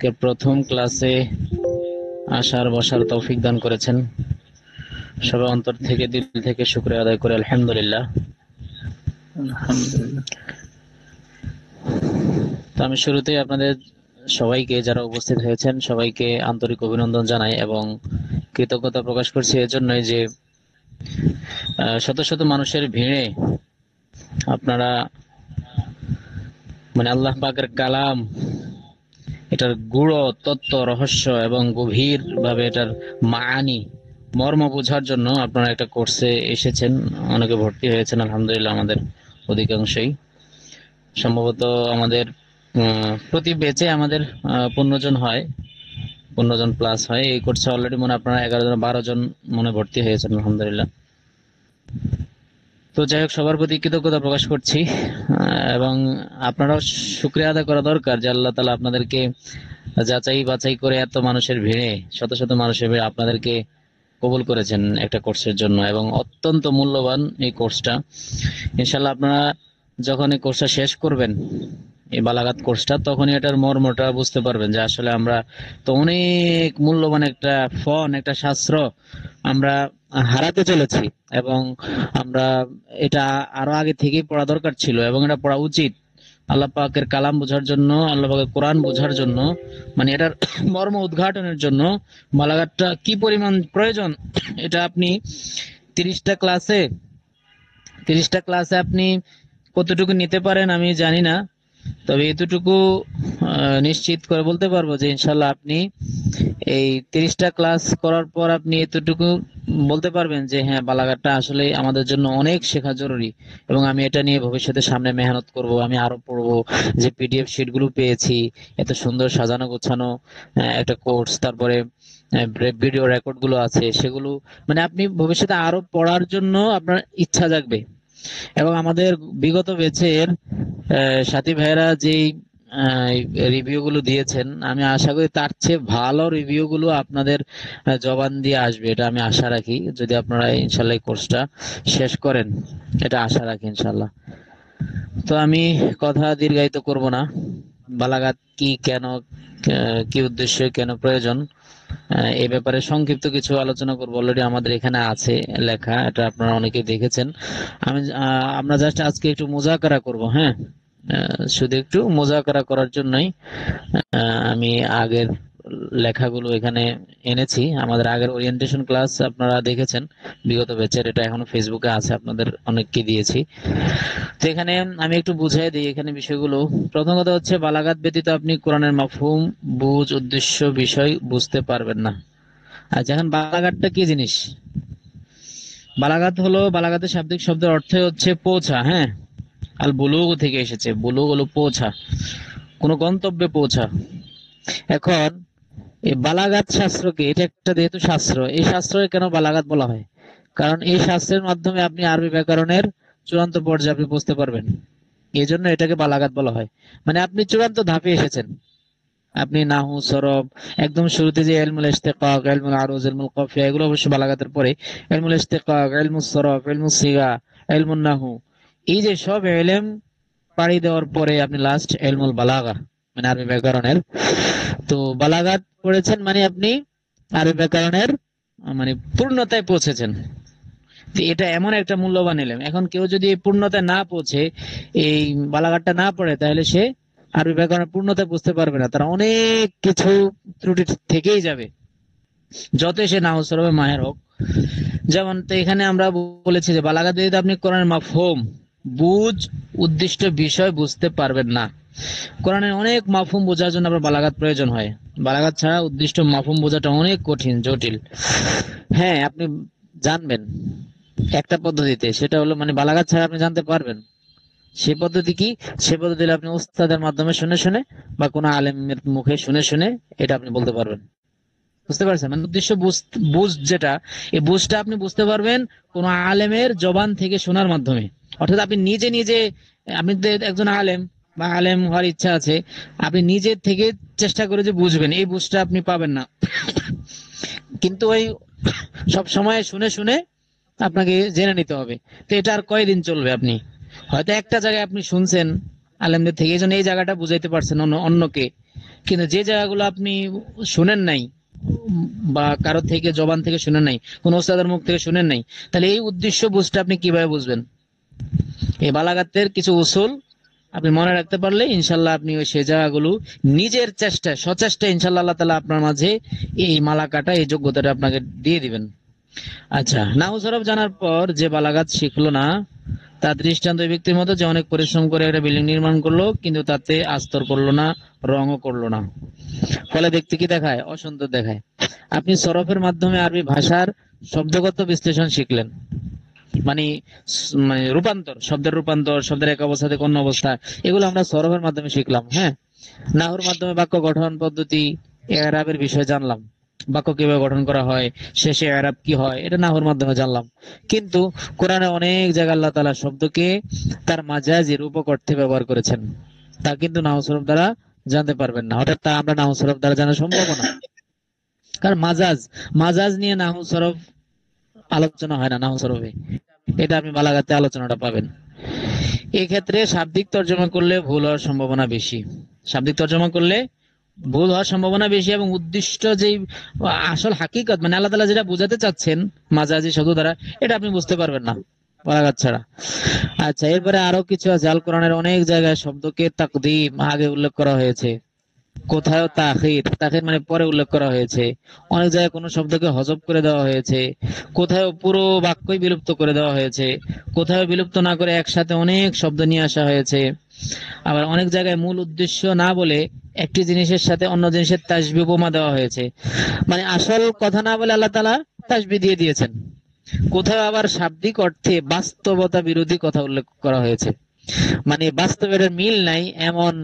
আজকে প্রথম ক্লাসে আসার বসার তৌফিক দান করেছেন। সবাই অন্তর থেকে দিল থেকে শুকরিয়া আদায় করে আলহামদুলিল্লাহ। আলহামদুলিল্লাহ। তো আমি শুরুতেই আপনাদের সবাইকে, যারা উপস্থিত হয়েছেন, সবাইকে আন্তরিক অভিনন্দন জানাই এবং কৃতজ্ঞতা প্রকাশ করছি এজন্যই যে শত শত মানুষের ভিড়ে আপনারা আল্লাহ পাকের কালাম, এটার গূঢ় তত্ত্ব, রহস্য এবং গভীর ভাবে এটার মানি, মর্ম বোঝার জন্য আপনারা একটা কোর্সে এসেছেন। অনেকে ভর্তি হয়েছেন আলহামদুলিল্লাহ, আমাদের অধিকাংশই। সম্ভবত আমাদের প্রতি ব্যাচে আমাদের 15 জন হয়, 15 জন প্লাস হয়। এই কোর্সে অলরেডি আপনারা 11 জন 12 জন ভর্তি হয়েছেন আলহামদুলিল্লাহ। তো যাই হোক, সবার প্রতি কৃতজ্ঞতা প্রকাশ করছি এবং আপনারাও শুকরিয়া আদায় করা দরকার যে আল্লাহ তাআলা আপনাদেরকে যাচাই বাছাই করে এত মানুষের ভিড়ে, শত শত মানুষের ভিড়ে আপনাদেরকে কবুল করেছেন একটা কোর্সের জন্য, এবং অত্যন্ত মূল্যবান এই কোর্সটা। ইনশাআল্লাহ আপনারা যখন এই কোর্সটা শেষ করবেন, এই বালাগাত কোর্সটা, তখনই এটার মর্মটা বুঝতে পারবেন যে আসলে আমরা তো অনেক মূল্যবান একটা ফন, একটা শাস্ত্র আমরা হারাতে চলেছি, এবং আমরা এটা আরো আগে থেকেই পড়া দরকার ছিল এবং এটা পড়া উচিত আল্লাহ পাকের কালাম বোঝার জন্য, আল্লাহ পাকের কোরআন বোঝার জন্য, এটার মর্ম উদ্ঘাটনের জন্য বালাগাতটা কি পরিমাণ প্রয়োজন। এটা আপনি 30টা ক্লাসে আপনি কতটুকু নিতে পারেন আমি জানি না, তবে এতটুকু নিশ্চিত করে বলতে পারবো যে ইনশাল্লাহ আপনি এই 30টা ক্লাস করার পর আপনি এতটুকু বলতে পারবেন যে হ্যাঁ, বালাগাতটা আসলে আমাদের জন্য অনেক শেখা জরুরি, এবং আমি এটা নিয়ে ভবিষ্যতে সামনে মেহনত করব, আমি আরো পড়বো। যে পিডিএফ শিট গুলো পেয়েছি, এত সুন্দর সাজানো গোছানো একটা কোর্স, তারপরে ভিডিও রেকর্ড গুলো আছে, সেগুলো আপনি ভবিষ্যতে আরো পড়ার জন্য আপনার ইচ্ছা জাগবে। এবং আমাদের বিগত ব্যাচের সাথী ভাইয়েরা যেই রিভিউ গুলো দিয়েছেন, আমি আশা করি তার চেয়ে ভালো রিভিউ গুলো আপনাদের জবান দিয়ে আসবে, এটা আমি আশা রাখি। যদি আপনারা ইনশাল্লাহ এই কোর্সটা শেষ করেন, এটা আশা রাখি ইনশাল্লাহ। তো আমি কথা দীর্ঘায়িত করব না। বালাগাত কি, কেন, কি উদ্দেশ্য, কেন প্রয়োজন, এই ব্যাপারে সংক্ষিপ্ত কিছু আলোচনা করবো। অলরেডি আমাদের এখানে আছে লেখা, এটা আপনারা অনেকেই দেখেছেন। আমরা জাস্ট আজকে একটু মুজাকারা করব। হ্যাঁ, শুধু একটু মুজাকারা করার জন্যই আমি আগের লেখাগুলো এখানে এনেছি। আমাদের আগের ওরিয়েন্টেশন ক্লাস আপনারা দেখেছেন বিগত ব্যাচের, এটা এখনো ফেসবুকে আছে, আপনাদের অনেককে দিয়েছি। তো এখানে আমি একটু বুঝাই দিই এখানে বিষয়গুলো। প্রথম কথা হচ্ছে, বালাগাত ব্যতীত আপনি কোরআনের মাফহুম, বুঝ, উদ্দেশ্য, বিষয় বুঝতে পারবেন না। আচ্ছা, এখন বালাগাতটা কি জিনিস? বালাগাতের শাব্দিক শব্দের অর্থ হচ্ছে পৌঁছা। হ্যাঁ, আল বুলুগ থেকে এসেছে। বুলুগ হলো পৌঁছা, কোন গন্তব্যে পৌঁছা। এখন এই বালাগাত শাস্ত্রকে, এটা একটা যেহেতু শাস্ত্র, এই শাস্ত্রকে কেন বালাগাত বলা হয়? কারণ এই শাস্ত্রের মাধ্যমে আপনি আরবি ব্যাকরণের চূড়ান্ত পর্যায়ে আপনি বুঝতে পারবেন, এই জন্য এটাকে বালাগাত বলা হয়। আপনি চূড়ান্ত ধাপে এসেছেন। আপনি নাহু, সরব, একদম শুরুতে যে ইলমুল ইশতিকাক, ইলমুল আরুজ, ইলমুল কাফিয়া, এগুলো অবশ্য বালাগাতের পরে। ইলমুল ইশতিকাক, ইলমুল সরব, ইলমুল সিগা, ইলমুল নাহু, এই যে সব ইলম পাড়ি দেওয়ার পরে আপনি লাস্ট ইলমুল বালাগা, আরবি ব্যাকরণের। তো বালাগাত পড়েছেন আপনি আরবি ব্যাকরণের পূর্ণতায় পৌঁছেছেন। এটা এমন একটা মূল্যবান ইলম। এখন কেউ যদি এই পূর্ণতায় না পৌঁছে, এই বালাগাতটা না পড়ে, তাহলে সে আরবি ব্যাকরণের পূর্ণতা বুঝতে পারবে না। তারা অনেক কিছু ত্রুটি থেকেই যাবে, যতই সে নাহু সরবে মাহের হোক। যেমন তো এখানে আমরা বলেছি যে বালাগাত যদি আপনি কোরআনের মাফহুম, বুঝ, উদ্দিষ্ট বিষয় বুঝতে পারবেন না। কোরআনের অনেক মাফহুম বোঝার জন্য আপনার বালাগাত প্রয়োজন হয়। বালাগাত ছাড়া উদ্দিষ্ট মাফহুম বোঝাটা অনেক কঠিন, জটিল। হ্যাঁ, আপনি জানবেন একটা পদ্ধতিতে, সেটা হলো বালাগাত ছাড়া আপনি জানতে পারবেন। সে পদ্ধতি কি? সে পদ্ধতি আপনি উস্তাদের মাধ্যমে শুনে শুনে বা কোনো আলেমের মুখে শুনে শুনে এটা আপনি বলতে পারবেন। বুঝতে পারছেন? উদ্দেশ্য বুঝ যেটা, এই বুঝটা আপনি বুঝতে পারবেন কোন আলেমের জবান থেকে শোনার মাধ্যমে। অর্থাৎ আপনি নিজে নিজে, আপনি একজন আলেম বা আলেম হওয়ার ইচ্ছা আছে, আপনি নিজে থেকে চেষ্টা করে যে বুঝবেন, এই বুঝটা আপনি পাবেন না। কিন্তু ওই সব সময় শুনে শুনে আপনাকে জেনে নিতে হবে। তো এটা আর কয়দিন চলবে? আপনি হয়তো একটা জায়গায় আপনি শুনছেন, আলেমদের থেকে, এই জন্য এই জায়গাটা বুঝাইতে পারছেন অন্যকে। কিন্তু যে জায়গাগুলো আপনি শুনেন নাই বা কারো থেকে জবান থেকে শুনেন নাই, কোন ওস্তাদের মুখ থেকে শুনেন নাই, তাহলে এই উদ্দেশ্য বুঝতে আপনি কিভাবে বুঝবেন? এই বালাগাতের কিছু উসুল আপনি মনে রাখতে পারলে ইনশাল্লাহ আপনি ওই সে জায়গাগুলো নিজের চেষ্টায় সচেষ্টায় ইনশাল্লাহ আল্লাহ তাআলা আপনার মাঝে এই মালাকাটা, এই যোগ্যতাটা আপনাকে দিয়ে দিবেন। আচ্ছা, নাহু সরফ জানার পর যে বালাগাত শিখলো না, তার দৃষ্টান্ত ওই ব্যক্তির মতো যে অনেক পরিশ্রম করে একটা বিল্ডিং নির্মাণ করলো কিন্তু তাতে আস্তর করলো না, রঙও করলো না, ফলে দেখতে কি দেখায়? অসুন্দর দেখায়। আপনি সরফের মাধ্যমে আরবি ভাষার শব্দগত বিশ্লেষণ শিখলেন, মানে মানে রূপান্তর, শব্দের রূপান্তর, শব্দের এক অবস্থা থেকে অন্য অবস্থা, এগুলো আমরা সরফের মাধ্যমে শিখলাম। হ্যাঁ, নাহুর মাধ্যমে বাক্য গঠন পদ্ধতি, এরাবের বিষয়ে জানলাম, বাক্য কিভাবে গঠন করা হয়, শেষে এরাব কি হয়, এটা নাহুর মাধ্যমে জানলাম। কিন্তু কোরআনে অনেক জায়গায় আল্লাহ তাআলা শব্দকে তার মাজাজি রূপক অর্থে ব্যবহার করেছেন, তা কিন্তু নাহু সরফ দ্বারা জানতে পারবেন না, অর্থাৎ তা আমরা নাহু সরফ দ্বারা জানা সম্ভব না। কারণ মাজাজ মাজাজ নিয়ে নাহু সরফ আলোচনা হয় না নাহু সরফে, এটা আপনি বালাগাতে আলোচনাটা পাবেন। এক্ষেত্রে শাব্দিক তর্জমা করলে ভুল হওয়ার সম্ভাবনা বেশি, শাব্দিক তর্জমা করলে ভুল হওয়ার সম্ভাবনা বেশি, এবং উদ্দিষ্ট যে আসল হাকিকত মানে আল্লাহ তাআলা যেটা বোঝাতে চাচ্ছেন মাজাজি শব্দ দ্বারা, এটা আপনি বুঝতে পারবেন না বালাগাত ছাড়া। আচ্ছা, এরপরে আরো কিছু আছে। আল কোরআনের অনেক জায়গায় শব্দকে তাকদীম আগে উল্লেখ করা হয়েছে, কোথাও তাখির, তাখির মানে পরে উল্লেখ করা হয়েছে। অনেক জায়গায় কোনো শব্দকে হজব করে দেওয়া হয়েছে, কোথাও পুরো বাক্যই বিলুপ্ত করে দেওয়া হয়েছে, কোথাও বিলুপ্ত না করে একসাথে অনেক শব্দ নিয়ে আসা হয়েছে। আবার অনেক জায়গায় মূল উদ্দেশ্য না বলে একটি জিনিসের সাথে অন্য জিনিসের তাসবিহ উপমা দেওয়া হয়েছে, মানে আসল কথা না বলে আল্লাহ তাআলা তাসবিহ দিয়ে দিয়েছেন। কোথাও আবার শাব্দিক অর্থে বাস্তবতা বিরোধী কথা উল্লেখ করা হয়েছে, মানে বাস্তবের মিল নাই এমন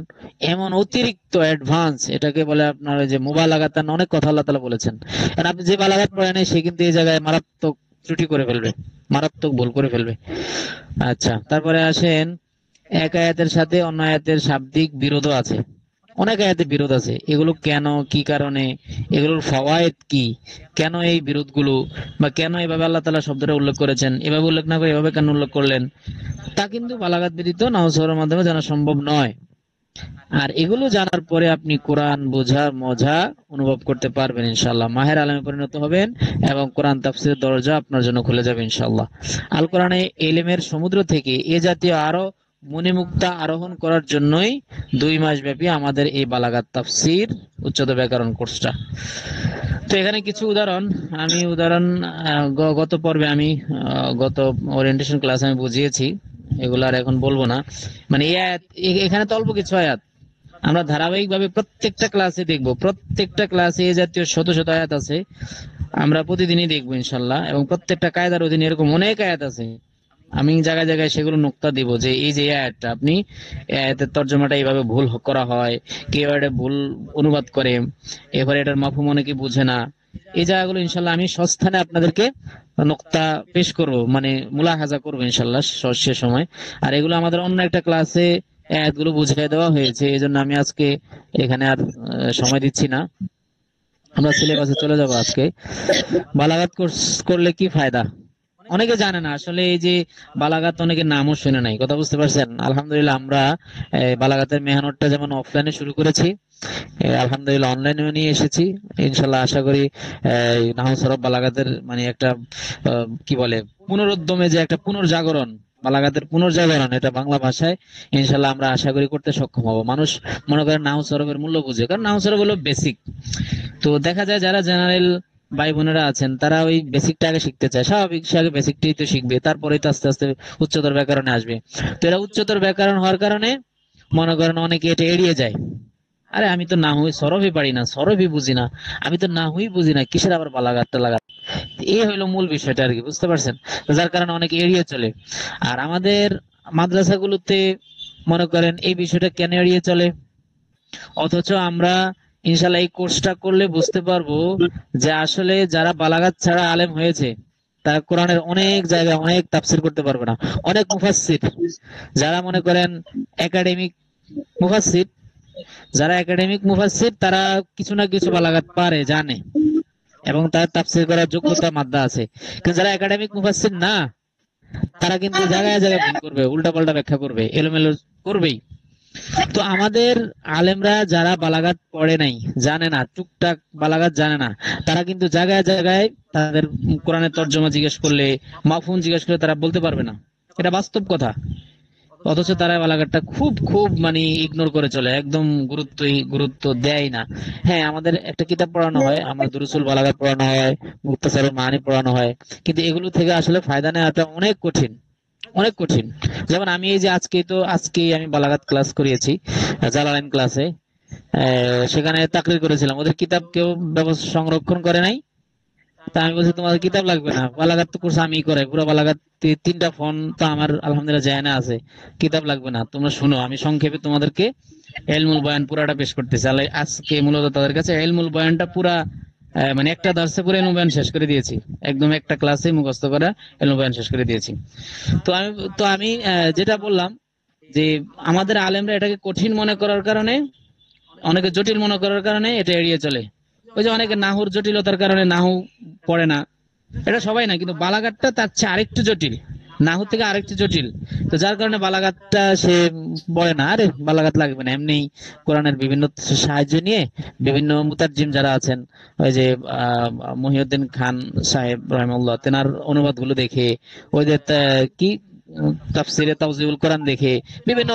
এমন অতিরিক্ত অ্যাডভান্স, এটাকে বলে আপনার ওই যে মুবালাগাত, অনেক কথা আল্লাহ তাআলা বলেছেন। কারণ আপনি যে বালাগাত পড়েন সে কিন্তু এই জায়গায় মারাত্মক ত্রুটি করে ফেলবে, মারাত্মক ভুল করে ফেলবে। আচ্ছা, তারপরে আসেন, এক আয়াতের সাথে অন্য আয়াতের শাব্দিক বিরোধও আছে, অনেক আয়াতে বিরোধ আছে। এগুলো কেন, কি কারণে, এগুলোর ফাওয়ায়েদ কি, কেন এই বিরোধগুলো, বা কেন এভাবে আল্লাহ তাআলা শব্দটা উল্লেখ করেছেন, এভাবে উল্লেখ না করে এভাবে কেন উল্লেখ করলেন, তা কিন্তু বালাগাত ব্যতীত নাহু সরফের মাধ্যমে জানা সম্ভব নয়। আর এগুলো জানার পরে আপনি কোরআন বোঝার মজা অনুভব করতে পারবেন ইনশাআল্লাহ, মাহের আলেমে পরিণত হবেন এবং কোরআন তাফসীরের দরজা আপনার জন্য খুলে যাবে ইনশাআল্লাহ। আল কোরআনে ইলমের সমুদ্র থেকে এ জাতীয় আরো মণিমুক্তা আরোহণ করার জন্যই 2 মাস ব্যাপী আমাদের এই বালাগাত তাফসীর উচ্চতর ব্যাকরণ কোর্সটা। তো এখানে কিছু উদাহরণ, আমি উদাহরণ গত পর্বে আমি গত ওরিয়েন্টেশন ক্লাস আমি বুঝিয়েছি, এগুলো আর এখন বলবো না। মানে এই আয়াত, এখানে তো অল্প কিছু আয়াত, আমরা ধারাবাহিক ভাবে প্রত্যেকটা ক্লাসে দেখবো, প্রত্যেকটা ক্লাসে এই জাতীয় শত শত আয়াত আছে, আমরা প্রতিদিনই দেখবো ইনশাল্লাহ। এবং প্রত্যেকটা কায়দার অধীনে এরকম অনেক আয়াত আছে, আমি জায়গায় জায়গায় সেগুলো নুক্তা দিব যে এই যে আয়াতটা, আপনি এই আয়াতের তর্জমাটা এইভাবে ভুল করা হয়, কেউ এটা ভুল অনুবাদ করে, এবারে এটার মাফহুম অনেকে বুঝে না। এই জায়গাগুলো ইনশাল্লাহ আমি সস্থানে আপনাদেরকে নুক্তা পেশ করব, মানে মুলাহাজা করবো ইনশাল্লাহ সে সময়। আর এগুলো আমাদের অন্য একটা ক্লাসে আয়াতগুলো বুঝিয়ে দেওয়া হয়েছে, এই জন্য আমি আজকে এখানে আর সময় দিচ্ছি না, আমরা সিলেবাসে চলে যাবো আজকে। বালাগাত কোর্স করলে কি ফায়দা? অনেকে জানে না আসলে এই যে বালাগাত, অনেকে নামও শুনে নাই, কথা বুঝতে পারছেন? আলহামদুলিল্লাহ আমরা বালাগাতের মেহনতটা যেমন অফলাইনে শুরু করেছি, আলহামদুলিল্লাহ অনলাইনেও নিয়ে এসেছি। ইনশাল্লাহ আশা করি নাহু সরফ বালাগাতের মানে একটা কি বলে পুনরুদ্যমে, যে একটা পুনর্জাগরণ, বালাগাতের পুনর্জাগরণ, এটা বাংলা ভাষায় ইনশাল্লাহ আমরা আশা করি করতে সক্ষম হব। মানুষ মনে করেন নাহু সরফের মূল্য বুঝে, কারণ নাহু সরফ হলো বেসিক। তো দেখা যায় যারা জেনারেল ভাই বোনেরা আছেন তারা ওই বেসিকটা আগে শিখতে চায়, স্বাভাবিক, সে আগে বেসিকটাই তো শিখবে, তারপরেই তো আস্তে আস্তে উচ্চতর ব্যাকরণে আসবে। তো এরা উচ্চতর ব্যাকরণ হওয়ার কারণে মনে করেন অনেকে এটা এড়িয়ে যায়, আরে আমি তো নাহুই সরফই পারি না, সরফই বুঝি না, আমি তো নাহুই বুঝি না, কিসের আবার বালাগাতটা লাগা। এই হইলো মূল বিষয়টা আর কি, বুঝতে পারছেন? যার কারণে অনেকে এড়িয়ে চলে। আর আমাদের মাদ্রাসাগুলোতে মনে করেন এই বিষয়টা কেন এড়িয়ে চলে, অথচ আমরা ইনশাল্লাহ এই কোর্সটা করলে বুঝতে পারবো যে আসলে যারা বালাগাত ছাড়া আলেম হয়েছে তারা কোরআনের অনেক জায়গায় অনেক তাফসীর করতে পারবে না। অনেক মুফাসসির যারা মনে করেন একাডেমিক মুফাসসির, যারা একাডেমিক মুফাসসির তারা কিছু না কিছু বালাগাত পারে, জানে, এবং তার তাফসীর করার যোগ্যতা মাদ্দা আছে। কিন্তু যারা একাডেমিক মুফাসসির না, তারা কিন্তু জায়গায় জায়গায় ভুল করবে, উল্টা পাল্টা ব্যাখ্যা করবে, এলোমেলো করবেই। তো আমাদের আলেমরা যারা বালাগাত পড়ে নাই, জানে না, টুকটাক বালাগাত জানে না, তারা কিন্তু জায়গায় জায়গায় তাদের কোরআনের তর্জমা জিজ্ঞেস করলে, মাফহুম জিজ্ঞেস করলে তারা বলতে পারবে না। এটা বাস্তব কথা। অথচ তারা বালাগাতটা খুব খুব মানে ইগনোর করে চলে, একদম গুরুত্ব দেয় না। হ্যাঁ, আমাদের একটা কিতাব পড়ানো হয়, আমার দুরুসুল বালাগাত পড়ানো হয়, মুক্তাসারুল মানি পড়ানো হয়, কিন্তু এগুলো থেকে আসলে ফায়দা নেওয়াটা অনেক কঠিন, অনেক কঠিন। যেমন আমি এই যে আজকেই আমি বালাগাত ক্লাস করিয়েছি, জালালাইন ক্লাসে। সেখানে তাকরির করেছিলাম, ওদের কিতাব কেউ ব্যবস্থা সংরক্ষণ করে নাই। তা আমি বলছি তোমাদের কিতাব লাগবে না, বালাগাত তো কোর্স আমি করাই, পুরো বালাগাত 3টা ফোন তো আমার আলহামদুলিল্লাহ জানা আছে, কিতাব লাগবে না, তোমরা শুনো, আমি সংক্ষেপে তোমাদেরকে ইলমুল বয়ান পুরাটা পেশ করতেছি। আজকে মূলত তাদের কাছে ইলমুল বয়ানটা পুরা মানে একটা দার্সে পুরো ইলমুল বয়ান শেষ করে দিয়েছি, একদম একটা ক্লাসে মুখস্থ করা ইলমুল বয়ান শেষ করে দিয়েছি। তো আমি যেটা বললাম যে আমাদের আলেমরা এটাকে কঠিন মনে করার কারণে, অনেকে জটিল মনে করার কারণে এটা এড়িয়ে চলে। ওই যে অনেকে নাহুর জটিলতার কারণে নাহু পড়ে না, এটা সবাই না, কিন্তু বালাগাতটা তার চেয়ে আরেকটু জটিল, নাহু থেকে আরেকটু জটিল। তো যার কারণে বালাগাতটা সে পড়ে না, আরে বালাগাত লাগবে না, এমনি কোরআনের বিভিন্ন সাহায্য নিয়ে বিভিন্ন মুতারজিম যারা আছেন, ওই যে মহিউদ্দিন খান সাহেব রহমাল্লাহ, তেনার অনুবাদ গুলো দেখে, ওই যে কি তাফসিরে তাওজিউল কোরআন দেখে, বিভিন্ন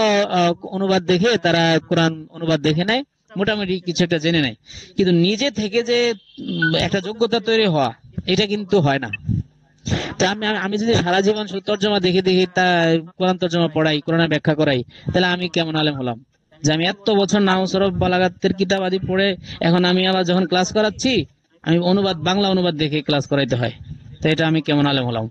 অনুবাদ দেখে তারা কোরআন অনুবাদ দেখে নেয়, মোটামুটি কিছু একটা জেনে নেয়। কিন্তু নিজে থেকে যে একটা যোগ্যতা তৈরি হওয়া, এটা কিন্তু হয় না। তা আমি আমি যদি সারা জীবন শুধু তর্জমা দেখে দেখে তা কোরআন তর্জমা পড়াই, কোরআনের ব্যাখ্যা করাই, তাহলে আমি কেমন আলেম হলাম? যে আমি এত বছর নাহু সরফ বালাগাতের কিতাব আদি পড়ে, এখন আমি আবার যখন ক্লাস করাচ্ছি, আমি বাংলা অনুবাদ দেখে ক্লাস করাইতে হয়, তো এটা আমি কেমন আলেম হলাম?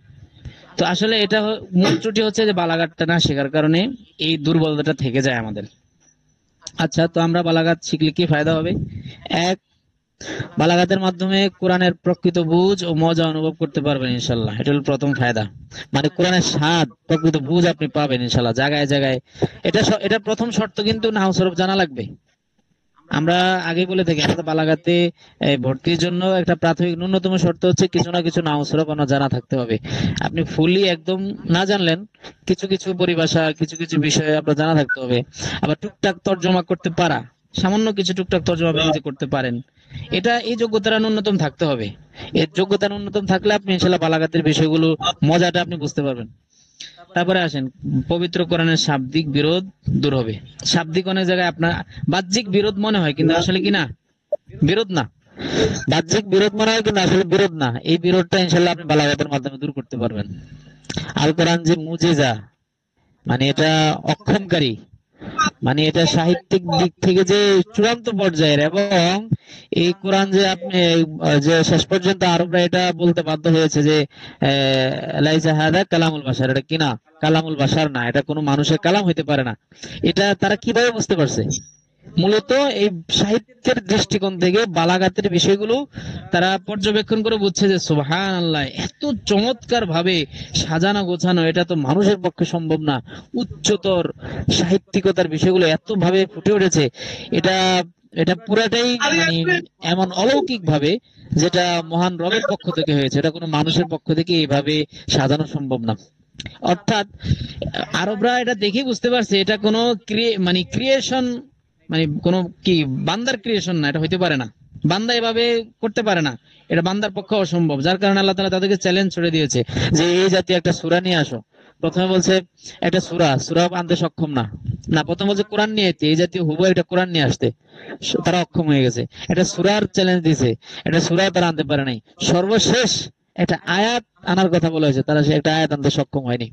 তো আসলে এটা মূল ত্রুটি হচ্ছে যে বালাগাতটা না শেখার কারণে এই দুর্বলতাটা থেকে যায় আমাদের। আচ্ছা, তো আমরা বালাগাত শিখলে কি ফায়দা হবে? এক, বালাগাতের মাধ্যমে কোরআনের প্রকৃত বুঝ ও মজা অনুভব করতে পারবেন ইনশাল্লাহ, এটা হলো প্রথম ফায়দা। মানে কোরআনের স্বাদ, প্রকৃত বুঝ আপনি পাবেন ইনশাল্লাহ জায়গায় জায়গায়। এটা প্রথম শর্ত, কিন্তু নাহু সরফ জানা লাগবে। আমরা আগে বলে থাকি, আমাদের বালাগাতে ভর্তির জন্য একটা প্রাথমিক ন্যূনতম শর্ত হচ্ছে কিছু না কিছু নাহু সরফ আপনার জানা থাকতে হবে। আপনি ফুলি একদম না জানলেন, কিছু কিছু পরিভাষা, কিছু কিছু বিষয় আপনার জানা থাকতে হবে। আবার টুকটাক তর্জমা করতে পারা, সামান্য কিছু টুকটাক তর্জমা আপনি নিজে করতে পারেন, এই যোগ্যতাটা ন্যূনতম থাকতে হবে। এর যোগ্যতা ন্যূনতম থাকলে আপনি ইনশাল্লাহ বালাগাতের বিষয়গুলো মজাটা আপনি বুঝতে পারবেন। তারপরে আসেন, পবিত্র কোরআনের শাব্দিক বিরোধ দূর হবে। শাব্দিক অনেক জায়গায় আপনার বাহ্যিক বিরোধ মনে হয়, কিন্তু আসলে কি না, বিরোধ না। বাহ্যিক বিরোধ মনে হয়, কিন্তু আসলে বিরোধ না। এই বিরোধটা ইনশাল্লাহ আপনি বালাগাতের মাধ্যমে দূর করতে পারবেন। আল কোরআন যে মুজিজা, মানে এটা অক্ষমকারী, মানে এটা সাহিত্যিক দিক থেকে যে চূড়ান্ত পর্যায়ের, এবং এই কোরআন যে আপনি যে শেষ পর্যন্ত আরবরা এটা বলতে বাধ্য হয়েছে যে লাইসা হাদা কালামুল বাশার, এটা কিনা কালামুল বাশার না, এটা কোনো মানুষের কালাম হইতে পারে না। এটা তারা কিভাবে বুঝতে পারছে? মূলত এই সাহিত্যের দৃষ্টিকোণ থেকে বালাগাতের বিষয়গুলো তারা পর্যবেক্ষণ করে বুঝছে যে সুবহানাল্লাহ, এত চমৎকার ভাবে সাজানো গোছানো, এটা তো মানুষের পক্ষে সম্ভব না। উচ্চতর সাহিত্যিকতার বিষয়গুলো এত ভাবে ফুটে উঠেছে, এটা এটা পুরাটাই মানে এমন অলৌকিক ভাবে, যেটা মহান রবের পক্ষ থেকে হয়েছে, এটা কোনো মানুষের পক্ষ থেকে এইভাবে সাজানো সম্ভব না। অর্থাৎ আরবরা এটা দেখে বুঝতে পারছে এটা কোনো মানে ক্রিয়েশন, মানে কোন কি বান্দার ক্রিয়েশন না, এটা হইতে পারে না, বান্দা এভাবে করতে পারে না, এটা বান্দার পক্ষে অসম্ভব। যার কারণে আল্লাহ তাআলা তাদেরকে চ্যালেঞ্জ ছুড়ে দিয়েছে যে এই জাতীয় একটা সূরা নিয়ে আসো। প্রথমে বলছে একটা সূরা আনতে সক্ষম না, না প্রথম বলছে কোরআন নিয়ে এই জাতীয় হুবহু একটা কোরআন নিয়ে আসতে, তারা অক্ষম হয়ে গেছে। এটা সূরার চ্যালেঞ্জ দিয়েছে, এটা সূরা তারা আনতে পারে নাই। সর্বশেষ একটা আয়াত আনার কথা বলা হয়েছে, তারা সে একটা আয়াত আনতে সক্ষম হয়নি।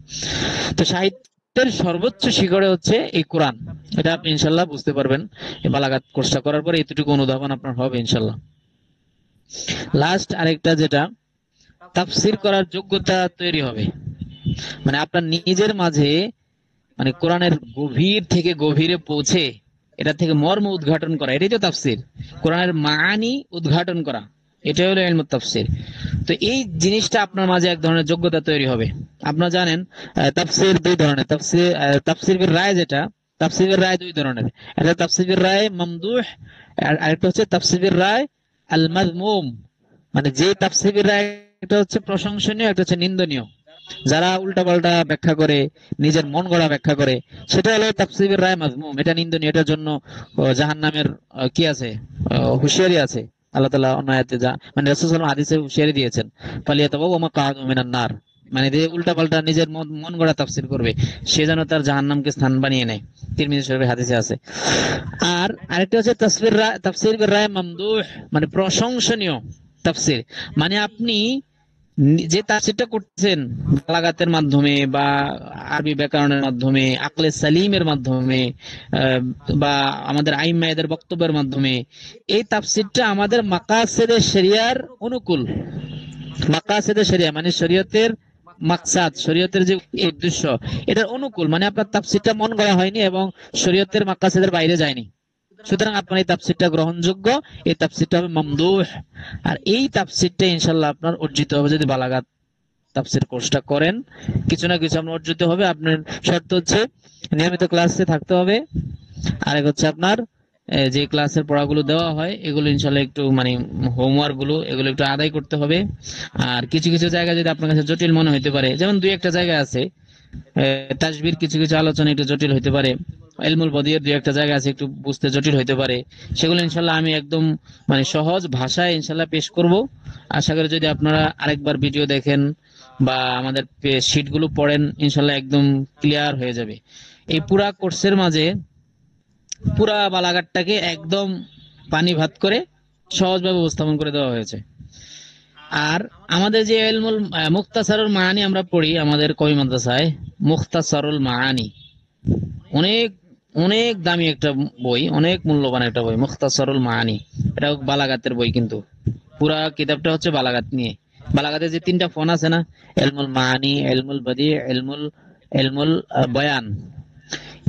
তো সাহিত্যের সর্বোচ্চ শিখরে হচ্ছে এই কোরআন, এটা আপনি ইনশাল্লাহ বুঝতে পারবেন এই বালাগাত কোর্সটা করার পরে, এতটুকু অনুধাবন আপনার হবে ইনশাল্লাহ। লাস্ট আরেকটা, যেটা তাফসির করার যোগ্যতা তৈরি হবে, মানে আপনার নিজের মাঝে, মানে কোরআনের গভীর থেকে গভীরে পৌঁছে এটা থেকে মর্ম উদ্ঘাটন করা, এটাই তো তাফসির। কোরআনের মানি উদ্ঘাটন করা, এটাই হলো ইলমুত তাফসির। তো এই জিনিসটা আপনার মাঝে এক ধরনের যোগ্যতা তৈরি হবে। আপনারা জানেন তাফসির দুই ধরনের, তাফসির বিল রায়, যেটা তাফসির বিল রায় দুই ধরনের, একটা তাফসির বিল রায় মামদুহ, আর আরেকটা হচ্ছে তাফসির বিল রায় আল মাযমুম। মানে যে তাফসির বিল রায়, একটা হচ্ছে প্রশংসনীয়, একটা হচ্ছে নিন্দনীয়। যারা উল্টাপাল্টা ব্যাখ্যা করে, নিজের মন গড়া ব্যাখ্যা করে, সেটা হলো তাফসীরের রায় মাযমুম, এটা নিন্দনীয়, এটার জন্য জাহান্নামের কি আছে, হুঁশিয়ারি আছে। আল্লাহ তাআলা অন্য আয়াতে মানে রাসূল সাল্লাল্লাহু আলাইহি ওয়াসাল্লাম হাদিসে হুঁশিয়ারি দিয়েছেন, ফালিয়াতাবাওয়া মাকআদাহু মিনান নার, মানে যে উল্টাপাল্টা নিজের মন গড়া তাফসীর করবে সে যেন তার জাহান্নামকে স্থান বানিয়ে নেয়। তিরমিজি শরীফের হাদিসে আছে। আর আরেকটা হচ্ছে তাফসীর বির রায় মামদুহ, মানে প্রশংসনীয় তাফসীর। মানে আপনি যে তাফসীরটা করতেছেন বালাগাতের মাধ্যমে বা আরবি ব্যাকরণের মাধ্যমে, আকলে সালিমের মাধ্যমে, বা আমাদের আইম্মাদের বক্তব্যের মাধ্যমে, এই তাফসীরটা আমাদের মাকাসিদে শরিয়ার অনুকূল। মাকাসিদে শরিয়া মানে শরীয়তের মাকসাদ, শরীয়তের যে উদ্দেশ্য, এটার অনুকূল। মানে আপনার তাফসীরটা মন গড়া হয়নি এবং শরীয়তের মাকাসিদের বাইরে যায়নি, সুতরাং আপনার এই তাফসীরটা গ্রহণযোগ্য, এই তাফসীরটা হবে মামদুহ। আর এই তাফসীরটা ইনশাআল্লাহ আপনার অর্জিত হবে যদি বালাগাত তাফসীর কোর্সটা করেন। কিছু না কিছু আপনার অর্জিত হবে। আপনার শর্ত হচ্ছে নিয়মিত ক্লাসে থাকতে হবে। আরেক হচ্ছে আপনার যে ক্লাসের পড়াগুলো দেওয়া হয় এগুলো ইনশাআল্লাহ একটু মানে হোমওয়ার্ক গুলো এগুলো একটু আদায় করতে হবে। আর কিছু কিছু জায়গা যদি আপনার কাছে জটিল মনে হতে পারে, যেমন দুই একটা জায়গা আছে তাসবির কিছু কিছু আলোচনা একটু জটিল হতে পারে, ইলমুল বদিয়ের দুই একটা জায়গা আছে একটু বুঝতে জটিল হতে পারে, সেগুলো ইনশাআল্লাহ আমি একদম মানে সহজ ভাষায় ইনশাআল্লাহ পেশ করব। আশা করি যদি আপনারা আরেকবার ভিডিও দেখেন বা আমাদের শীটগুলো পড়েন ইনশাআল্লাহ একদম ক্লিয়ার হয়ে যাবে। এই পুরা কোর্সের মাঝে পুরা বালাগাতটাকে একদম পানি ভাত করে সহজভাবে উপস্থাপন করে দেওয়া হয়েছে। আর আমাদের যে ইলমুল মুখতাসারুল মাআনি আমরা পড়ি আমাদের কওমি মাদ্রাসায়, মুখতাসারুল মাআনি অনেক অনেক দামি একটা বই, অনেক মূল্যবান একটা বই, মুখতাসারুল মাআনি। এটা বালাগাতের বই, কিন্তু পুরা কিতাবটা হচ্ছে বালাগাত নিয়ে। বালাগাতের যে তিনটা ফন আছে না, ইলমুল মাআনি, ইলমুল বদি, ইলমুল বয়ান,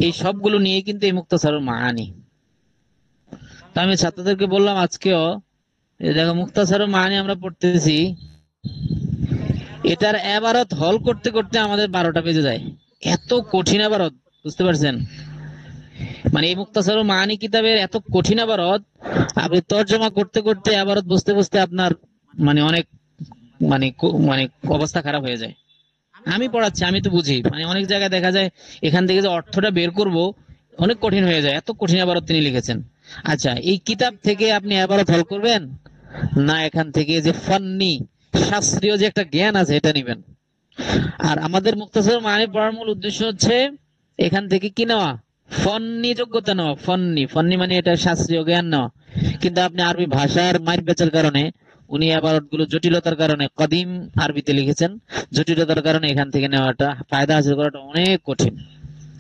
এই সবগুলো নিয়ে কিন্তু এই মুখতাসারুল মাআনি। তো আমি ছাত্রদেরকে বললাম আজকেও, দেখো মুখতাসারুল মাআনি আমরা পড়তেছি, এটার এবারত হল করতে করতে আমাদের 12টা বেজে যায়। এত কঠিন এবারত, বুঝতে পারছেন? মানে এই মুখতাসারুল মাআনি কিতাবের এত কঠিন এবারত, আপনি তরজমা করতে করতে এবারত বুঝতে বুঝতে আপনার মানে অনেক মানে মানে অবস্থা খারাপ হয়ে যায়। আমি পড়াচ্ছি, আমি তো বুঝি, মানে অনেক জায়গায় দেখা যায় এখান থেকে যে অর্থটা বের করব অনেক কঠিন হয়ে যায়, এত কঠিন এবারত তিনি লিখেছেন। আচ্ছা, এই কিতাব থেকে আপনি এবারত হল করবেন না এখান থেকে যে ফান্নি শাস্ত্রীয় যে একটা জ্ঞান আছে এটা নিবেন? আর আমাদের মুখতাসারুল মাআনি পড়ার মূল উদ্দেশ্য হচ্ছে এখান থেকে কি নেওয়া, ফন্নি যোগ্যতা নেওয়া। ফন্নি ফন্নি মানে এটা শাস্ত্রীয় জ্ঞান নেওয়া। কিন্তু আপনি আরবি ভাষার মাইর বেচার কারণে, উনি আবারত গুলো জটিলতার কারণে কদিম আরবিতে লিখেছেন, জটিলতার কারণে এখান থেকে নেওয়াটা, ফায়দা হাসিল করাটা অনেক কঠিন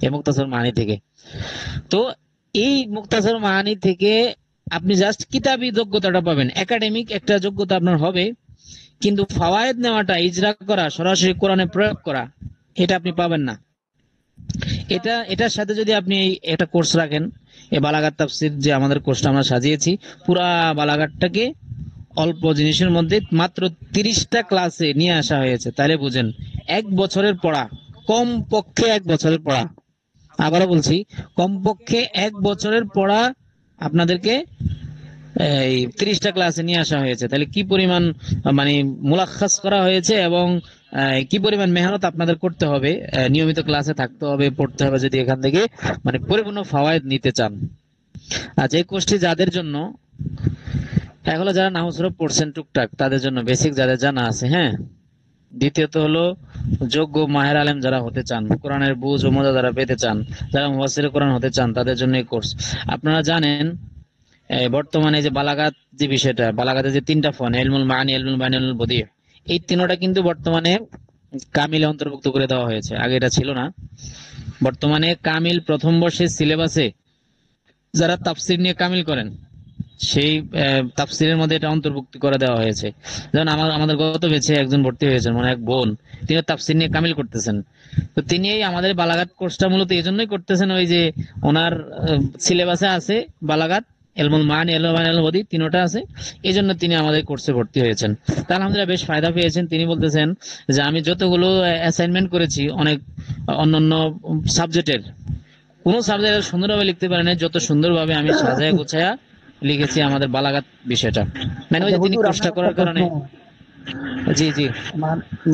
এই মুখতাসারুল মাআনি থেকে। তো এই মুখতাসারুল মাআনি থেকে আপনি জাস্ট কিতাবি যোগ্যতাটা পাবেন, একাডেমিক একটা যোগ্যতা আপনার হবে, কিন্তু ফাওয়ায়েদ নেওয়াটা, ইজরা করা, সরাসরি কোরআনে প্রয়োগ করা, এটা আপনি পাবেন না। এটার সাথে যদি আপনি একটা কোর্স রাখেন, এই বালাগাত তাফসীর যে আমাদের কোর্সটা আমরা সাজিয়েছি, পুরা বালাগাতটাকে অল্প জিনিসের মধ্যে মাত্র 30টা ক্লাসে নিয়ে আসা হয়েছে, তাহলে বুঝেন 1 বছরের পড়া, কমপক্ষে 1 বছরের পড়া। আবারও বলছি, কমপক্ষে 1 বছরের পড়া আপনাদেরকে এই 30টা ক্লাসে নিয়ে আসা হয়েছে। তাহলে কি পরিমাণ মানে মুলাক্কাস করা হয়েছে এবং কি পরিমাণ মেহনত আপনাদের করতে হবে, নিয়মিত ক্লাসে থাকতে হবে, পড়তে হবে যদি এখান থেকে মানে পরিপূর্ণ ফাওয়ায়েদ নিতে চান। আচ্ছা, এই কোর্সটি যাদের জন্য, এগুলো যারা নাহু সরফ পড়ছেন টুকটাক তাদের জন্য, বেসিক যাদের জানা আছে, হ্যাঁ। দ্বিতীয়ত হলো যোগ্য মাহের আলেম যারা হতে চান, কোরআনের বুঝ ও মজা যারা পেতে চান, যারা মুফাসসির কোরআন হতে চান, তাদের জন্য এই কোর্স। আপনারা জানেন বর্তমানে যে বালাগাত যে বিষয়টা, বালাগাতে যে 3টা ফন, ইলমুল মাআনি, ইলমুল বায়ান, ইলমুল বদি, এই তিনটা কিন্তু বর্তমানে কামিলে অন্তর্ভুক্ত করে দেওয়া হয়েছে, আগে এটা ছিল না। বর্তমানে কামিল প্রথম বর্ষের সিলেবাসে যারা তাফসীর নিয়ে কামিল করেন সেই তাফসীরের মধ্যে এটা অন্তর্ভুক্ত করে দেওয়া হয়েছে। যেমন আমাদের গত ব্যাচে একজন ভর্তি হয়েছেন, মানে এক বোন, তিনি তাফসীর নিয়ে কামিল করতেছেন। তো তিনি এই আমাদের বালাগাত কোর্সটা মূলত এই জন্যই করতেছেন, ওই যে ওনার সিলেবাসে আছে বালাগাত, ইলমুল মাআনি, ইলমুল বায়ান, ইলমুল বদি, তিনটা আছে, এই জন্য তিনি আমাদের কোর্সে ভর্তি হয়েছেন। তা আলহামদুলিল্লাহ বেশ ফায়দা পেয়েছেন। তিনি বলতেছেন যে আমি যতগুলো অ্যাসাইনমেন্ট করেছি অনেক অন্যান্য সাবজেক্টের, কোন সাবজেক্ট সুন্দরভাবে লিখতে পারেন যত সুন্দরভাবে আমি সাজায় গোছায়া লিখেছি আমাদের বালাগাত বিষয়টা। মানে ওই যে তিনি কোর্সটা করার কারণে, জি জি।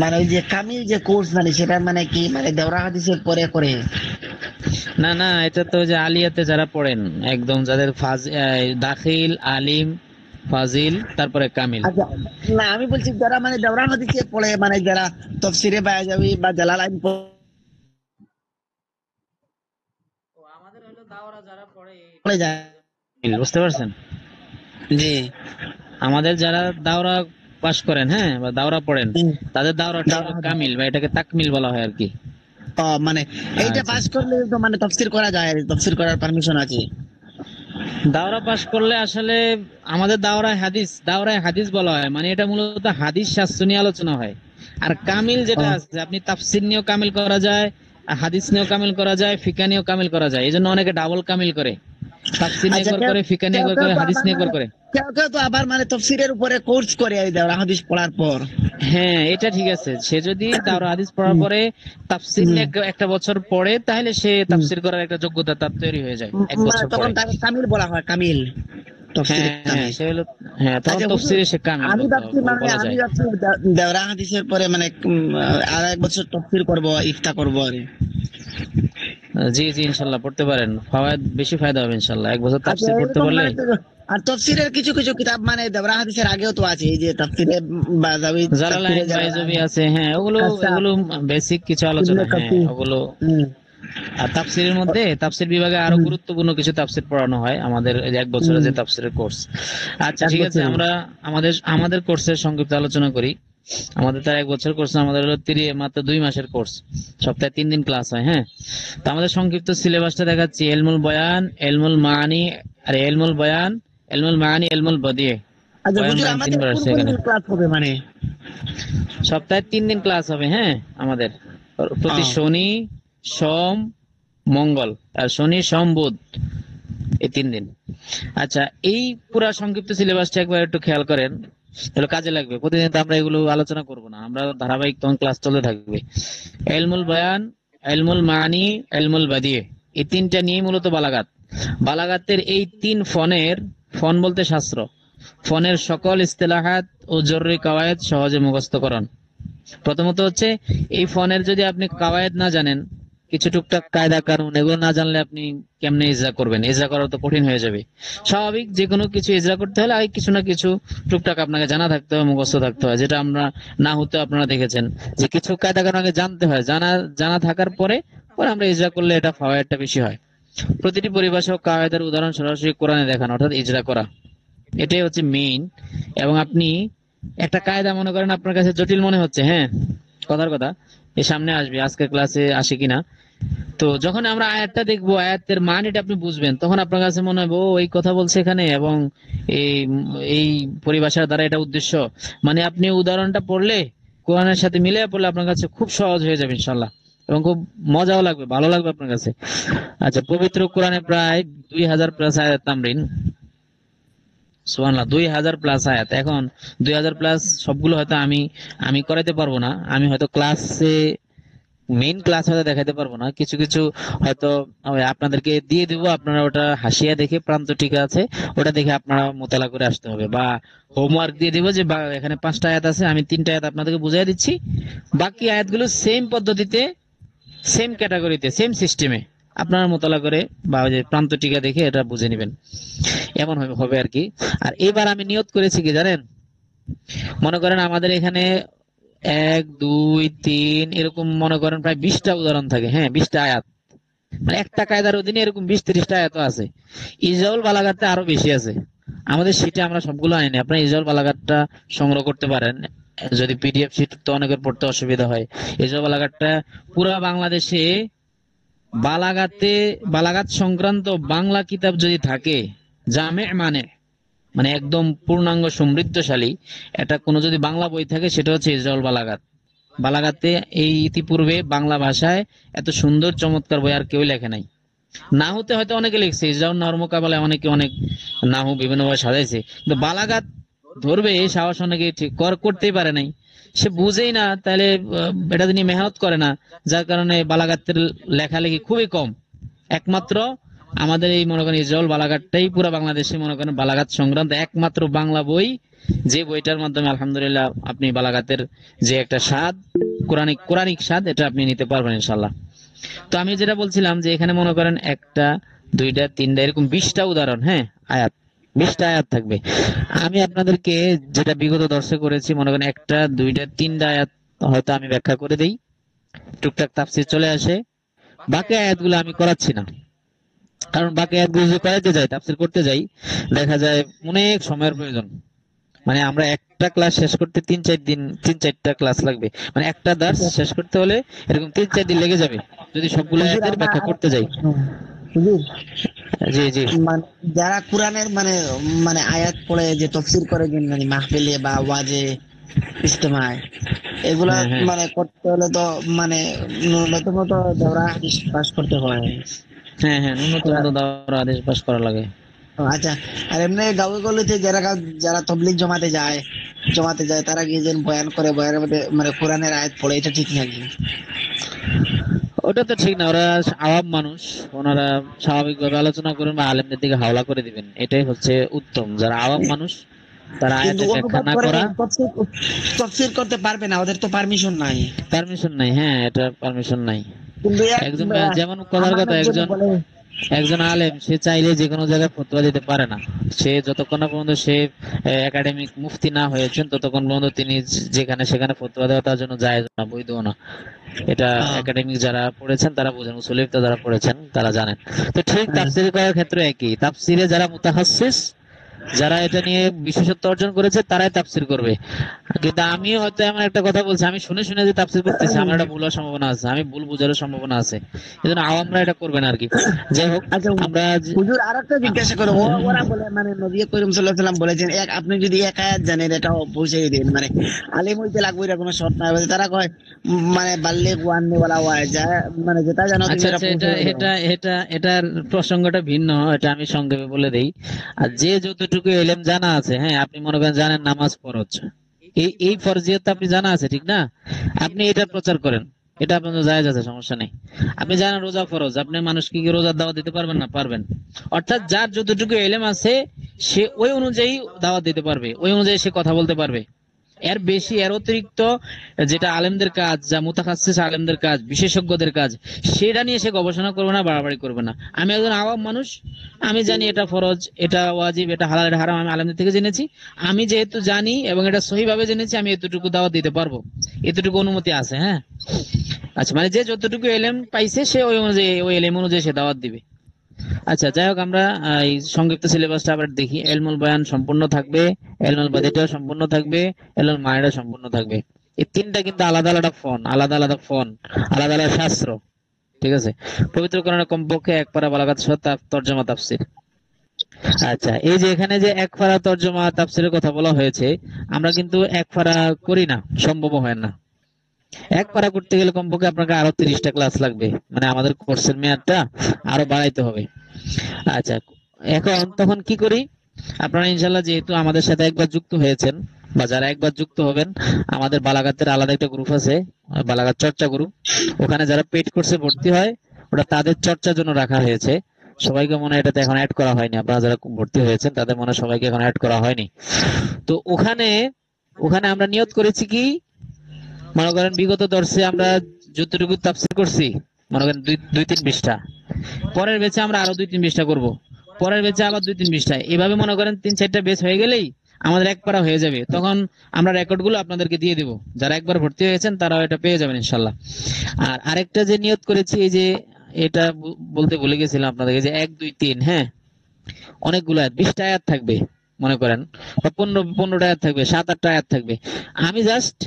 মানে ওই যে কামিল যে কোর্স, মানে সেটা মানে কি মানে দেওরা হাদিসের পরে করে? না না, এটা তো ওই যে আলিয়াতে যারা পড়েন, একদম যাদের দাখিল, আলিম, ফাজিল, তারপরে কামিল। আচ্ছা, না আমি বলছি যারা মানে দেওরা হাদিসে পড়ে, মানে যারা তফসিরে বায়াজাবি বা জালালাইন ও, আমাদের হলো দাওরা যারা পড়ে পড়ে এটাকে যায়। বুঝতে পারছেন? জি। আমাদের যারা দাওরা পাশ করেন, হ্যাঁ, বা দাওরা পড়েন, হুম, তাদের দাওরাটা দেওরা হলো হাদিস। কামিল, বা এটাকে তাকমিল বলা হয় আর কি। মানে এইটা আচ্ছা, পাস করলে তো মানে তফসির করা যায়, তফসির করার পারমিশন আছে? দাওরা পাশ করলে আসলে আমাদের দাওরায় হাদিস বলা হয়, মানে এটা মূলত হাদিস শাস্ত্র নিয়ে আলোচনা হয়। আর কামিল যেটা ও, আছে, আপনি তাফসির নিয়েও কামিল করা যায়, হাদিস নিয়েও কামিল করা যায়, ফিকা নিয়েও কামিল করা যায়। এই জন্য অনেকে ডাবল কামিল করে, তাফসির নিয়ে আচ্ছা, একবার কেউ করে, ফিকা নিয়ে কেউ একবার কেউ করে, তো হাদিস আবার নিয়ে একবার মানে করে। কেউ কেউ তো আবার মানে তফসিরের উপরে কোর্স করে এই দেওরা হাদিস পড়ার পর। হ্যাঁ, এটা ঠিক আছে। সে যদি দাওরা হাদিস পড়ার হুম, পরে তাফসির হুম, নিয়ে একটা বছর পড়ে, তাহলে সে হুম। তাফসির করার একটা যোগ্যতা তার তৈরি হয়ে যায় এক মানে বছর তখন পরে। তাকে কামিল বলা হয়, কামিল, তফসিরে হ্যাঁ হ্যাঁ, কামিল। সে হলো, হ্যাঁ, তখন আচ্ছা হুজুর, তফসিরে সে কামিল আমি ভাবছি মানে বলা আমি যায়। ভাবছি দেওরা হাদিসের পরে মানে আর এক বছর তফসির করবো, ইফতা করবো আর। জি জি, ইনশাল্লাহ পড়তে পারেন, বেশি ফায়দা হবে ইনশাল্লাহ এক বছর আচ্ছা, তাফসীর পড়তে এরকম পারলে। মানে তো, আর তফসিরের কিছু কিছু কিতাব মানে দেওরা হাদিসের আগেও তো আছে, এই যে তফসিরে বাজাবি, তফসিরে জালালাইন, বাইজবি জালালাইন, আছে, হ্যাঁ, ওগুলো কাসাফ, এগুলো বেসিক কিছু আলোচনা, ইবনে হ্যাঁ কাসির। ওগুলো। হুম, আর তাফসীরের মধ্যে, তাফসীর বিভাগে আরো হুম, গুরুত্বপূর্ণ কিছু তাফসীর পড়ানো হয় আমাদের এই যে এক বছরের হুম, যে তাফসীরের কোর্স। আচ্ছা এক ঠিক আছে, বছরে। আমরা আমাদের আমাদের কোর্সের সংক্ষিপ্ত আলোচনা করি। আমাদের তার এক বছর কোর্স, আমাদের হলো মাত্র 2 মাসের কোর্স, সপ্তাহে 3 দিন ক্লাস হয়, হ্যাঁ। তো আমাদের সংক্ষিপ্ত সিলেবাসটা দেখাচ্ছি: এলমুল বয়ান, এলমুল মানি, আর এলমুল বয়ান, এলমুল মানি, এলমুল বদিয়ে। আচ্ছা বয়ান হুজুর, বয়ান আমাদের তিনবার কোন আসছে কোন এখানে। দিন ক্লাস হবে মানে? সপ্তাহে 3 দিন ক্লাস হবে, হ্যাঁ, আমাদের প্রতি ও, শনি, সোম, মঙ্গল, আর শনি সোম বুধ, এই 3 দিন। আচ্ছা, এই পুরা সংক্ষিপ্ত সিলেবাসটা একবার একটু খেয়াল করেন, তাহলে কাজে লাগবে। প্রতিদিন তো আমরা এগুলো আলোচনা করব না, আমরা ধারাবাহিক তখন ক্লাস চলতে থাকবে। এলমুল বয়ান, এলমুল মানি, এলমুল বাদিয়ে, এই তিনটা নিয়ে মূলত বালাগাত। বালাগাতের এই 3 ফনের, ফন বলতে শাস্ত্র, ফনের সকল ইস্তেলাহাত ও জরুরি কাওয়ায়েদ সহজে মুখস্থকরণ। প্রথমত হচ্ছে, এই ফোনের যদি আপনি কাওয়ায়েদ না জানেন, কিছু টুকটাক কায়দা কানুন এগুলো না জানলে আপনি কেমনে ইজরা করবেন? ইজরা করা তো কঠিন হয়ে যাবে। স্বাভাবিক, যে কোনো কিছু ইজরা করতে হলে আগে কিছু না কিছু টুকটাক আপনাকে জানা থাকতে হয়, মুখস্থ থাকতে হয়, যেটা আমরা না হতে আপনারা দেখেছেন যে কিছু কায়দা কানুন আগে জানতে হয়, জানা জানা থাকার পরে পরে আমরা ইজরা করলে এটা ফাওয়ায়েদটা বেশি হয়। প্রতিটি পরিভাষা ও কায়দার উদাহরণ সরাসরি কোরআনে দেখানো, অর্থাৎ ইজরা করা, এটাই হচ্ছে মেইন। এবং আপনি একটা কায়দা মনে করেন আপনার কাছে জটিল মনে হচ্ছে, হ্যাঁ, কথার কথা, এর সামনে আসবে, আজকের ক্লাসে আসে কিনা। তো যখন আমরা আয়াতটা দেখবো, আয়াতের মানেটা আপনি বুঝবেন, তখন আপনার কাছে মনে হবে ও এই কথা বলছে এখানে, এবং এই এই পরিভাষার দ্বারা এটা উদ্দেশ্য। মানে আপনি উদাহরণটা পড়লে, কোরআনের সাথে মিলিয়ে পড়লে আপনার কাছে খুব সহজ হয়ে যাবে ইনশাল্লাহ, এবং খুব মজাও লাগবে, ভালো লাগবে আপনার কাছে। আচ্ছা, পবিত্র কোরআনে প্রায় 2000+ আয়াত তামরিন। সুবহানাল্লাহ, 2000+ আয়াত। এখন 2000+ সবগুলো হয়তো আমি আমি করাইতে পারবো না, আমি হয়তো ক্লাসে, মেইন ক্লাস হয়তো দেখাইতে পারবো না, কিছু কিছু হয়তো ওই আপনাদেরকে দিয়ে দিব, আপনারা ওটা হাসিয়া দেখে, প্রান্ত ঠিক আছে ওটা দেখে আপনারা মোতালা করে আসতে হবে, বা হোমওয়ার্ক দিয়ে দিব যে এখানে 5টা আয়াত আছে, আমি 3টা আয়াত আপনাদেরকে বুঝাই দিচ্ছি, বাকি আয়াতগুলো সেম পদ্ধতিতে, সেম ক্যাটাগরিতে, সেম সিস্টেমে আপনারা মোতালা করে বা ওই যে প্রান্ত টিকা দেখে এটা বুঝে নেবেন, এমন হবে হবে আর কি। আর এবার আমি নিয়ত করেছি কি জানেন, মনে করেন আমাদের এখানে 1 2 3 এরকম মনে করেন প্রায় 20টা উদাহরণ থাকে, হ্যাঁ, 20টা আয়াত, মানে একটা কায়দার অধীনে এরকম 20 30টা আয়াত আছে। ইজাউল বালাগাতে আরো বেশি আছে। আমাদের শীটে আমরা সবগুলো আনিনি, আপনারা ইজাউল বালাগাতটা সংগ্রহ করতে পারেন, যদি পিডিএফ শীট তো অনেকের পড়তে অসুবিধা হয়। ইজাউল বালাগাতটা পুরা বাংলাদেশে বালাগাতে, বালাগাত সংক্রান্ত বাংলা কিতাব যদি থাকে, জামে মানে, মানে একদম পূর্ণাঙ্গ সমৃদ্ধশালী, এটা কোনো যদি বাংলা বই থাকে সেটা হচ্ছে ইজরাউল বালাগাত। বালাগাতে এই ইতিপূর্বে বাংলা ভাষায় এত সুন্দর চমৎকার বই আর কেউ লেখে নাই। নাহুতে হয়তো অনেকে লিখছে, ইজরাউল নাহর মোকাবেলায় অনেকে অনেক নাহু বিভিন্ন ভাবে সাজাইছে, কিন্তু বালাগাত ধরবে এই সাহস অনেকে ঠিক করতেই পারে নাই। সে বুঝেই না, তাহলে এটা নিয়ে মেহনত করে না, যার কারণে বালাগাতের লেখালেখি খুবই কম। একমাত্র আমাদের এই মনে করেন ইসরাউল বালাঘাটটাই পুরো বাংলাদেশে মনে করেন বালাঘাট সংক্রান্ত একমাত্র বাংলা বই, যে বইটার মাধ্যমে আলহামদুলিল্লাহ আপনি বালাঘাতের যে একটা স্বাদ, কোরআনিক স্বাদ, এটা আপনি নিতে পারবেন ইনশাল্লাহ। তো আমি যেটা বলছিলাম যে এখানে মনে করেন একটা, দুইটা, তিনটা, এরকম 20টা উদাহরণ, হ্যাঁ, আয়াত, 20টা আয়াত থাকবে। আমি আপনাদেরকে যেটা বিগত দর্শে করেছি, মনে করেন একটা, দুইটা, তিনটা আয়াত হয়তো আমি ব্যাখ্যা করে দেই, টুকটাক তাফসীর চলে আসে, বাকি আয়াতগুলো আমি করাচ্ছি না। কারণ বাকি আয়াতগুলো যদি করাইতে যাই, তাফসীর করতে যাই, দেখা যায় অনেক সময়ের প্রয়োজন। মানে আমরা একটা ক্লাস শেষ করতে 3-4 দিন, 3-4টা ক্লাস লাগবে। মানে একটা দার্স শেষ করতে হলে এরকম 3-4 দিন লেগে যাবে যদি সবগুলো হুজুর আয়াতের আমরা ব্যাখ্যা করতে যাই। হুজুর, জি জি। মানে যারা কোরআনের মানে আয়াত পড়ে যে তফসির করে দিন, মানে মাহফিলে বা ওয়াজে ইজতেমায়, এগুলা হ্যাঁ হ্যাঁ মানে করতে হলে তো মানে ন্যূনতম তো দেওরা হাদিস পাস করতে হয়। হ্যাঁ হ্যাঁ, ন্যূনতম তো দাওরার আদেশ পাশ করা লাগে। ও আচ্ছা। আর এমনি গাঁৱে গলিতে যারা যারা তবলিগ জমাতে যায় তারা গিয়ে যেন বয়ান করে, বয়ানের মধ্যে মানে কোরআনের আয়াত পড়ে, এটা ঠিক নাকি? ওটা তো ঠিক না, ওরা আওয়াম মানুষ, ওনারা স্বাভাবিকভাবে আলোচনা করবেন বা আলেমদের দিকে হাওলা করে দিবেন, এটাই হচ্ছে উত্তম। যারা আওয়াম মানুষ তারা কিন্তু আয়াতের ব্যাখ্যা অনুবাদ না করে করা। তফসির করতে পারবে না, ওদের তো পারমিশন নাই। পারমিশন নাই, হ্যাঁ, এটা পারমিশন নাই। কিন্তু একজন যেমন কথার আমার কথা, একজনে একজন বলে, একজন আলেম সে চাইলে যে কোনো জায়গায় ফতোয়া দিতে পারে না। সে যতক্ষণ না পর্যন্ত সে একাডেমিক মুফতি না হয়েছেন, ততক্ষণ পর্যন্ত তিনি যেখানে সেখানে ফতোয়া দেওয়া তার জন্য জায়েজ না, বৈধ না। এটা আহ, একাডেমিক যারা পড়েছেন তারা বোঝেন, উসুল ফিকহ যারা পড়েছেন তারা জানেন। তো ঠিক হ্যাঁ, তাফসীর করার ক্ষেত্রে একই, তাফসীরে যারা মুতাহাসসিস, যারা এটা নিয়ে বিশেষত্ব অর্জন করেছে, তারাই তাফসীর করবে। কিন্তু আমি হয়তো এমন একটা কথা বলছি, আমি শুনে শুনে যে তাফসীর করতেছি, আমার একটা ভুল হওয়ার সম্ভাবনা আছে, আমি ভুল বুঝারও সম্ভাবনা আছে, এই জন্য আওয়ামরা এটা করবে না আর কি। যাই হোক, আচ্ছা আমরা হুজুর, আর একটা জিজ্ঞাসা করো। ওরা বলে মানে নবী করিম সাল্লাল্লাহু আলাইহি ওয়াসাল্লাম বলেছেন, আপনি যদি এক আয়াত জানেন এটাও পৌঁছে দিন, মানে আলিম হইতে লাগবে এটা কোনো শর্ত নাই। বলে তারা কয় মানে বাল্যে ওয়ান্নে বলা হয় যা, মানে যেটা জানো তুমি আচ্ছা এটা আচ্ছা, পৌঁছে এটা দাও। এটা এটা এটার প্রসঙ্গটা ভিন্ন, এটা আমি সংক্ষেপে বলে দেই। আর যে যতটুকু এলেম জানা আছে, হ্যাঁ, আপনি মনে করেন জানেন নামাজ ফরজ, এই এই ফরজিয়ত আপনি জানা আছে, ঠিক না? আপনি এটা প্রচার করেন, এটা আপনার জায়েজ আছে, সমস্যা নেই। আপনি জানেন রোজা ফরজ, আপনি মানুষকে কি রোজার দাওয়াত দিতে পারবেন না? পারবেন। অর্থাৎ যার যতটুকু এলেম আছে সে ওই অনুযায়ী দাওয়াত দিতে পারবে, ওই অনুযায়ী সে কথা বলতে পারবে। এর বেশি, এর অতিরিক্ত যেটা আলেমদের কাজ, যা মুতাখাসসিস আলেমদের কাজ, বিশেষজ্ঞদের কাজ, সেটা নিয়ে সে গবেষণা করবে না, বাড়াবাড়ি করবে না। আমি একজন আওয়াম মানুষ, আমি জানি এটা ফরজ, এটা ওয়াজিব, এটা হালাল, এটা হারাম, আমি আলেমদের থেকে জেনেছি। আমি যেহেতু জানি এবং এটা সহিভাবে জেনেছি, আমি এতটুকু দাওয়াত দিতে পারবো, এতটুকু অনুমতি আছে, হ্যাঁ। আচ্ছা, মানে যে যতটুকু এলেম পাইছে সে ওই অনুযায়ী, ওই এলেম অনুযায়ী সে দাওয়াত দিবে। আচ্ছা, যাই হোক, আমরা এই সংক্ষিপ্ত সিলেবাসটা আবার দেখি। এলমুল বয়ান সম্পূর্ণ থাকবে, এলমুল বাদিটাও সম্পূর্ণ থাকবে, এলমুল মায়েরা সম্পূর্ণ থাকবে। এই তিনটা কিন্তু আলাদা আলাদা ফোন, আলাদা আলাদা ফোন, আলাদা আলাদা শাস্ত্র, ঠিক আছে? পবিত্র কোরআনে কমপক্ষে এক পারা বালাগাত সহ তার তরজমা তাফসীর। আচ্ছা, এই যে এখানে যে এক পারা তরজমা তাফসীরের কথা বলা হয়েছে, আমরা কিন্তু এক পারা করি না, সম্ভব হয় না। এক পারা করতে গেলে কমপক্ষে আপনাকে আরো 30টা ক্লাস লাগবে, মানে আমাদের কোর্সের মেয়াদটা আরো বাড়াইতে হবে। আচ্ছা, এখন তখন কি করি? আপনারা ইনশাল্লাহ যেহেতু আমাদের সাথে একবার যুক্ত হয়েছেন, বা যারা একবার যুক্ত হবেন, আমাদের বালাগাতের আলাদা একটা গ্রুপ আছে, বালাগাত চর্চা গ্রুপ। ওখানে যারা পেইড কোর্সে ভর্তি হয়, ওটা তাদের চর্চার জন্য রাখা হয়েছে। সবাইকে মনে হয় এটাতে এখন অ্যাড করা হয়নি, আপনারা যারা ভর্তি হয়েছেন তাদের মনে হয় সবাইকে এখন অ্যাড করা হয়নি। তো ওখানে ওখানে আমরা নিয়ত করেছি কি, মনে করেন বিগত দর্শে আমরা যতটুকু তাফসীর করছি, মনে করেন 2-3 পৃষ্ঠা, পরের ব্যাচে আমরা আরো 2-3 পৃষ্ঠা করব, পরের ব্যাচে আবার 2-3 পৃষ্ঠা, এভাবে মনে করেন 3-4টা ব্যাচ হয়ে গেলেই আমাদের এক পারা হয়ে যাবে। তখন আমরা রেকর্ড গুলো আপনাদেরকে দিয়ে দেবো, যারা একবার ভর্তি হয়েছেন তারাও এটা পেয়ে যাবেন ইনশাল্লাহ। আর আরেকটা যে নিয়ত করেছি, এই যে এটা বলতে ভুলে গেছিলাম আপনাদেরকে, যে 1-2-3, হ্যাঁ, অনেকগুলো আয়াত, 20টা আয়াত থাকবে মনে করেন, বা 15টা আয়াত থাকবে, 7-8টা আয়াত থাকবে। আমি জাস্ট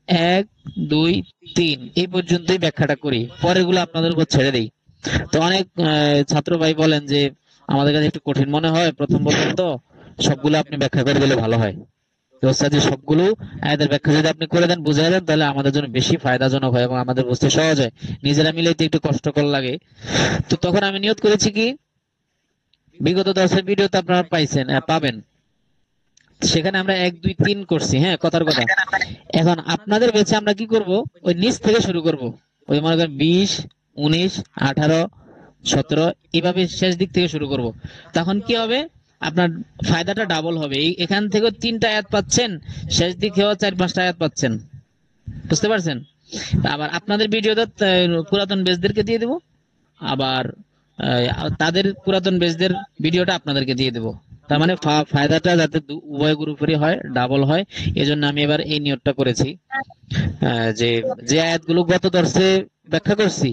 1-2-3 এই পর্যন্তই ব্যাখ্যাটা করি, পরেরগুলো আপনাদের উপর ছেড়ে দেই। তো অনেক ছাত্র ভাই বলেন যে আমাদের কাছে একটু কঠিন মনে হয় প্রথম প্রথম, তো সবগুলো আপনি ব্যাখ্যা করে দিলে ভালো হয়। তো ওস্তাদ জি, সবগুলো আয়াতের ব্যাখ্যা যদি আপনি করে দেন, বুঝিয়ে দেন, তাহলে আমাদের জন্য বেশি ফায়দাজনক হয় এবং আমাদের বুঝতে সহজ হয়। নিজেরা মিলাইতে একটু কষ্টকর লাগে। তো তখন আমি নিয়ত করেছি কি, বিগত 10 ভিডিওতে আপনারা পাইছেন, পাবেন, সেখানে আমরা 1-2-3 করছি, হ্যাঁ, কথার কথা। এখন আপনাদের বেছে আমরা কি করব, ওই নিচ থেকে শুরু করব। ওই মনে করেন 20, 19, 18, 17 এইভাবে শেষ দিক থেকে শুরু করব। তখন কি হবে, আপনার ফায়দাটা ডাবল হবে। এখান থেকেও 3টা আয়াত পাচ্ছেন, শেষ দিকেও 4-5টা আয়াত পাচ্ছেন। বুঝতে পারছেন? আবার আপনাদের ভিডিওতে পুরাতন বেচদেরকে দিয়ে দেব, আবার তাদের পুরাতন বেচদের ভিডিওটা আপনাদেরকে দিয়ে দেব। তার মানে ফায়দাটা যাতে উভয় গ্রুপেরই হয়, ডাবল হয়। এজন্য আমি এবার এই নিয়তটা করেছি, যে যে আয়াতগুলো গত দর্শে ব্যাখ্যা করছি,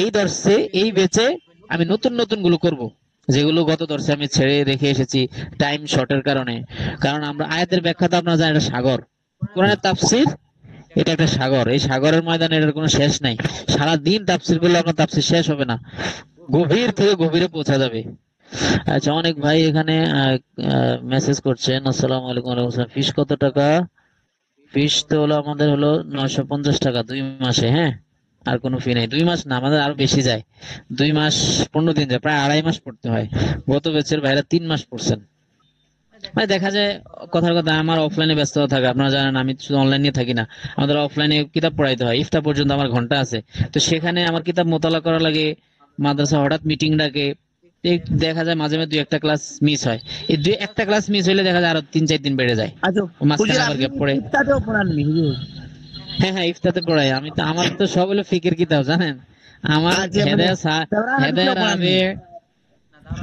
এই দর্শে এই বেচে আমি নতুন নতুন গুলো করব, যেগুলো গত দর্শে আমি ছেড়ে রেখে এসেছি টাইম শর্টের কারণে। কারণ আমরা আয়াতের ব্যাখ্যা তো আপনারা জানেন, এটা সাগর। কোরআনের তাফসীর এটা একটা সাগর, এই সাগরের ময়দানে এটার কোনো শেষ নাই। সারা দিন তাফসীর করলে আপনার তাফসীর শেষ হবে না, গভীর থেকে গভীরে পৌঁছা যাবে। আচ্ছা, অনেক ভাই এখানে মেসেজ করছেন, আসসালামু আলাইকুম। ওয়ালাইকুম আসসালাম। ফিস কত টাকা? ফিস তো হলো আমাদের হলো 950 টাকা 2 মাসে। হ্যাঁ, আর কোনো ফি নেই। 2 মাস না, আমাদের আরো বেশি যায়। 2 মাস 15 দিন যায়, প্রায় 2.5 মাস পড়তে হয়। গত ব্যাচের ভাইরা 3 মাস পড়ছেন। মানে দেখা যায়, কথার কথা, আমার অফলাইনে ব্যস্ততা থাকে, আপনারা জানেন আমি শুধু অনলাইনে থাকি না, আমাদের অফলাইনে কিতাব পড়াইতে হয়। ইফতা পর্যন্ত আমার ঘন্টা আছে, তো সেখানে আমার কিতাব মোতালা করা লাগে। মাদ্রাসা হঠাৎ মিটিং ডাকে, এই দেখা যায় মাঝে মাঝে 2-1টা ক্লাস মিস হয়। এই 2-1টা ক্লাস মিস হইলে দেখা যায় আরো 3-4 দিন বেড়ে যায়, আচ্ছা হুজুর, মাঝখানে আবার আপনি গ্যাপ পড়ে। ইফতাতেও পড়াননি হুজুর? হ্যাঁ হ্যাঁ, ইফতাতে পড়াই আমি। তো আমার তো সব হলো ফিকের কিতাব, জানেন। আমার আচ্ছা, মানে হেদায়া তাওরা হাদিসও হেদায়া পড়াননি? রাবে,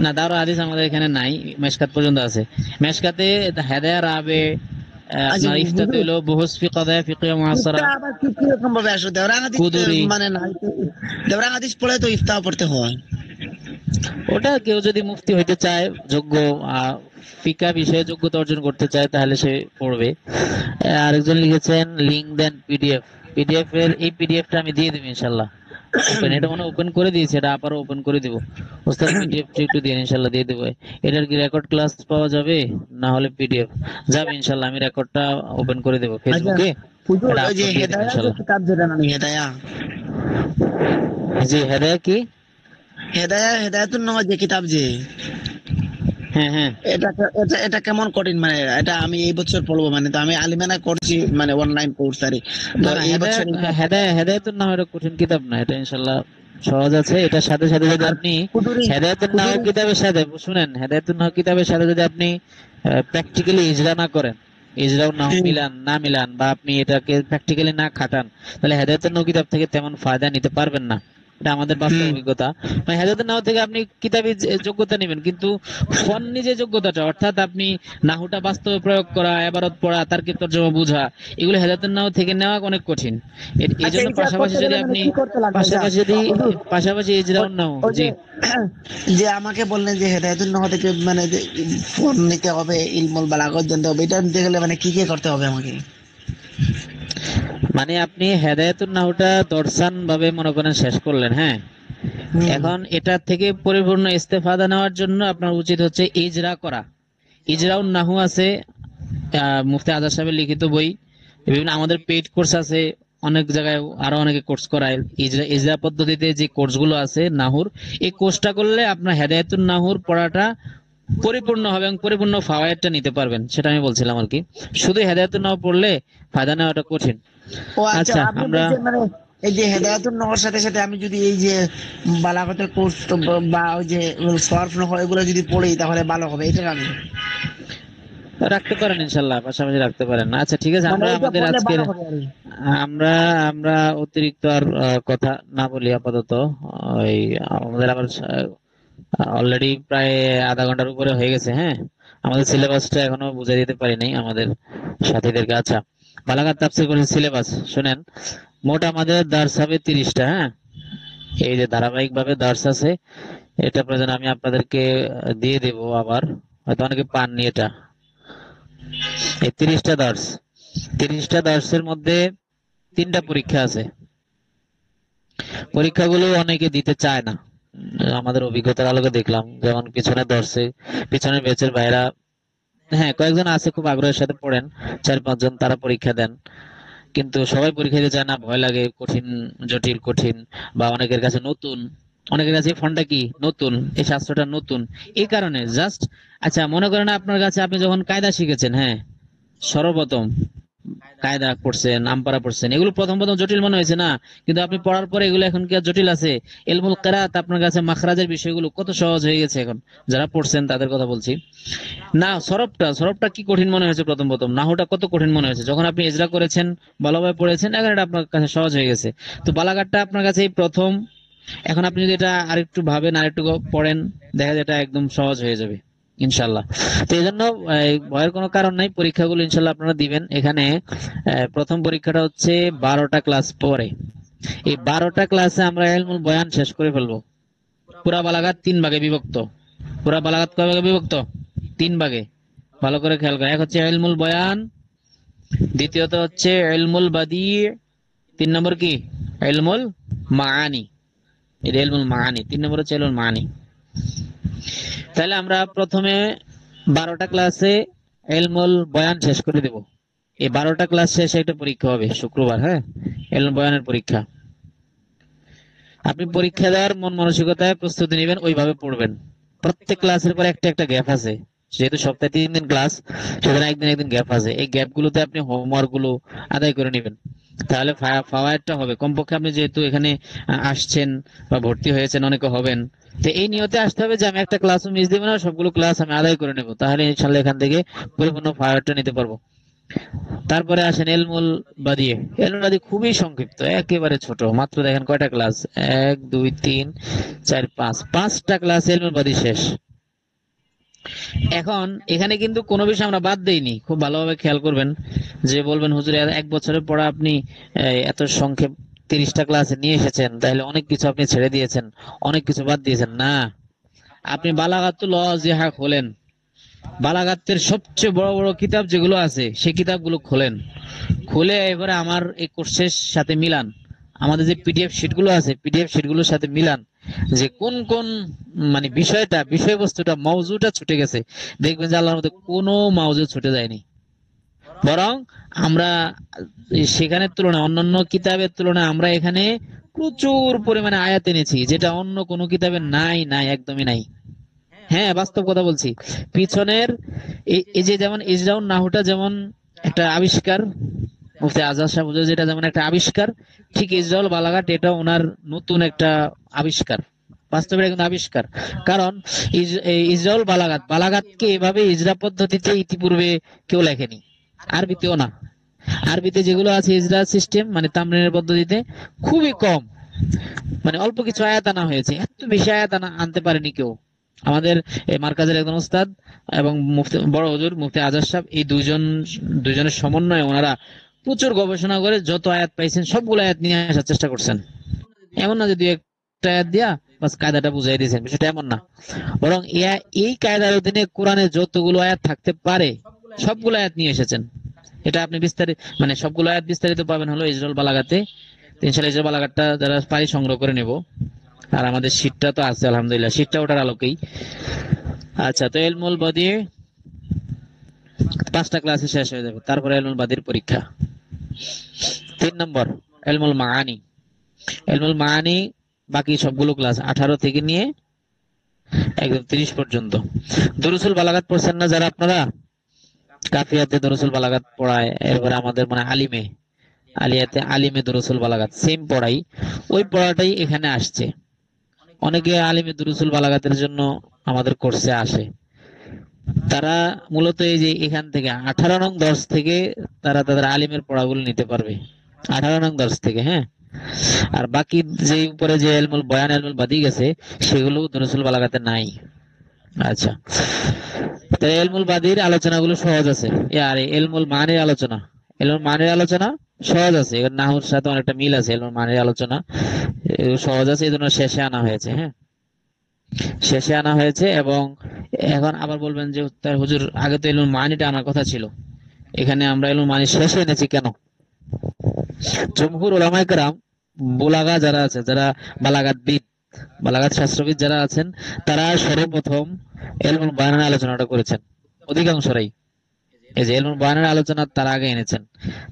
না দাওরা হাদিস আমাদের এখানে নাই, মেশকাত পর্যন্ত আছে। মেশকাতে হেদায়া রাবে, আচ্ছা আপনার ইফতাতে হুজুর, হলো বহুস ফি কাদায়া ফিকিয়া মুআসসারা, ইফতা আবার কি রকম ভাবে আসো? দেওরাং হাদিস কুদুরি। মানে নাই তো, দেওরাং হাদিস পড়ে তো ইফতা পড়তে হয়। ওটা কেউ যদি মুফতি হইতে চায়, যোগ্য, ফিকা বিষয়ে যোগ্যতা অর্জন করতে চায়, তাহলে সে পড়বে। আরেকজন লিখেছেন লিংক দেন পিডিএফ। পিডিএফ এর এই পিডিএফটা আমি দিয়ে দেবো ইনশাল্লাহ। ওপেন, এটা মনে ওপেন করে দিয়েছি, এটা আবারও ওপেন করে দিব। ওস্তাদ পিডিএফ একটু দিয়ে ইনশাল্লাহ দিয়ে দেবো। এটার কি রেকর্ড ক্লাস পাওয়া যাবে, না হলে পিডিএফ যাবে? ইনশাল্লাহ আমি রেকর্ডটা ওপেন করে দেবো আচ্ছা ফেসবুকে, হুজুর, এটা ওই যে আপলোড দিয়ে দেবো হেদায়া যে ইনশাল্লাহ। কিতাব যেটা নাম হেদায়া, জি, হেদায়া কি? হেদায়াতুন নামাজ যে কিতাব যে, হ্যাঁ হ্যাঁ। এটা এটা এটা কেমন কঠিন? মানে এটা আমি এই বছর পড়বো, মানে তো আমি আলিমানা করছি, মানে অনলাইন কোর্স আরে। তো না না, এই বছর হেদায়েতুন নাহ এটা কঠিন কিতাব না, এটা ইনশাল্লাহ সহজ আছে। এটার সাথে সাথে যদি আর আপনি কুদুরি হেদায়েতুন নাহ কুদুরি কিতাবের সাথে শুনেন, হেদায়েতুন নাহ কিতাবের সাথে যদি আপনি প্র্যাকটিক্যালি ইজরা না করেন, ইজরাও নাহ মিলান, বা আপনি এটাকে প্র্যাকটিক্যালি না খাটান, তাহলে হেদায়েতুন নাহ কিতাব থেকে তেমন ফায়দা নিতে পারবেন না। এটা আমাদের বাস্তব অভিজ্ঞতা। মানে হেদায়েতুন নাহ থেকে আপনি কিতাবী যোগ্যতা নেবেন, কিন্তু ফন্নি যে যোগ্যতাটা, অর্থাৎ আপনি নাহুটা বাস্তবে প্রয়োগ করা, ইবারত পড়া, তার্কিক তর্জমা বোঝা, এগুলো হেদায়েতুন নাহ থেকে নেওয়া অনেক কঠিন। এই আচ্ছা, জন্য এটা পাশাপাশি করতে যদি গেলে মানে আপনি কি করতে লাগবে এটা? হুজুর, পাশাপাশি ইজরাউন নাহ। ওই জি, যে যে আমাকে বললেন যে হেদায়েতুন নাহ থেকে মানে যে ফোন নিতে হবে, ইলমুল বালাগত জানতে হবে, এটা নিতে গেলে মানে কি কি করতে হবে আমাকে? মানে আপনি হেদায়েতুন নাহটা দর্শন ভাবে মনে করেন শেষ করলেন, হ্যাঁ। এখন এটা থেকে পরিপূর্ণ ইস্তেফাদা নেওয়ার জন্য আপনার উচিত হচ্ছে ইজরা করা। ইজরাউন নাহু আছে, মুফতি আজাদ সাহেবের লিখিত বই, বিভিন্ন আমাদের পেইড কোর্স আছে, অনেক জায়গায় আরো অনেকে কোর্স করায়। ইজরা পদ্ধতিতে যে কোর্সগুলো আছে নাহুর, এই কোর্সটা করলে আপনার হেদায়েতুন নাহুর পড়াটা পরিপূর্ণ হবে এবং পরিপূর্ণ ফাওয়ায়েদটা নিতে পারবেন, সেটা আমি বলছিলাম আর কি। শুধু হেদায়েতুন নাহু পড়লে ফায়দা নেওয়াটা কঠিন। ও আচ্ছা, আচ্ছা, আপনি আমরা বলছেন মানে এই যে হেদায়েতুন নহর সাথে সাথে আমি যদি এই যে বালাগতের কোর্স বা ওই যে সরফ নহর এগুলো যদি পড়ি তাহলে ভালো হবে, এটা আমি রাখতে পারেন ইনশাল্লাহ, পাশাপাশি রাখতে পারেন। আচ্ছা ঠিক আছে, মানে আমরা এটা আমাদের পড়লে আজকের ভালো হবে আর কি। আমরা আমরা অতিরিক্ত আর কথা না বলি আপাতত। ওই আমাদের আবার অলরেডি প্রায় আধা ঘন্টার উপরে হয়ে গেছে। হ্যাঁ, আমাদের সিলেবাসটা এখনো বুঝাই দিতে পারি নাই আমাদের সাথীদেরকে। আচ্ছা, বালাগাত তাফসীর করেছে সিলেবাস শুনেন। মোট আমাদের দার্স হবে 30টা। হ্যাঁ, এই যে ধারাবাহিক ভাবে দার্স আছে, এটা প্রয়োজন আমি আপনাদেরকে দিয়ে দেব। আবার হয়তো অনেকে পাননি এটা। এই 30টা দার্সের মধ্যে 3টা পরীক্ষা আছে। পরীক্ষাগুলো অনেকে দিতে চায় না, আমাদের অভিজ্ঞতার আলোকে দেখলাম। যেমন পিছনের ব্যাচের ভাইরা, হ্যাঁ কয়েকজন আছে খুব আগ্রহের সাথে পড়েন, 4-5 জন তারা পরীক্ষা দেন, কিন্তু সবাই পরীক্ষা দিতে চায় না, ভয় লাগে, কঠিন, জটিল, কঠিন, বা অনেকের কাছে নতুন, অনেকের কাছে এই ফন্টটা কি নতুন, এই শাস্ত্রটা নতুন। এই কারণে জাস্ট, আচ্ছা মনে করেন আপনার কাছে, আপনি যখন কায়দা শিখেছেন, হ্যাঁ, সর্বপ্রথম কায়দা পড়ছেন, আমপারা পড়ছেন, এগুলো প্রথম প্রথম জটিল মনে হয়েছে না, কিন্তু আপনি পড়ার পরে এগুলো এখন কি আর জটিল আছে? ইলমুল কিরাত আপনার কাছে মাখরাজের বিষয়গুলো কত সহজ হয়ে গেছে এখন, যারা পড়ছেন তাদের কথা বলছি। না, সরবটা কি কঠিন মনে হয়েছে প্রথম প্রথম, নাহুটা কত কঠিন মনে হয়েছে, যখন আপনি ইজরা করেছেন, ভালোভাবে পড়েছেন, এখন এটা আপনার কাছে সহজ হয়ে গেছে। তো বালাগাতটা আপনার কাছে এই প্রথম, এখন আপনি যদি এটা আরেকটু ভাবেন, আরেকটু পড়েন, দেখা যায় এটা একদম সহজ হয়ে যাবে ইনশাল্লাহ। তো এই জন্য ভয়ের কোনো কারণ নাই, পরীক্ষাগুলো ইনশাল্লাহ আপনারা দিবেন। এখানে প্রথম পরীক্ষাটা হচ্ছে 12টা ক্লাস পরে। এই 12টা ক্লাসে আমরা ইলমুল বয়ান শেষ করে ফেলবো। পুরা বালাগাত 3 ভাগে বিভক্ত। পুরা বালাগাত কয় ভাগে বিভক্ত? 3 ভাগে। ভালো করে খেয়াল করেন, এক হচ্ছে ইলমুল বয়ান, দ্বিতীয়ত হচ্ছে ইলমুল বাদি, 3 নম্বর কি ইলমুল মাআনি। এটা ইলমুল মাআনি, 3 নম্বর হচ্ছে ইলমুল মাআনি। তাহলে আমরা প্রথমে 12টা ক্লাসে ইলমুল বয়ান শেষ করে দেব। এই 12টা ক্লাস শেষে একটা পরীক্ষা হবে শুক্রবার, হ্যাঁ, ইলমুল বয়ানের পরীক্ষা। আপনি পরীক্ষা দেওয়ার মন মানসিকতায় প্রস্তুতি নেবেন, ওইভাবে পড়বেন। প্রত্যেক ক্লাসের পর একটা একটা গ্যাপ আছে, যেহেতু সপ্তাহে 3 দিন ক্লাস, সেখানে একদিন একদিন গ্যাপ আছে। এই গ্যাপ গুলোতে আপনি হোমওয়ার্ক গুলো আদায় করে নেবেন, তাহলে ফাওয়ায়েদটা হবে। কমপক্ষে আপনি যেহেতু এখানে আসছেন বা ভর্তি হয়েছেন, অনেকে হবেন, তো এই নিয়তে আসতে হবে যে আমি একটা ক্লাসও মিস দিব না, সবগুলো ক্লাস আমি আদায় করে নেব, তাহলে ইনশাল্লাহ এখান থেকে পরিপূর্ণ ফাওয়ায়েদটা নিতে পারবো। তারপরে আসেন এলমুল বাদি। এলমুল বাদি খুবই সংক্ষিপ্ত, একেবারে ছোট, মাত্র দেখেন কয়টা ক্লাস, 1 2 3 4 5, 5টা ক্লাস এলমুল বাদি শেষ। এখন এখানে কিন্তু কোনো বিষয় আমরা বাদ দেইনি, খুব ভালোভাবে খেয়াল করবেন। যে বলবেন হুজুর 1 বছরের পড়া আপনি এত সংক্ষেপ 30টা ক্লাসে নিয়ে এসেছেন, তাহলে অনেক কিছু আপনি ছেড়ে দিয়েছেন, অনেক কিছু বাদ দিয়েছেন। না, আপনি বালাগাতুল ওয়াজিহা খোলেন, বালাগাতের সবচেয়ে বড় বড় কিতাব যেগুলো আছে সেই কিতাবগুলো খোলেন, খুলে এবারে আমার এই কোর্সের সাথে মিলান, আমাদের যে পিডিএফ শিটগুলো আছে পিডিএফ শিটগুলোর সাথে মিলান, যে কোন কোন মানে বিষয়বস্তুটা মওজুটা ছুটে গেছে। দেখবেন যে আল্লাহর মধ্যে কোনো মওজু ছুটে যায়নি, বরং আমরা সেখানের তুলনায়, অন্যান্য কিতাবের তুলনায় আমরা এখানে প্রচুর পরিমাণে আয়াত এনেছি, যেটা অন্য কোনো কিতাবে নাই, নাই, একদমই নাই। হ্যাঁ, বাস্তব কথা বলছি। পিছনের এই যে যেমন ইজরাউন নাহুটা যেমন একটা আবিষ্কার, মুফতি আজহার সাহেব হুজুর যেটা যেমন একটা আবিষ্কার, ঠিক ইজরাউল বালাগাত এটা ওনার নতুন একটা আবিষ্কার, বাস্তবের একদম আবিষ্কার। কারণ এই ইজরাউল বালাগাতকে এভাবে ইজরা পদ্ধতিতে ইতিপূর্বে কেউ লেখেনি, আরবিতেও না। আরবিতে যেগুলো আছে ইজরা সিস্টেম মানে তামরিনের পদ্ধতিতে খুবই কম, মানে অল্প কিছু আয়াত আনা হয়েছে, এত বেশি আয়াত আনতে পারেনি কেউ। আমাদের এই মার্কাজের একজন ওস্তাদ এবং মুফতি বড় হুজুর মুফতি আজহার সাহেব, এই দুইজনের সমন্বয়ে ওনারা প্রচুর গবেষণা করে যত আয়াত পাইছেন সবগুলো আয়াত নিয়ে আসার চেষ্টা করছেন। এমন না যে দুই একটা আয়াত দিয়া বাস কায়দাটা বুঝাই দিয়েছেন, বিষয়টা এমন না। বরং এই কায়দার অধীনে কোরআনে যতগুলো আয়াত থাকতে পারে সবগুলো আয়াত নিয়ে এসেছেন। এটা আপনি বিস্তারিত মানে সবগুলো আয়াত বিস্তারিত পাবেন হলো ইজরাউল বালাগাতে। ইনশাআল্লাহ ইজরাউল বালাগাতটা যারা পারি সংগ্রহ করে নেব। আর আমাদের শীটটা তো আছে আলহামদুলিল্লাহ, শীটটা ওটার আলোকেই। আচ্ছা, তো ইলমুল বাদি 5টা ক্লাসে শেষ হয়ে যাবে, তারপরে ইলমুল বাদির পরীক্ষা। 3 নম্বর ইলমুল মাআনি। ইলমুল মাআনি বাকি সবগুলো ক্লাস 18 থেকে নিয়ে একদম 30 পর্যন্ত। দুরুসুল বালাগাত পড়ছেন না যারা আপনারা? কাফিয়াতে দুরুসুল বালাগাত পড়ায়, এরপরে আমাদের মানে আলিমে দুরুসুল বালাগাত সেম পড়াই, ওই পড়াটাই এখানে আসছে। অনেকে আলিমে দুরুসুল বালাগাতের জন্য আমাদের কোর্সে আসে, তারা মূলত এই যে এখান থেকে 18 নং দর্শ থেকে তারা তাদের আলিমের পড়াগুলো নিতে পারবে, 18 নং দর্শ থেকে। হ্যাঁ, আর বাকি যে উপরে যে ইলমুল বয়ান ইলমুল বাদি গেছে সেগুলো দুরুসুল বালাগাতে নাই। আচ্ছা, তো ইলমুল বাদির আলোচনাগুলো সহজ আছে, আর ইলমুল মানির আলোচনা সহজ আছে, এর নাহুর সাথে অনেকটা মিল আছে। ইলমুল মানির আলোচনা সহজ আছে, এই জন্য শেষে আনা হয়েছে। হ্যাঁ, শেষে আনা হয়েছে। এবং এখন আবার বলবেন যে তার হুজুর আগে তো ইলমুল মানিটা আনার কথা ছিল, এখানে আমরা ইলমুল মানি শেষে এনেছি কেন? জমহুর উলামায়ে কেরাম বুলাগা যারা আছে, যারা বালাগাত শাস্ত্রবিদ যারা আছেন, তারা সর্বপ্রথম ইলমুল বয়ানের আলোচনাটা করেছেন অধিকাংশরাই। এই যে ইলমুল বয়ানের আলোচনা তারা আগে এনেছেন,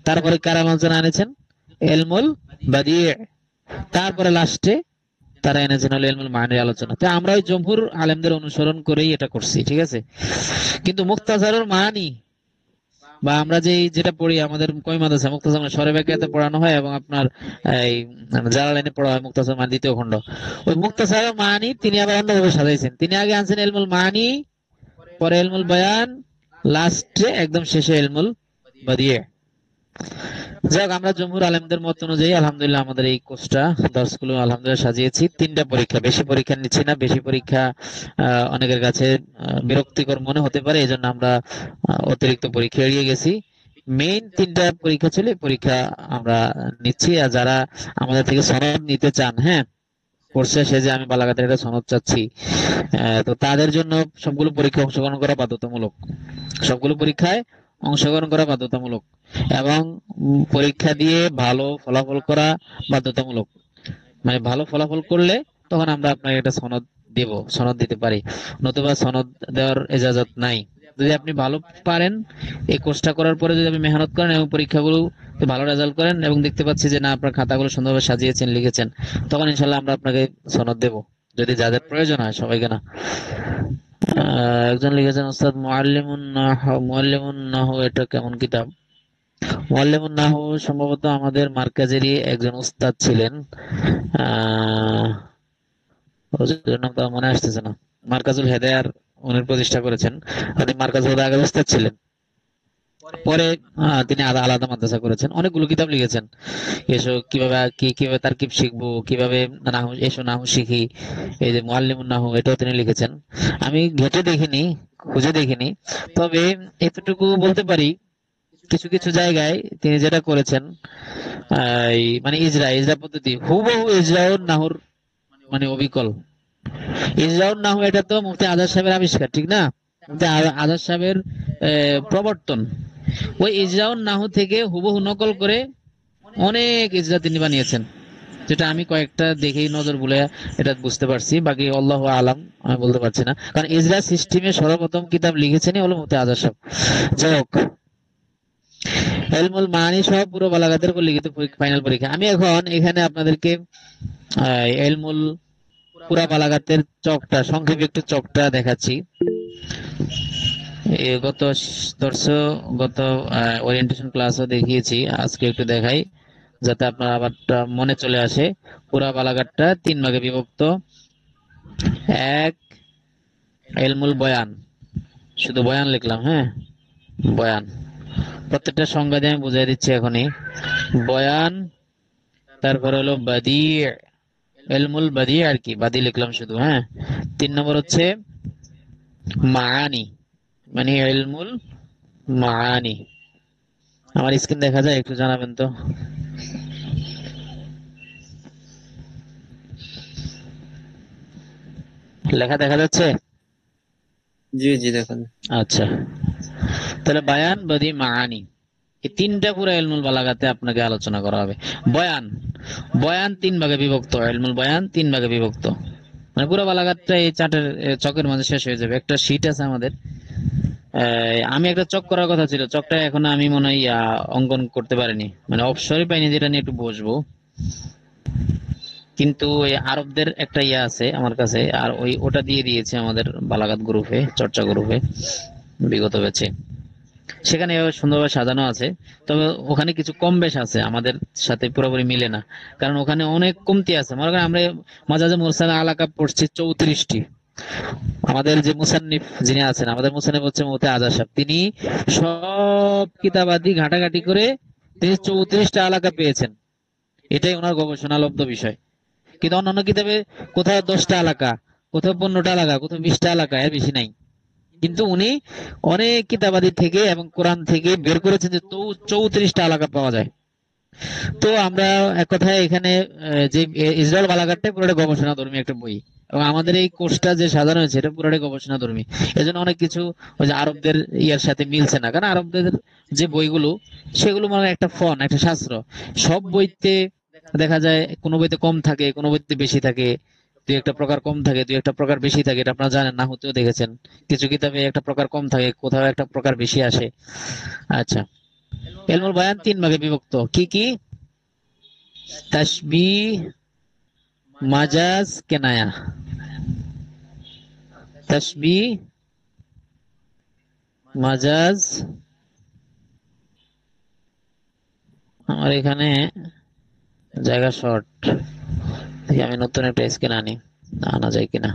তারপরে কার আলোচনা এনেছেন? ইলমুল বাদি, তারপরে লাস্টে তারা এনেছেন হলো ইলমুল মানির আলোচনা। তো আমরা ওই জমহুর আলেমদের অনুসরণ করেই এটা করছি, ঠিক আছে। কিন্তু বা আমরা যেটা পড়ি আমাদের কই মাদ্রাসা মুক্তাসর মানে সরে ব্যাখ্যাতে পড়ানো হয়, এবং আপনার এই জালালাইনে পড়া হয় মুক্তাসর মানে দ্বিতীয় খণ্ড। ওই মুক্তাসর মানি তিনি আবার অন্যভাবে সাজাইছেন। তিনি আগে আনছেন ইলমুল মানি, পরে ইলমুল বয়ান, লাস্টে একদম শেষে ইলমুল বাদিয়ে। যাক, আমরা জমহুর আলেমদের মত অনুযায়ী আলহামদুলিল্লাহ আমাদের এই কোর্সটা দর্শগুলো আলহামদুলিল্লাহ সাজিয়েছি। 3টা পরীক্ষা, বেশি পরীক্ষা নিচ্ছি না। বেশি পরীক্ষা অনেকের কাছে বিরক্তিকর মনে হতে পারে, এই জন্য আমরা অতিরিক্ত পরীক্ষা এড়িয়ে গেছি। মেইন 3টা পরীক্ষা ছিল, এই পরীক্ষা আমরা নিচ্ছি। আর যারা আমাদের থেকে সনদ নিতে চান, হ্যাঁ, কোর্সে সে যে আমি বালাঘাটের একটা সনদ চাচ্ছি, তো তাদের জন্য সবগুলো পরীক্ষায় অংশগ্রহণ করা বাধ্যতামূলক। সবগুলো পরীক্ষায় অংশগ্রহণ করা বাধ্যতামূলক, এবং পরীক্ষা দিয়ে ভালো ফলাফল করা বাধ্যতামূলক। মানে ভালো ফলাফল করলে তখন আমরা আপনাকে একটা সনদ দেব, সনদ দিতে পারি, নতুবা সনদ দেওয়ার এজাজত নাই। যদি আপনি ভালো পারেন, এই কোর্সটা করার পরে যদি আপনি মেহনত করেন এবং পরীক্ষাগুলো ভালো রেজাল্ট করেন, এবং দেখতে পাচ্ছি যে না আপনার খাতাগুলো সুন্দরভাবে সাজিয়েছেন, লিখেছেন, তখন ইনশাল্লাহ আমরা আপনাকে সনদ দেব, যদি যাদের প্রয়োজন হয়, সবাইকে না। একজন লিখেছেন ওস্তাদ মুআল্লিমুন নাহু, এটা কেমন কিতাব? মুআল্লিমুন নাহু সম্ভবত আমাদের মার্কাজেরই একজন উস্তাদ ছিলেন। আহ হুজুরের নাম তো মনে আসতেছে না। মার্কাজুল হেদায়ার উনি প্রতিষ্ঠা করেছেন। তিনি মার্কাজুল হেদায়ার আগে উস্তাদ ছিলেন, পরে তিনি আলাদা মাদ্রাসা করেছেন। অনেকগুলো কিতাব লিখেছেন, এসো কিভাবে তারকিব শিখবো, কিভাবে নাহু, এসো নাহু শিখি, এই যে মুআল্লিমুন নাহু, এটাও তিনি লিখেছেন। আমি ঘেটে দেখিনি, খুঁজে দেখিনি, তবে এতটুকু বলতে পারি, কিছু কিছু জায়গায় তিনি যেটা করেছেন, মানে ইজরা পদ্ধতি হুবহু ইজরাউন নাহুর মানে অবিকল। ইজরাউন নাহু এটা তো মুফতি আজাদ সাহেবের আবিষ্কার, ঠিক না? মুফতি আজাদ সাহেবের প্রবর্তন। ওই ইজরাউন নাহু থেকে হুবহু নকল করে অনেক ইজরা তিনি বানিয়েছেন, যেটা আমি কয়েকটা দেখেই নজর বুলে এটা বুঝতে পারছি। বাকি আল্লাহু আলাম, আমি বলতে পারছি না, কারণ ইজরা সিস্টেমে সর্বপ্রথম কিতাব লিখেছেনই হলো মুফতি আজাদ সাহেব। যাই হোক, এলমুল মানি সহ পুরো বালাগাতের উপর লিখিত ফাইনাল পরীক্ষা। আমি এখন এখানে আপনাদেরকে এলমুল পুরা বালাগাতের চকটা, সংক্ষেপে একটু চকটা দেখাচ্ছি। গত ওরিয়েন্টেশন ক্লাসও দেখিয়েছি, আজকে একটু দেখাই যাতে আপনার আবার মনে চলে আসে। পুরা বালাগাতটা 3 ভাগে বিভক্ত। এক, এলমুল বয়ান, শুধু বয়ান লিখলাম, হ্যাঁ, বয়ান। প্রত্যেকটা সংজ্ঞা দিয়ে আমি বুঝাই দিচ্ছি এখনই। বয়ান, তারপর হলো বাদি, এলমুল বাদি আর কি, বাদি লিখলাম শুধু, হ্যাঁ। 3 নম্বর হচ্ছে মাআনি, মানে এলমুল মাআনি। আমার স্ক্রিন দেখা যায়? একটু জানাবেন তো। লেখা দেখা যাচ্ছে? জি জি দেখুন। আচ্ছা, তাহলে বায়ান, বাদি, মাআনি, এই 3টা পুরো ইলমুল বালাগাতে আপনাকে আলোচনা করা হবে। বয়ান, বয়ান 3 ভাগে বিভক্ত, ইলমুল বয়ান 3 ভাগে বিভক্ত। মানে পুরো বালাগাতটা এই চকের মাঝে শেষ হয়ে যাবে। একটা শীট আছে আমাদের, আমি একটা চক করার কথা ছিল, চকটা এখন আমি মনে হয় অঙ্কন করতে পারিনি, মানে অবসরই পাইনি, যেটা নিয়ে একটু বসবো। কিন্তু ওই আরবদের একটা আছে আমার কাছে, আর ওটা দিয়ে দিয়েছে আমাদের বালাগাত গ্রুপে, চর্চা গ্রুপে, বিগত ব্যাচে। সেখানে এভাবে সুন্দরভাবে সাজানো আছে, তবে ওখানে কিছু কম বেশ আছে, আমাদের সাথে পুরোপুরি মিলে না, কারণ ওখানে অনেক কমতি আছে। মনে করেন আমরা মাজাজে মুরসাল আলাকা পড়ছি 34টি। আমাদের যে মুসান্নিফ যিনি আছেন, আমাদের মুসান্নিফ হচ্ছে মুফতি আজাদ সাহেব, তিনি সব কিতাবাদি ঘাটাঘাটি করে তিনি 34টা আলাকা পেয়েছেন। এটাই ওনার গবেষণালব্ধ বিষয়। কিন্তু অন্যান্য কিতাবে কোথাও 10টা এলাকা, কোথাও 15টা এলাকা, কোথাও 20টা এলাকা, এর বেশি নাই। কিন্তু উনি অনেক কিতাবাদি থেকে এবং কোরআন থেকে বের করেছেন যে 34টা এলাকা পাওয়া যায়। তো আমরা এক কথায় এখানে যে ইসরায়েল বালাঘাটটা পুরোটা গবেষণা ধর্মী একটা বই, এবং আমাদের এই কোর্সটা যে সাজানো হয়েছে এটা পুরোটাই গবেষণা ধর্মী। এজন্য অনেক কিছু ওই যে আরবদের ইয়ার সাথে মিলছে না, কারণ আরবদের যে বইগুলো সেগুলো মানে একটা ফন, একটা শাস্ত্র। সব বইতে দেখা যায় কোনো বইতে কম থাকে, কোনো বইতে বেশি থাকে, দুই একটা প্রকার কম থাকে, দুই একটা প্রকার বেশি থাকে, এটা আপনারা জানেন, না হতেও দেখেছেন। কিছু কিতাবে একটা প্রকার কম থাকে, কোথাও একটা প্রকার বেশি আসে। আচ্ছা, ইলমুল বায়ান 3 ভাগে বিভক্ত। কি কি? তাশবিহ, মাজাজ, কেনায়া। তাশবিহ, মাজাজ, আমার এখানে জায়গা শর্ট, দেখি আমি নতুন একটা স্ক্রিন আনি, আনা যায় কিনা।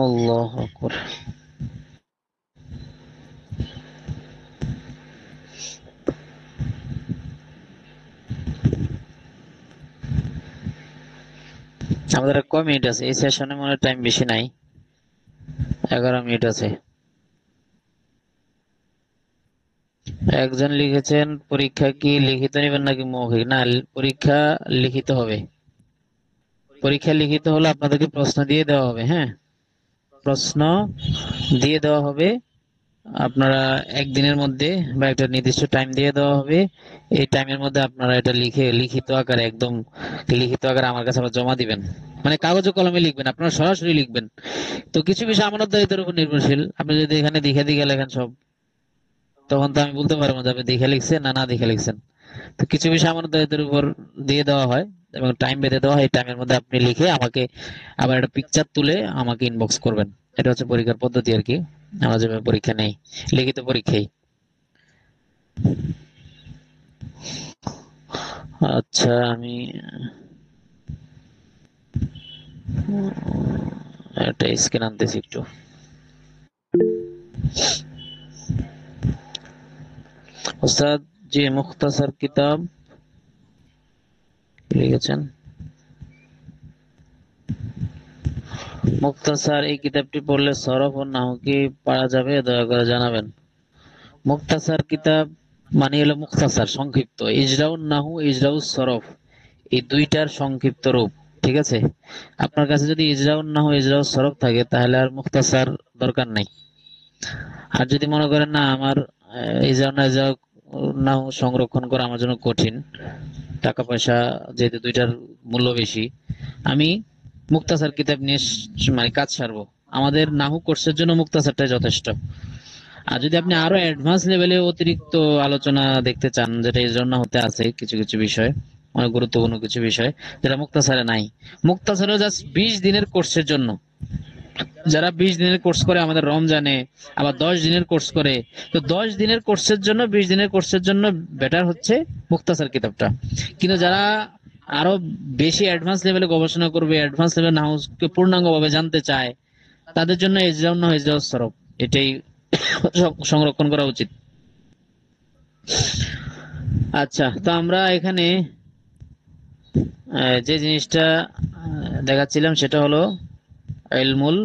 আল্লাহু আকবার। আমাদের আর কয় মিনিট আছে এই সেশনে? মনে হয় টাইম বেশি নাই, 11 মিনিট আছে। একজন লিখেছেন পরীক্ষা কি লিখিত নেবেন নাকি মৌখিক? না, পরীক্ষা লিখিত হবে। পরীক্ষা লিখিত হলে আপনাদেরকে প্রশ্ন দিয়ে দেওয়া হবে। হ্যাঁ, প্রশ্ন দিয়ে দেওয়া হবে। আপনারা একদিনের মধ্যে বা একটা নির্দিষ্ট টাইম দিয়ে দেওয়া হবে। এই টাইমের মধ্যে আপনারা এটা লিখে লিখিত আকারে, একদম লিখিত আকারে আমার কাছে আবার জমা দিবেন। মানে কাগজে কলমে লিখবেন, আপনারা সরাসরি লিখবেন। তো কিছু বিষয় আমানতদারিত্বের উপর নির্ভরশীল। আপনি যদি এখানে দেখে দেখে লেখেন সব, তখন তো আমি বলতে পারবো না যে আপনি দেখে লিখছেন না না দেখে লিখছেন। তো কিছু বিষয় আমানতদারিত্বের উপর দিয়ে দেওয়া হয় এবং টাইম বেঁধে দেওয়া হয়। এই টাইমের মধ্যে আপনি লিখে আমাকে আবার একটা পিকচার তুলে আমাকে ইনবক্স করবেন। এটা হচ্ছে পরীক্ষার পদ্ধতি আর কি। আমরা যেভাবে পরীক্ষা নেই, লিখিত পরীক্ষায়। আচ্ছা, আমি একটা স্ক্রিন আনতেছি একটু। ওস্তাদ জি, মুখতাসার কিতাব লিখেছেন। মুখতাসার এই কিতাবটি পড়লে সরফ ও নাহু কি পারা যাবে? দয়া করে জানাবেন। মুখতাসার কিতাব মানে হলো মুখতাসার, সংক্ষিপ্ত। ইজরাউন নাহু, ইজরাউস সরফ, এই দুইটার সংক্ষিপ্ত রূপ। ঠিক আছে, আপনার কাছে যদি ইজরাউন নাহু ইজরাউস সরফ থাকে তাহলে আর মুখতাসার দরকার নাই। আর যদি মনে করেন না আমার ইজরাউন ইজরাউ নাহু সংরক্ষণ করা আমার জন্য কঠিন, টাকা পয়সা যেহেতু দুইটার মূল্য বেশি, আমি মুক্তাসার কিতাব নিয়ে মানে কাজ সারবো। আমাদের নাহু কোর্সের জন্য মুক্তাসারটাই যথেষ্ট। আর যদি আপনি আরো অ্যাডভান্স লেভেলে অতিরিক্ত আলোচনা দেখতে চান, যেটা এই জন্য হতে আছে কিছু কিছু বিষয়, অনেক গুরুত্বপূর্ণ কিছু বিষয় যেটা মুক্তাসারে নাই। মুক্তাসারে জাস্ট 20 দিনের কোর্সের জন্য। যারা 20 দিনের কোর্স করে আমাদের রমজানে, আবার 10 দিনের কোর্স করে, তো 10 দিনের কোর্সের জন্য, 20 দিনের কোর্সের জন্য বেটার হচ্ছে মুক্তাসার কিতাবটা। কিন্তু যারা আরো বেশি অ্যাডভান্স লেভেলে গবেষণা করবে, অ্যাডভান্স লেভেলে নাউজকে পূর্ণাঙ্গ ভাবে জানতে চায়, তাদের জন্য ইজরাউন নাহু ইজরাউস সরফ এটাই সংরক্ষণ করা উচিত। আচ্ছা, তো আমরা এখানে যে জিনিসটা দেখাচ্ছিলাম সেটা হলো ইলমুল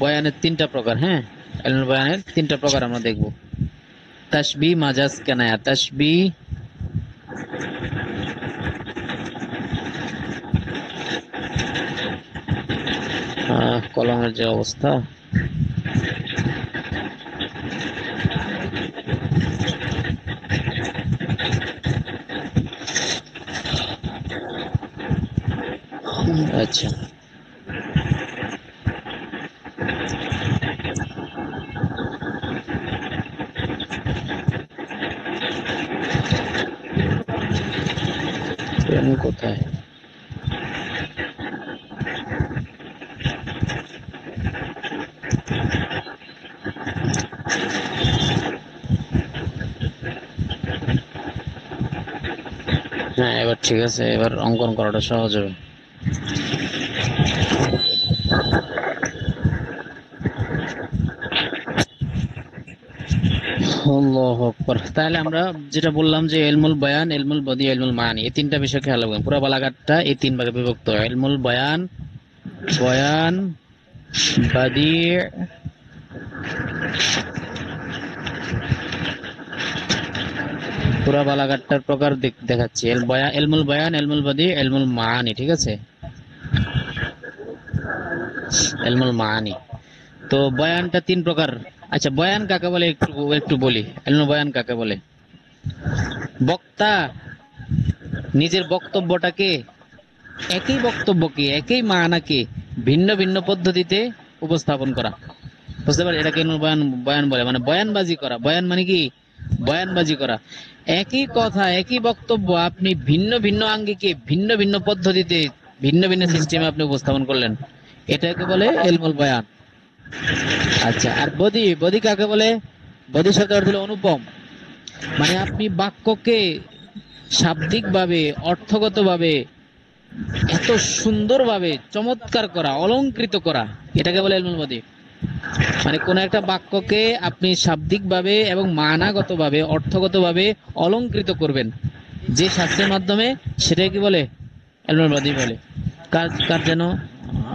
বয়ানের 3টা প্রকার। হ্যাঁ, ইলমুল বয়ানের 3টা প্রকার আমরা দেখব। তাশবিহ, মাজাজ, কিনায়া। তাশবিহ, কলমের যে অবস্থা, আচ্ছা আমি কোথায়? হ্যাঁ, এবার ঠিক আছে, এবার অঙ্কন করাটা সহজ হবে। আল্লাহু আকবার। তাহলে আমরা যেটা বললাম যে ইলমুল বয়ান, ইলমুল বদি, ইলমুল মানি, এই 3টা বিষয় খেয়াল রাখবেন। পুরো বালাগাতটা এই 3 ভাগে বিভক্ত হয়। ইলমুল বয়ান, বয়ান, বাদি, পুরা বালাগাতটার প্রকার দেখাচ্ছি। ইলমুল বয়ান, ইলমুল বদি, ইলমুল মানি। ঠিক আছে, ইলমুল মানি। তো বয়ানটা 3 প্রকার। আচ্ছা, বয়ান কাকে বলে একটু একটু বলি। ইলমুল বয়ান কাকে বলে? বক্তা নিজের বক্তব্যটাকে, একই বক্তব্যকে, একই মানাকে ভিন্ন ভিন্ন পদ্ধতিতে উপস্থাপন করা। বুঝতে পারেন, এটাকে ইলমুল বয়ান বয়ান বলে। মানে বয়ানবাজি করা। বয়ান মানে কি? বয়ানবাজি করা। একই কথা, একই বক্তব্য আপনি ভিন্ন ভিন্ন আঙ্গিকে, ভিন্ন ভিন্ন পদ্ধতিতে, ভিন্ন ভিন্ন সিস্টেমে আপনি উপস্থাপন করলেন, এটাকে বলে ইলমুল বয়ান। আচ্ছা, আর বদি, বদি কাকে বলে? বদি শব্দের অর্থ হলো অনুপম। মানে আপনি বাক্যকে শাব্দিক ভাবে, অর্থগত ভাবে এত সুন্দর ভাবে চমৎকার করা, অলংকৃত করা, এটাকে বলে ইলমুল বদি। মানে কোন একটা বাক্যকে আপনি শাব্দিক ভাবে এবং মানাগত ভাবে, অর্থগত ভাবে অলংকৃত করবেন যে শাস্ত্রের মাধ্যমে, সেটাই কি বলে? ইলমুল বদি বলে। কার কার যেন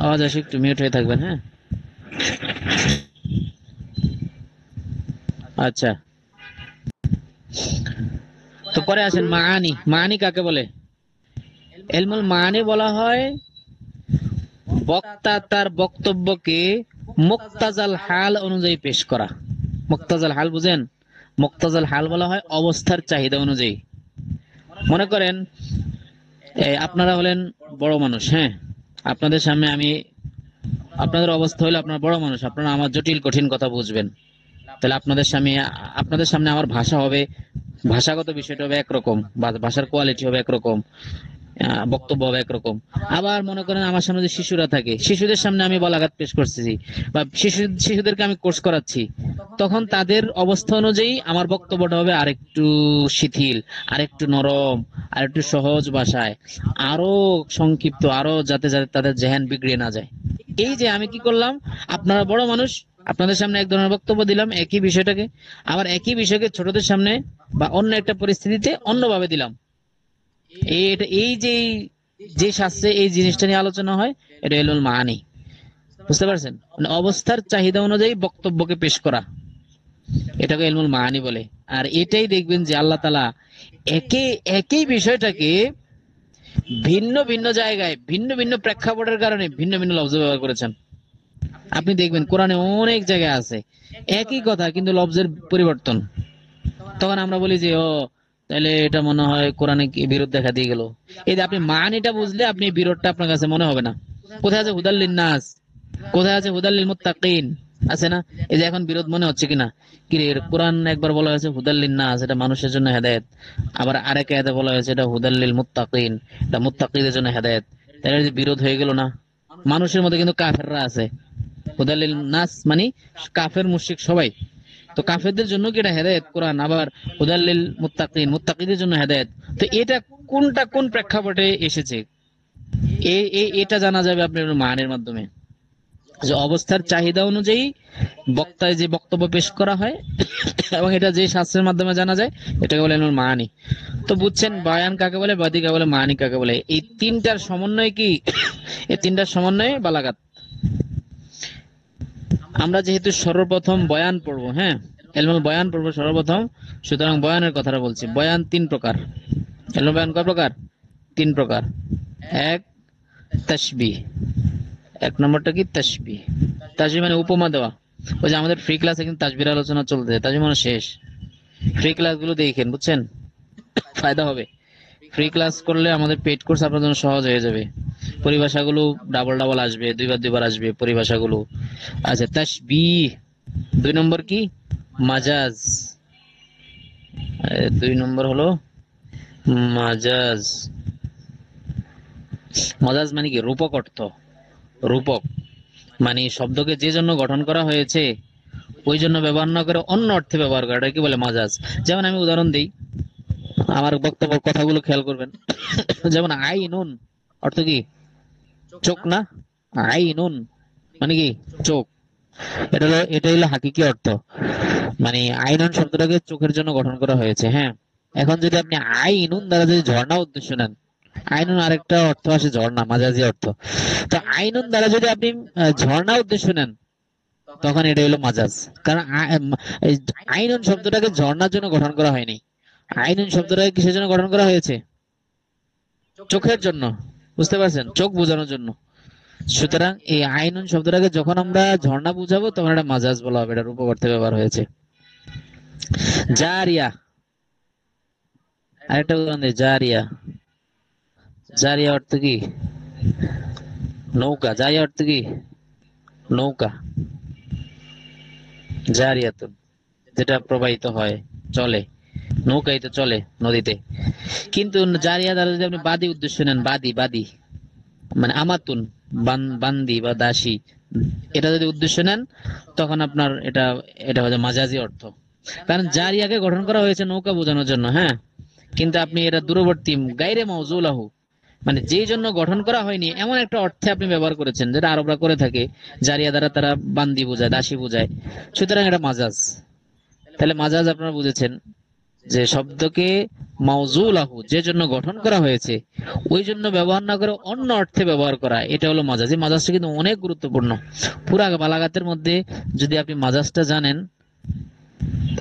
আওয়াজ আসে, একটু মিউট হয়ে থাকবেন, হ্যাঁ। আচ্ছা, তো পরে আসেন মাআনি। মাআনি কাকে বলে? ইলমুল মাআনি বলা হয় বক্তা তার বক্তব্যকে মুক্তাজাল হাল অনুযায়ী পেশ করা। মুক্তাজাল হাল বুঝেন? মুক্তাজাল হাল বলা হয় অবস্থার চাহিদা অনুযায়ী। মনে করেন আপনারা হলেন বড় মানুষ, হ্যাঁ, আপনাদের সামনে আমি, আপনাদের অবস্থা হলো আপনারা বড় মানুষ, আপনারা আমার জটিল কঠিন কথা বুঝবেন, তাহলে আপনাদের সামনে আমার ভাষা হবে, ভাষাগত বিষয়টা হবে একরকম, ভাষার কোয়ালিটি হবে একরকম, বক্তব্য হবে একরকম। আবার মনে করেন আমার সামনে যে শিশুরা থাকে, শিশুদের সামনে আমি বলাঘাত পেশ করতেছি বা শিশুদেরকে আমি কোর্স করাচ্ছি, তখন তাদের অবস্থা অনুযায়ী আমার বক্তব্যটা হবে আরেকটু শিথিল, আরেকটু নরম, আরেকটু সহজ ভাষায়, আরো সংক্ষিপ্ত, আরো যাতে যাতে তাদের জেহান বিগড়ে না যায়। এই যে আমি কি করলাম, আপনারা বড় মানুষ, আপনাদের সামনে এক ধরনের বক্তব্য দিলাম একই বিষয়টাকে, আবার একই বিষয়কে ছোটদের সামনে বা অন্য একটা পরিস্থিতিতে অন্যভাবে দিলাম। এই যে যে শাস্ত্রে এই জিনিসটা নিয়ে আলোচনা হয়, এটা ইলমুল মাআনি। বুঝতে পারছেন? মানে অবস্থার চাহিদা অনুযায়ী বক্তব্যকে পেশ করা, এটাকে ইলমুল মাআনি বলে। আর এটাই দেখবেন যে আল্লাহ তাআলা একই বিষয়টাকে ভিন্ন ভিন্ন জায়গায়, ভিন্ন ভিন্ন প্রেক্ষাপটের কারণে ভিন্ন ভিন্ন লফজ ব্যবহার করেছেন। আপনি দেখবেন কোরআনে অনেক জায়গায় আছে একই কথা, কিন্তু লফজের পরিবর্তন। তখন আমরা বলি যে ও, তাহলে এটা মনে হয় কোরআনে কি বিরোধ দেখা দিয়ে গেল। এই যে আপনি মানিটা বুঝলে আপনি এই বিরোধটা আপনার কাছে মনে হবে না। কোথায় আছে হুদাল্লিন নাস, কোথায় আছে হুদাল্লিল মুত্তাকিন, আছে না? এই যে এখন বিরোধ মনে হচ্ছে কিনা, কি রে, কোরআন একবার বলা হয়েছে হুদাল্লিন নাস, এটা মানুষের জন্য হেদায়েত, আবার আরেক আয়াতে বলা হয়েছে এটা হুদাল্লিল মুত্তাকিন, এটা মুত্তাকিদের জন্য হেদায়েত। তাহলে যে বিরোধ হয়ে গেল না? মানুষের মধ্যে কিন্তু কাফেররা আছে। হুদাল্লিল নাস মানে কাফের মুশরিক সবাই। তো কাফেরদের জন্য কি এটা হেদায়েত কোরআন, আবার হুদাল্লিল মুত্তাকিন, মুত্তাকিদের জন্য হেদায়েত। তো এটা কোনটা কোন প্রেক্ষাপটে এসেছে, এটা জানা যাবে আপনার মানের মাধ্যমে। যে অবস্থার চাহিদা অনুযায়ী বক্তায় যে বক্তব্য পেশ করা হয় এবং এটা যে শাস্ত্রের মাধ্যমে জানা যায়, এটাকে বলে ইলমুল মাআনি। তো বুঝছেন বয়ান কাকে বলে, বাদী কাকে বলে, মাআনি কাকে বলে। এই তিনটার সমন্বয় কি? এই তিনটার সমন্বয়ে বালাগাত। আমরা যেহেতু সর্বপ্রথম বয়ান পড়বো, হ্যাঁ, ইলমুল বয়ান পড়বো সর্বপ্রথম, সুতরাং বয়ানের কথাটা বলছি। বয়ান তিন প্রকার। ইলমুল বয়ান কয় প্রকার? তিন প্রকার। এক, তাশবিহ। এক নম্বরটা কি? তাশবিহ। তাশবিহ মানে উপমা দেওয়া। ওই যে আমাদের ফ্রি ক্লাসে কিন্তু তাশবিহর আলোচনা চলতে, তাশবিহ মানে শেষ। ফ্রি ক্লাসগুলো দেখেন, বুঝছেন, ফায়দা হবে। ফ্রি ক্লাস করলে আমাদের পেইড কোর্স আপনার জন্য সহজ হয়ে যাবে। পরিভাষাগুলো ডাবল ডাবল আসবে, দুইবার দুইবার আসবে পরিভাষাগুলো। আচ্ছা, তাশবিহ। দুই নম্বর কি? মাজাজ। দুই নম্বর হলো মাজাজ। মাজাজ মানে কি? রূপক অর্থ। রূপক মানে শব্দকে যে জন্য গঠন করা হয়েছে ওই জন্য ব্যবহার না করে অন্য অর্থে ব্যবহার করা, কি বলে? মাজাজ। যেমন আমি উদাহরণ দিই, আমার বক্তব্য কথাগুলো খেয়াল করবেন। যেমন আইনুন অর্থ কি? চোখ না? আইনুন মানে কি? চোখ। এটা হলো হাকিকি অর্থ। মানে আইনুন শব্দটাকে চোখের জন্য গঠন করা হয়েছে, হ্যাঁ। এখন যদি আপনি আইনুন দ্বারা যদি ঝর্ণা উদ্দেশ্য নেন, আইনুন আরেকটা অর্থ আসে ঝর্ণা, মাজাজি অর্থ। তো আইনুন দ্বারা যদি আপনি ঝর্ণা উদ্দেশ্য নেন, তখন এটা হলো মাজাজ। কারণ এই আইনুন শব্দটাকে ঝর্ণার জন্য গঠন করা হয়নি। আইনুন শব্দটাকে কিসের জন্য গঠন করা হয়েছে? চোখের জন্য। বুঝতে পারছেন? চোখ বোঝানোর জন্য। সুতরাং এই আইনুন শব্দটাকে যখন আমরা ঝর্ণা বুঝাবো, তখন এটা মাজাজ বলা হবে, এটা রূপক অর্থে ব্যবহার হয়েছে। জারিয়া, আরেকটা উদাহরণ দিই। জারিয়া, জারিয়া অর্থ কি? নৌকা। জারিয়া অর্থ কি? নৌকা। জারিয়াতুন, যেটা প্রবাহিত হয়, চলে, নৌকাই তো চলে নদীতে। কিন্তু জারিয়া দ্বারা যদি আপনি বাদী উদ্দেশ্য নেন, বাদী, বাদী মানে আমাতুন, বান্দি বা দাসী, এটা যদি উদ্দেশ্য নেন তখন আপনার এটা এটা হচ্ছে মাজাজি অর্থ। কারণ জারিয়াকে গঠন করা হয়েছে নৌকা বোঝানোর জন্য, হ্যাঁ, কিন্তু আপনি এটা দূরবর্তী গায়রে মাউজুলাহু মানে যেই জন্য গঠন করা হয়নি এমন একটা অর্থে আপনি ব্যবহার করেছেন, যেটা আরবরা করে থাকে। জারিয়া দ্বারা তারা বান্দি বোঝায়, দাসী বোঝায়, সুতরাং এটা মাজাজ। তাহলে মাজাজ আপনারা বুঝেছেন যে শব্দকে মাউজুলাহু যে জন্য গঠন করা হয়েছে ওই জন্য ব্যবহার না করে অন্য অর্থে ব্যবহার করা, এটা হলো মাজাজ। এই মাজাজটা কিন্তু অনেক গুরুত্বপূর্ণ। পুরা বালাগাতের মধ্যে যদি আপনি মাজাজটা জানেন,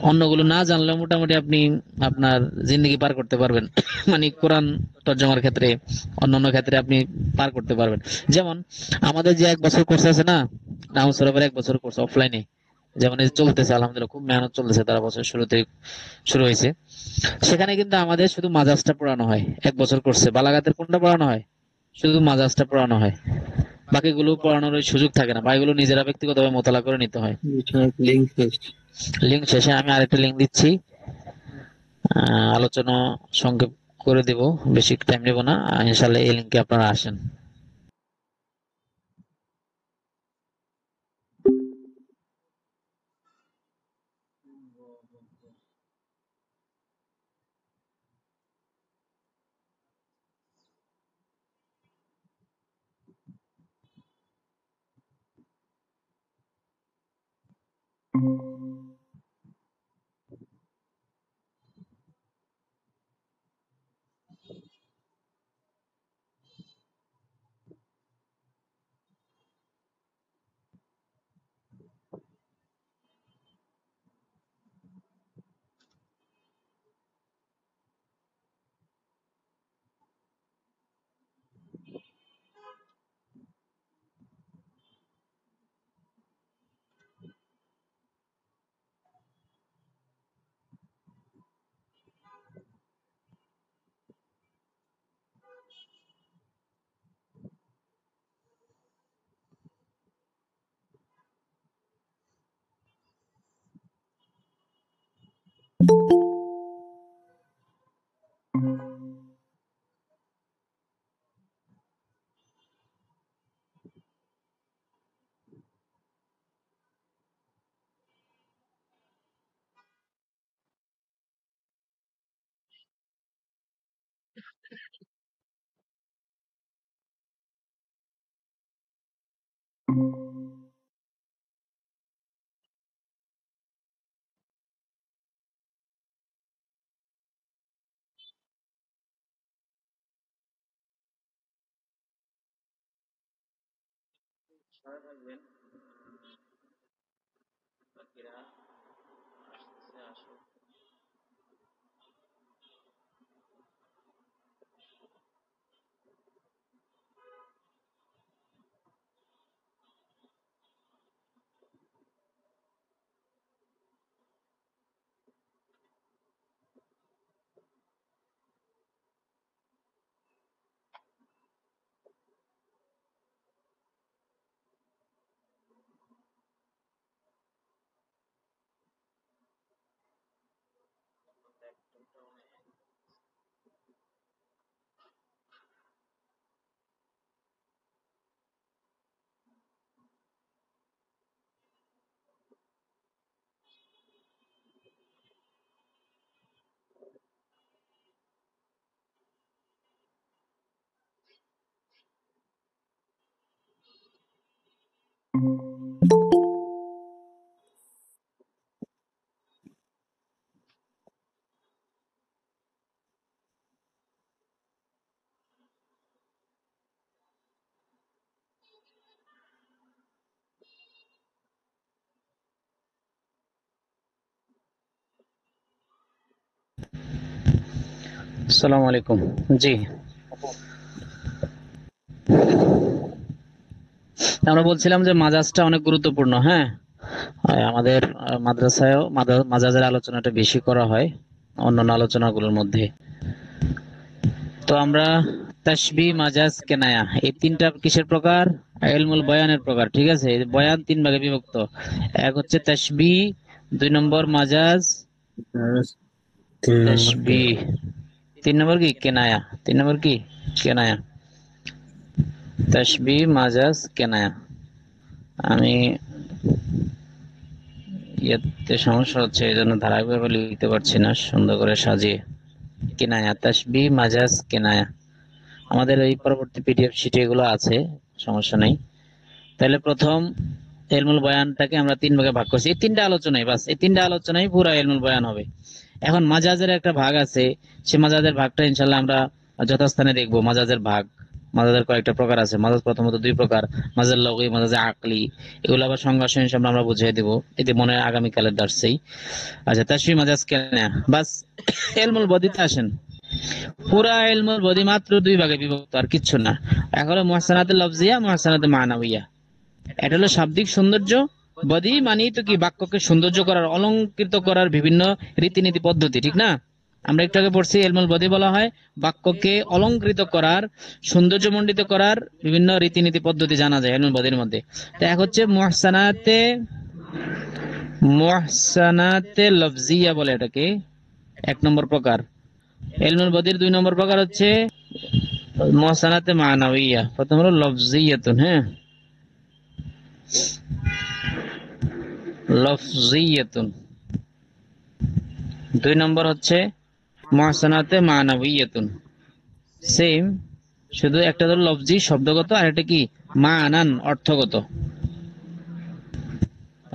অন্যগুলো না জানলেও মোটামুটি আপনি আপনার জিন্দগি পার করতে পারবেন। মানে কোরআন তর্জমার ক্ষেত্রে, অন্যান্য ক্ষেত্রে আপনি পার করতে পারবেন। যেমন আমাদের যে 1 বছর কোর্স আছে না, নাম সরফের 1 বছর কোর্স অফলাইনে, যেমন এই চলতেছে আলহামদুলিল্লাহ, খুব মেহনত চলতেছে, তারা বছর শুরুতে শুরু হয়েছে। সেখানে কিন্তু আমাদের শুধু মাজাজটা পড়ানো হয়। 1 বছর কোর্সে বালাগাতের কোনটা পড়ানো হয়? শুধু মাজাজটা পড়ানো হয়, বাকিগুলো পড়ানোর ওই সুযোগ থাকে না, বা এগুলো নিজেরা ব্যক্তিগতভাবে মোতালা করে নিতে হয়। লিঙ্ক শেষ। লিঙ্ক শেষে আমি আরেকটা লিঙ্ক দিচ্ছি, আলোচনা সংক্ষেপ করে দিব, বেশি টাইম নেব না, ইনশাল্লাহ এই লিঙ্কে আপনারা আসেন। আসসালামু আলাইকুম। জি, আমরা বলছিলাম যে মাজাজটা অনেক গুরুত্বপূর্ণ। হ্যাঁ, আমাদের মাদ্রাসায়ও মাজাজের আলোচনাটা বেশি করা হয় অন্যান্য আলোচনাগুলোর মধ্যে। তো আমরা তাসবিহ, মাজাজ, কেনায়া এই তিনটা কিসের প্রকার? ইলমুল বয়ানের প্রকার। ঠিক আছে, এই বয়ান 3 ভাগে বিভক্ত। এক হচ্ছে তাসবিহ, 2 নম্বর মাজাজ, 3 নম্বর তাসবিহ, 3 নম্বর কি কেনায়া, 3 নম্বর কি কেনায়া, তাসবিহ, মাজাজ, কেনায়া। আমি ইয়েতে সমস্যা হচ্ছে, এই জন্য ধারাবাহিকভাবে লিখতে পারছি না সুন্দর করে সাজিয়ে। কেনায়া, তাসবিহ, মাজাজ, কেনায়া আমাদের এই পরবর্তী পিডিএফ শিটে এগুলো আছে, সমস্যা নেই। তাহলে প্রথম ইলমুল বয়ানটাকে আমরা তিন ভাগে ভাগ করছি, এই তিনটা আলোচনায়, বাস এই তিনটা আলোচনায় পুরো ইলমুল বয়ান হবে। এখন মাজাজের একটা ভাগ আছে, সে মাজাজের ভাগটা ইনশাল্লাহ আমরা যথাস্থানে দেখবো। মাজাজের ভাগ, মাজাজের কয়েকটা প্রকার আছে। মাজাজ প্রথমত দুই প্রকার, মাজাজ লগী, মাজাজ আকলি। এগুলো আবার সংজ্ঞা সহ আমরা বুঝিয়ে দেবো, এতে মনে হয় আগামীকালের দার্সেই। আচ্ছা, তাশফিহ, মাজাজ, কেনা, বাস। ইলমুল বদিতে আসেন। পুরা ইলমুল বদি মাত্র দুই ভাগে বিভক্ত, আর কিচ্ছু না। এক হলো মুহসানাতুল লফজিয়া, মুহসানাতুল মানাউইয়া। এটা হলো শাব্দিক সৌন্দর্য। বদি মানেই তো কি, বাক্যকে সৌন্দর্য করার, অলংকৃত করার বিভিন্ন রীতিনীতি পদ্ধতি, ঠিক না? আমরা একটু আগে পড়ছি ইলমুল বদি বলা হয় বাক্যকে অলংকৃত করার, সৌন্দর্যমণ্ডিত করার বিভিন্ন রীতিনীতি পদ্ধতি জানা যায় ইলমুল বদির মধ্যে। তো এক হচ্ছে মুহসানাতে লফজিয়া বলে এটাকে, এক নম্বর প্রকার। ইলমুল বদির দুই নম্বর প্রকার হচ্ছে মুহসানাতে মানাউইয়া। প্রথম হলো লফজিয়াতুন, হ্যাঁ, লফজিয়াতুন। দুই নম্বর হচ্ছে মুহসানাতে মানাউইয়াতুন। সেম, শুধু একটা হলো লফজি শব্দগত, আর একটা কি মানান অর্থগত।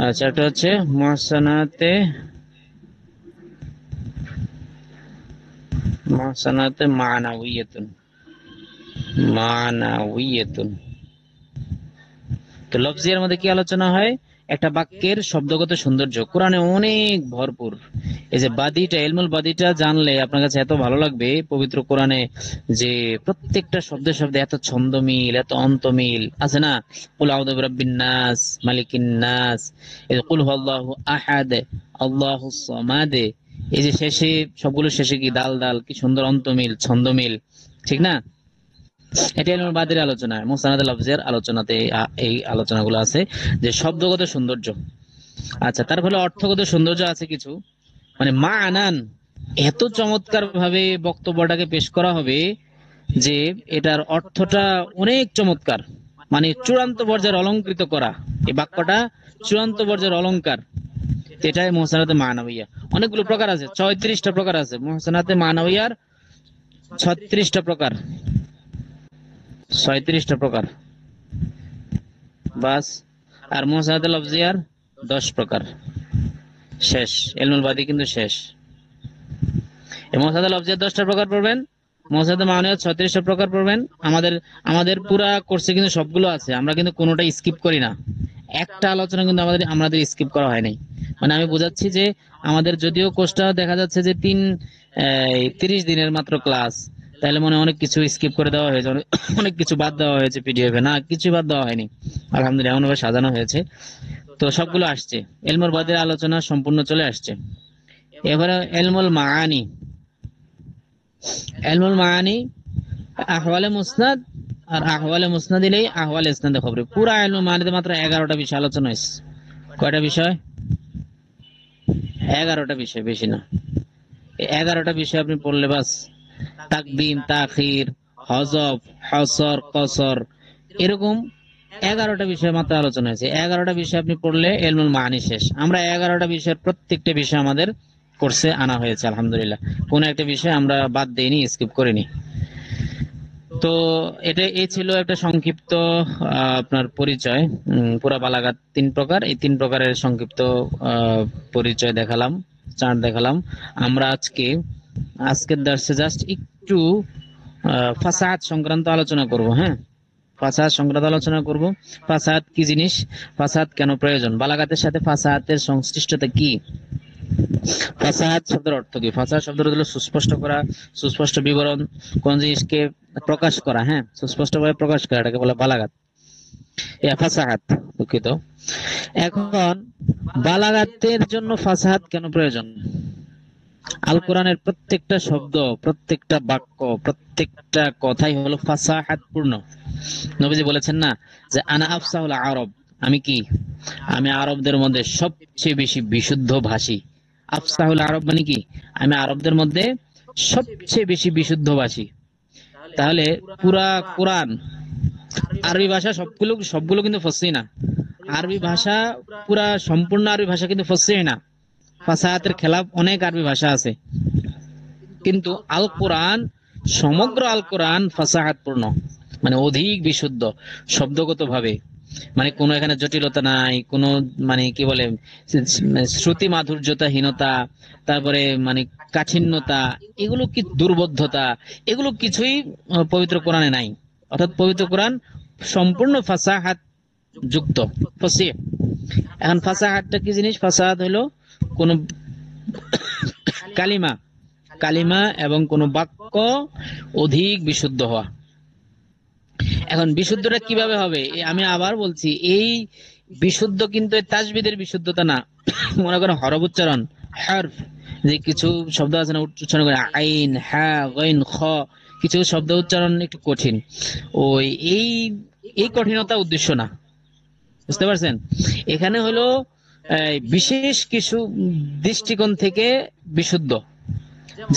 আচ্ছা, এটা হচ্ছে মুহসানাতে মানাউইয়াতুন। মানাউইয়াতুন। তো লফজিয়ার মধ্যে কি আলোচনা হয়? একটা বাক্যের শব্দগত সৌন্দর্য কোরআনে অনেক ভরপুর। এই যে বাদিটা, ইলমুল বাদিটা জানলে আপনার কাছে এত ভালো লাগবে পবিত্র কোরআনে, যে প্রত্যেকটা শব্দে শব্দে এত ছন্দ মিল, এত অন্ত মিল আছে না। কুল আউযু বিরাব্বিন নাস, মালিকিন নাস, এই যে কুল হুয়াল্লাহু আহাদ, আল্লাহুস সামাদ, এই যে শেষে সবগুলো শেষে কি দাল দাল, কি সুন্দর অন্ত মিল, ছন্দ মিল, ঠিক না? এটা ইলমুল বাদির আলোচনা। মুহসানাতুল লফজের আলোচনাতে এই আলোচনাগুলো আছে, যে শব্দগত সৌন্দর্য। আচ্ছা, তার ফলে অর্থগত সৌন্দর্য আছে কিছু, মানে মানান এত চমৎকার ভাবে বক্তব্যটাকে পেশ করা হবে যে এটার অর্থটা অনেক চমৎকার, মানে চূড়ান্ত পর্যায়ের অলংকৃত করা। এই বাক্যটা চূড়ান্ত পর্যায়ের অলংকার। এটাই মুহসানাতে মানাউইয়া। অনেকগুলো প্রকার আছে, 36টা প্রকার আছে মুহসানাতে মানাউইয়ার, 36টা প্রকার, 37টা প্রকার, বাস। আর মুহসানাতুল লফজিয়ার 10 প্রকার। শেষ, ইলমুল বাদি কিন্তু শেষ। এই মুহসানাতুল লফজিয়ার 10টা প্রকার পড়বেন, মুহসানাতুল মানাউইয়ার 36টা প্রকার পড়বেন। আমাদের পুরা কোর্সে কিন্তু সবগুলো আছে, আমরা কিন্তু কোনোটা স্কিপ করি না। একটা আলোচনা কিন্তু আমাদের স্কিপ করা হয় নাই। মানে আমি বোঝাচ্ছি যে আমাদের যদিও কোর্সটা দেখা যাচ্ছে যে 30 দিনের মাত্র ক্লাস, তাহলে মনে অনেক কিছু স্কিপ করে দেওয়া হয়েছে, অনেক কিছু বাদ দেওয়া হয়েছে পিডিএফ এ। না, কিছু বাদ দেওয়া হয়নি, আলহামদুলিল্লাহ এমনভাবে সাজানো হয়েছে। তো সবগুলো আসছে, ইলমুল বাদের আলোচনা সম্পূর্ণ চলে আসছে। এবারে ইলমুল মাআনি। ইলমুল মাআনি আহওয়ালে মুসনাদ আর আহওয়ালে মুসনাদ ইলাই, আহওয়ালে ইসনাদে খবরে, পুরা ইলমুল মাআনিতে মাত্র 11টা বিষয় আলোচনা হয়েছে। কয়টা বিষয়? 11টা বিষয়, বেশি না। 11টা বিষয় আপনি পড়লে বাস, তাকদিম, তাখির, হযফ, হসর, কসর, এরকম 11টা বিষয় মাত্র আলোচনা হয়েছে। 11টা বিষয় আপনি পড়লে ইলমুল মাআনি শেষ। আমরা 11টা বিষয়ের প্রত্যেকটা বিষয় আমাদের কোর্সে আনা হয়েছে, আলহামদুলিল্লাহ। কোন একটা বিষয় আমরা বাদ দেইনি, স্কিপ করিনি। তো এই ছিল একটা সংক্ষিপ্ত আপনার পরিচয়। পুরা বালাগাত 3 প্রকার, এই 3 প্রকারের সংক্ষিপ্ত পরিচয় দেখালাম, চার্ট দেখালাম। আমরা আজকের দার্সে জাস্ট একটু ফাসাহাত সংক্রান্ত আলোচনা করব। হ্যাঁ, ফাসাহাত সংক্রান্ত আলোচনা করব। ফাসাহাত কি জিনিস, ফাসাহাত কেন প্রয়োজন, বালাগাতের সাথে ফাসাহাতের সংশ্লিষ্টতা কি, ফাসাহাত শব্দের অর্থ কি। ফাসাহাত শব্দের অর্থ হলো সুস্পষ্ট করা, সুস্পষ্ট বিবরণ, কোন জিনিসকে প্রকাশ করা, হ্যাঁ, সুস্পষ্টভাবে প্রকাশ করা, এটাকে বলে বালাগাত, ফাসাহাত, দুঃখিত। এখন বালাগাতের জন্য ফাসাহাত কেন প্রয়োজন? আল কোরআনের প্রত্যেকটা শব্দ, প্রত্যেকটা বাক্য, প্রত্যেকটা কথাই হলো ফাসাহাত পূর্ণ। নবীজি বলেছেন না যে আনা আফসাহুল আরব, আমি আরবদের মধ্যে সবচেয়ে বেশি বিশুদ্ধ ভাষী। আফসাহুল আরব মানে কি, আমি আরবদের মধ্যে সবচেয়ে বেশি বিশুদ্ধ ভাষী। তাহলে পুরা কোরআন আরবি ভাষা, সবগুলো কিন্তু ফসি না। আরবি ভাষা পুরা সম্পূর্ণ আরবি ভাষা কিন্তু ফসিহ না, ফাসাহাতের খেলাফ অনেক আরবি ভাষা আছে, কিন্তু আল কোরআন, সমগ্র আল কোরআন ফাসাহাতপূর্ণ, মানে অধিক বিশুদ্ধ শব্দগত ভাবে, মানে কোনো এখানে জটিলতা নাই, কোনো মানে কি বলে শ্রুতি মাধুর্যতাহীনতা, তারপরে মানে কাঠিন্যতা, এগুলো কি দুর্বোধ্যতা, এগুলো কিছুই পবিত্র কোরআনে নাই। অর্থাৎ পবিত্র কোরআন সম্পূর্ণ ফাসাহাত যুক্ত, ফসিহ। এখন ফাসাহাতটা কি জিনিস? ফাসাহাত হলো কোন কালিমা কালিমা এবং কোন বাক্য অধিক বিশুদ্ধ হওয়া। এখন বিশুদ্ধটা কিভাবে হবে? আমি আবার বলছি, এই বিশুদ্ধ কিন্তু তাজবিদের বিশুদ্ধতা না। মনে করেন হরফ উচ্চারণ, হরফ, যে কিছু শব্দ আছে না উচ্চারণ করে, আইন, হা, গাইন, খ, কিছু শব্দ উচ্চারণ একটু কঠিন, ওই এই এই কঠিনতা উদ্দেশ্য না, বুঝতে পারছেন? এখানে হলো বিশেষ কিছু দৃষ্টিকোণ থেকে বিশুদ্ধ।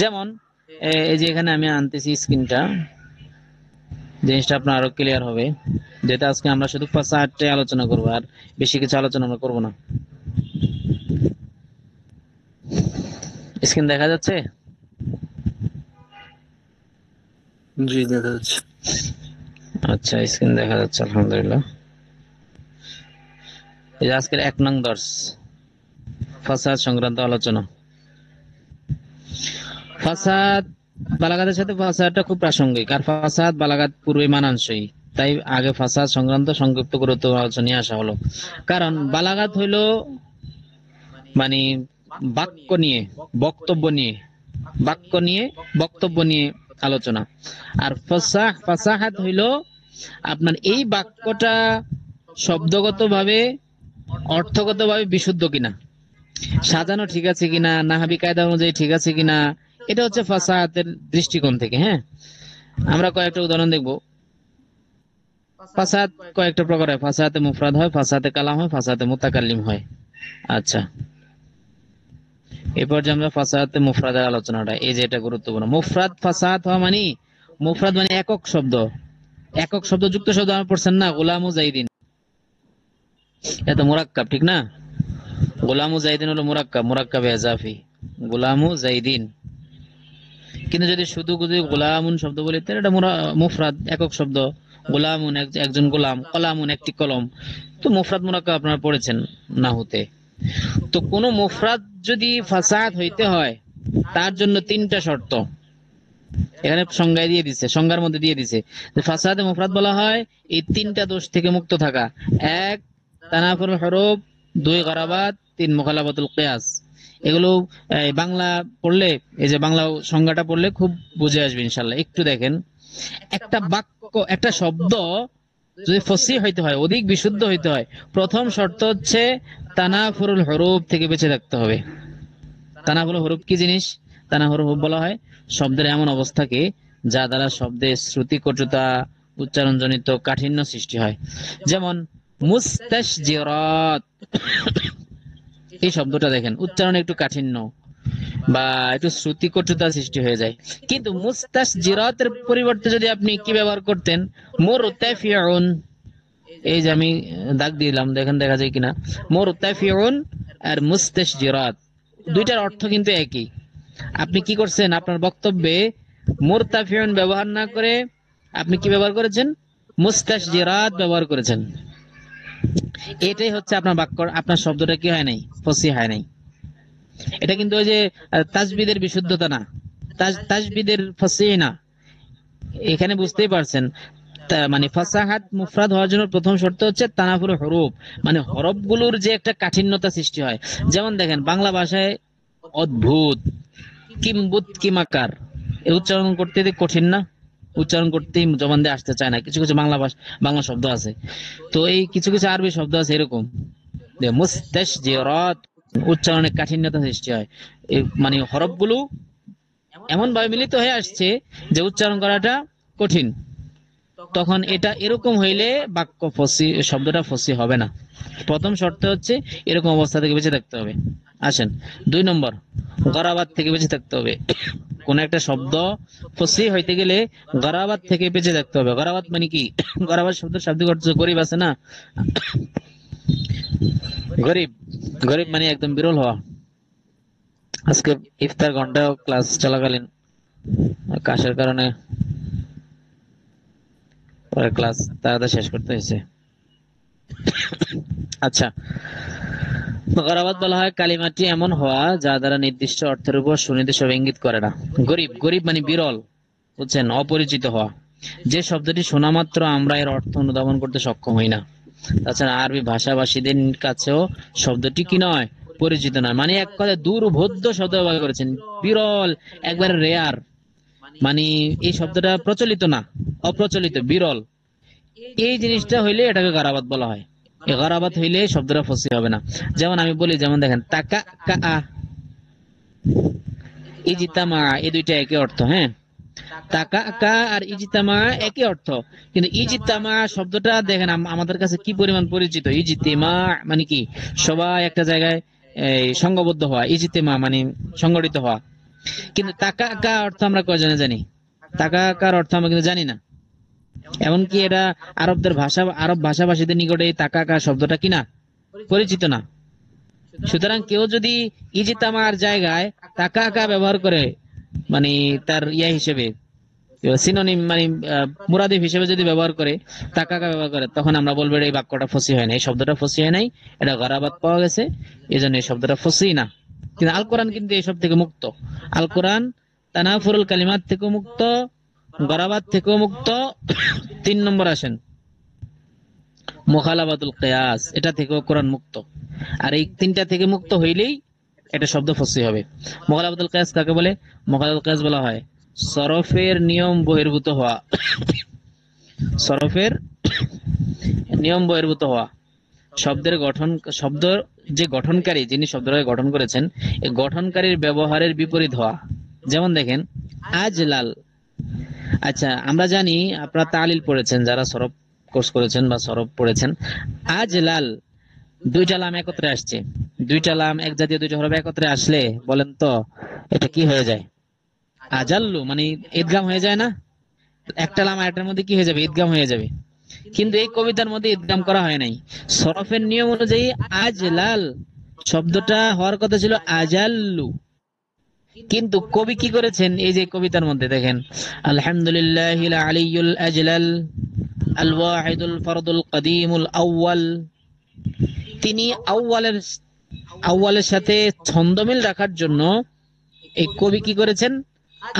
যেমন এই যে এখানে আমি আনতেছি স্ক্রিনটা, জিনিসটা আপনার আরো ক্লিয়ার হবে, যেটা আজকে আমরা শুধু ফাসাহাতটাই আলোচনা করবো, আর বেশি কিছু আলোচনা আমরা করবো না। স্ক্রিন দেখা যাচ্ছে? জি দেখা যাচ্ছে। আচ্ছা, স্ক্রিন দেখা যাচ্ছে, আলহামদুলিল্লাহ। এই যে আজকের 1 নং দর্স, ফাসাহাত সংক্রান্ত আলোচনা। ফাসাহাত বালাগাতের সাথে ফাসাহাতটা খুব প্রাসঙ্গিক, আর ফাসাহাত বালাগাত পূর্বে মানানসই, তাই আগে ফাসাহাত সংক্রান্ত সংক্ষিপ্ত গুরুত্ব আলোচনা নিয়ে আসা হলো। কারণ বালাগাত হইলো মানে বাক্য নিয়ে, বক্তব্য নিয়ে, বাক্য নিয়ে, বক্তব্য নিয়ে আলোচনা। আর ফাসাহাত হইলো আপনার এই বাক্যটা শব্দগতভাবে, অর্থগতভাবে বিশুদ্ধ কিনা, সাজানো ঠিক আছে কিনা, নাহাবি কায়দা অনুযায়ী ঠিক আছে কিনা, এটা হচ্ছে ফাসাহাতের দৃষ্টিকোণ থেকে। হ্যাঁ, আমরা কয়েকটা উদাহরণ দেখব। ফাসাহাত কয়েকটা প্রকার হয়, ফাসাহাতে মুফরাদ হয়, ফাসাহাতে কালাম হয়, ফাসাহাতে মুতাকাল্লিম হয়। আচ্ছা, এরপর যে আমরা ফাসাহাতে মুফরাদের আলোচনাটা, এই যে এটা গুরুত্বপূর্ণ। মুফরাদ ফাসাহাত হওয়া মানে, মুফরাদ মানে একক শব্দ, একক শব্দ যুক্ত শব্দ আমরা পড়ছেন না, গোলাম ও জাইদিন, এটা মুরাক্কাব, ঠিক না? গোলাম ও জাইদিন হলো মুরাক্কাব, মুরাক্কাবে ইজাফি, গোলাম ও জাইদিন। কিন্তু যদি শুধু গোলামুন শব্দ বলি তাহলে এটা মুফরাদ, একক শব্দ। গোলামুন একজন গোলাম, কলামুন একটি কলম। তো মুফরাদ মুরাক্কাব আপনারা পড়েছেন নাহুতে। তো কোন মুফরাদ যদি ফাসাহাত হইতে হয়, তার জন্য 3টা শর্ত এখানে সংজ্ঞায় দিয়ে দিছে, সংজ্ঞার মধ্যে দিয়ে দিছে যে ফাসাহাতে মুফরাদ বলা হয় এই 3টা দোষ থেকে মুক্ত থাকা: 1 তানাফুরুল হরফ, 2 গরাবাত, 3 মুখালাফাতুল কিয়াস। এগুলো বাংলা পড়লে, এই যে বাংলা সংজ্ঞাটা পড়লে খুব বুঝে আসবে ইনশাআল্লাহ। একটু দেখেন, একটা বাক্য, একটা শব্দ যদি ফসিহ হইতে হয়, অধিক বিশুদ্ধ হইতে হয়, প্রথম শর্ত হচ্ছে তানাফুরুল হরফ থেকে বেঁচে থাকতে হবে। তানাফুরুল হরফ কি জিনিস? তানাফুরুল হরফ বলা হয় শব্দের এমন অবস্থাকে যা দ্বারা শব্দের শ্রুতি কটুতা, উচ্চারণজনিত কাঠিন্য সৃষ্টি হয়। যেমন মুস্তাশজিরাত, এই শব্দটা দেখেন উচ্চারণে একটু কাঠিন্য বা একটু শ্রুতি কটুতা সৃষ্টি হয়ে যায়, কিন্তু মুস্তাশজিরাতের পরিবর্তে যদি আপনি কি ব্যবহার করতেন, মুরতাফিউন, এই যে আমি দাগ দিলাম, দেখেন দেখা যায় কিনা, মুরতাফিউন আর মুস্তাশজিরাত, দুইটার অর্থ কিন্তু একই। আপনি কি করছেন, আপনার বক্তব্যে মুরতাফিউন ব্যবহার না করে আপনি কি ব্যবহার করেছেন? মুস্তাশজিরাত ব্যবহার করেছেন। এটাই হচ্ছে আপনার বাক্য, আপনার শব্দটা কি হয় নাই? ফসিহ হয় নাই। এটা কিন্তু ওই যে তাজবিদের বিশুদ্ধতা না, তাজবিদের ফসিহ না। এখানে বুঝতেই পারছেন, মানে ফাসাহাত মুফরাদ হওয়ার জন্য প্রথম শর্ত হচ্ছে তানাফুরুল হরফ, মানে হরফগুলোর যে একটা কাঠিন্যতা সৃষ্টি হয়। যেমন দেখেন বাংলা ভাষায় অদ্ভুত, কিম্বুত, কিমাকার, এই উচ্চারণ করতে কঠিন না? উচ্চারণ করতেই জবান দিয়ে আসতে চায় না। কিছু কিছু বাংলা শব্দ আছে, তো এই কিছু কিছু আরবি শব্দ আছে এরকম, মুস্তাশজিরাত, উচ্চারণে কাঠিন্যতা সৃষ্টি হয়। মানে হরফগুলো এমন ভাবে মিলিত হয়ে আসছে যে উচ্চারণ করাটা কঠিন। তখন এটা এরকম হইলে বাক্য ফসি, শব্দটা ফসি হবে না। প্রথম শর্ত হচ্ছে এরকম অবস্থা থেকে বেঁচে থাকতে হবে। আসেন 2 নম্বর, গরাবাত থেকে বেঁচে থাকতে হবে। কোন একটা শব্দ ফসি হইতে গেলে গরাবাত থেকে বেঁচে থাকতে হবে। গরাবাত মানে কি? গরাবাত শব্দের শাব্দিক অর্থ গরিব আছে না, গরিব, গরিব মানে একদম বিরল হওয়া। আজকে ইফতার ঘন্টা ক্লাস চলাকালীন কাশের কারণে পরে ক্লাস তাড়াতাড়ি শেষ করতে হয়েছে। আচ্ছা, গরাবাত বলা হয় কালিমাটি এমন হওয়া যা দ্বারা নির্দিষ্ট অর্থের উপর সুনির্দিষ্ট ইঙ্গিত করে না। গরিব, গরিব মানে বিরল, বুঝছেন, অপরিচিত হওয়া, যে শব্দটি শোনা মাত্র আমরা এর অর্থ অনুধাবন করতে সক্ষম হই না। তাছাড়া আরবি ভাষাভাষীদের কাছেও শব্দটি কি নয়, পরিচিত নয়, মানে এক কথায় দুর্বোধ্য শব্দ ব্যবহার করেছেন। বিরল, একবারে রেয়ার, মানে এই শব্দটা প্রচলিত না, অপ্রচলিত, বিরল। এই জিনিসটা হইলে এটাকে গারাবাত বলা হয়। এই গারাবাত হইলে শব্দটা ফসি হবে না। যেমন আমি বলি, যেমন দেখেন তাকা কা, ইজিতামা, এই দুইটা একই অর্থ। হ্যাঁ, তাকা কা আর ইজিতামা একই অর্থ, কিন্তু ইজিতামা শব্দটা দেখেন আমাদের কাছে কি পরিমাণ পরিচিত। ইজিতেমা মানে কি, সবাই একটা জায়গায় এই সংঘবদ্ধ হওয়া, ইজিতেমা মানে সংগঠিত হওয়া। কিন্তু তাকা কা অর্থ আমরা কয়জনে জানি? তাকা কার অর্থ আমরা কিন্তু জানি না। এমনকি এটা আরব ভাষাভাষীদের নিকটে এই তাকা কা শব্দটা কিনা পরিচিত না। সুতরাং কেউ যদি ইজিতামার জায়গায় তাকা কা ব্যবহার করে, মানে তার হিসেবে সিনোনিম, মানে মুরাদিফ হিসেবে যদি ব্যবহার করে, তাকা কা ব্যবহার করে, তখন আমরা বলবো এই বাক্যটা ফসি হয় না, এই শব্দটা ফসি হয় নাই, এটা গরাবাত পাওয়া গেছে, এই জন্য এই শব্দটা ফসি না। কিন্তু আল কোরআন কিন্তু এইসব থেকে মুক্ত। আল কোরআন তানাফুরুল কালিমাত থেকে মুক্ত, গরাবাত থেকেও মুক্ত। 3 নম্বর আসেন, মুখালাবাতুল কিয়াস, এটা থেকেও কোরআন মুক্ত। আর এই 3টা থেকে মুক্ত হইলেই এটা শব্দ ফসি হবে। মুখালাবাতুল কিয়াস কাকে বলে? মুখালাবাতুল কিয়াস বলা হয় সরফের নিয়ম বহির্ভূত হওয়া। সরফের নিয়ম বহির্ভূত হওয়া, শব্দের গঠন, শব্দ যে গঠনকারী, যিনি শব্দটাকে গঠন করেছেন, এই গঠনকারীর ব্যবহারের বিপরীত হওয়া। যেমন দেখেন আজলাল। আচ্ছা, আমরা জানি আপনারা তালিল পড়েছেন, যারা সরফ কোর্স করেছেন বা সরফ পড়েছেন। আজলাল, দুইটা লাম একত্রে আসছে, দুইটা লাম এক জাতীয় দুইটা হরফ একত্রে আসলে বলেন তো এটা কি হয়ে যায়? আজাল্লু, মানে ঈদগাম হয়ে যায় না? একটা লাম আরেকটার মধ্যে কি হয়ে যাবে? ঈদগাম হয়ে যাবে। কিন্তু এই কবিতার মধ্যে ঈদগাম করা হয় নাই। সরফের নিয়ম অনুযায়ী আজলাল শব্দটা হওয়ার কথা ছিল আজাল্লু, কিন্তু কবি কি করেছেন? এই যে কবিতার মধ্যে দেখেন, আলহামদুলিল্লাহিল আলিয়ুল আজলাল আল ওয়াহিদুল ফরদুল কদিমুল আউয়াল। তিনি আউয়ালের সাথে ছন্দমিল রাখার জন্য এই কবি কি করেছেন?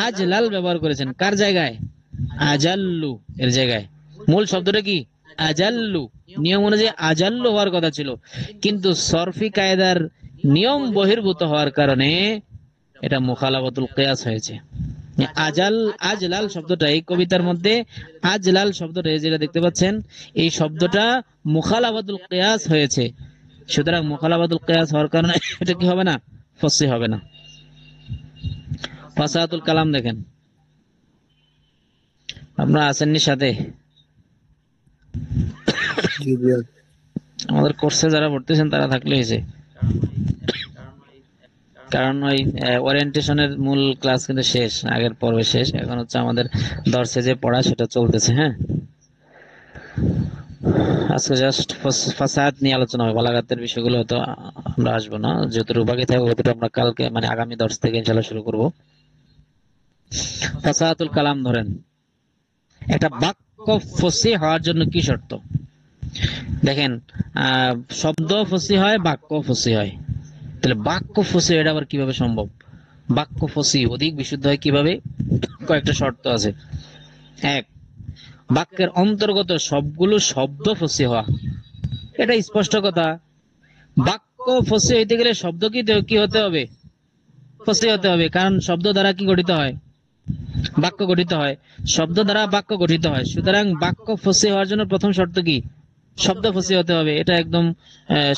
আজলাল ব্যবহার করেছেন। কার জায়গায়? আজাল্লু এর জায়গায়। মূল শব্দটা কি? আজাল্লু। নিয়ম অনুযায়ী আজাল্লু হওয়ার কথা ছিল, কিন্তু সরফি কায়দার নিয়ম বহির্ভূত হওয়ার কারণে এটা মুখালাবাতুল কিয়াস হয়েছে। আজলাল শব্দটা এই কবিতার মধ্যে, আজলাল শব্দটা যেটা দেখতে পাচ্ছেন, এই শব্দটা মুখালাবাতুল কিয়াস হয়েছে। সুতরাং মুখালাবাতুল কিয়াস হওয়ার কারণে এটা কি হবে না? ফসি হবে না। ফাসাহাতুল কালাম দেখেন, আপনারা আসেননি সাথে? আমাদের কোর্সে যারা পড়তেছেন তারা থাকলে হয়েছে, কারণ ওই ওরিয়েন্টেশনের মূল ক্লাস কিন্তু শেষ, আগের পর্বে শেষ। এখন হচ্ছে আমাদের দর্শে যে পড়া সেটা চলতেছে। হ্যাঁ, আজকে জাস্ট ফাসাদ নিয়ে আলোচনা হবে, বালাগাতের বিষয়গুলো হয়তো আমরা আসবো না, যতটুকু বাকি থাকবে ততটুকু আমরা কালকে, মানে আগামী দর্শ থেকে ইনশাআল্লাহ শুরু করব। ফাসাহাতুল কালাম ধরেন, একটা বাক্য ফসি হওয়ার জন্য কি শর্ত? দেখেন, শব্দ ফসি হয়, বাক্য ফসি হয়। তাহলে বাক্য ফসি এটা আবার কিভাবে সম্ভব? বাক্য ফসি অধিক বিশুদ্ধ হয় কিভাবে? কয়েকটা শর্ত আছে। এক, বাক্যের অন্তর্গত সবগুলো শব্দ ফসি হওয়া, এটা স্পষ্ট কথা। বাক্য ফসি হইতে গেলে শব্দ কি হতে হবে? ফসি হতে হবে, কারণ শব্দ দ্বারা কি গঠিত হয়? বাক্য গঠিত হয়। শব্দ দ্বারা বাক্য গঠিত হয়। সুতরাং বাক্য ফসি হওয়ার জন্য প্রথম শর্ত কি? শব্দ ফসি হতে হবে, এটা একদম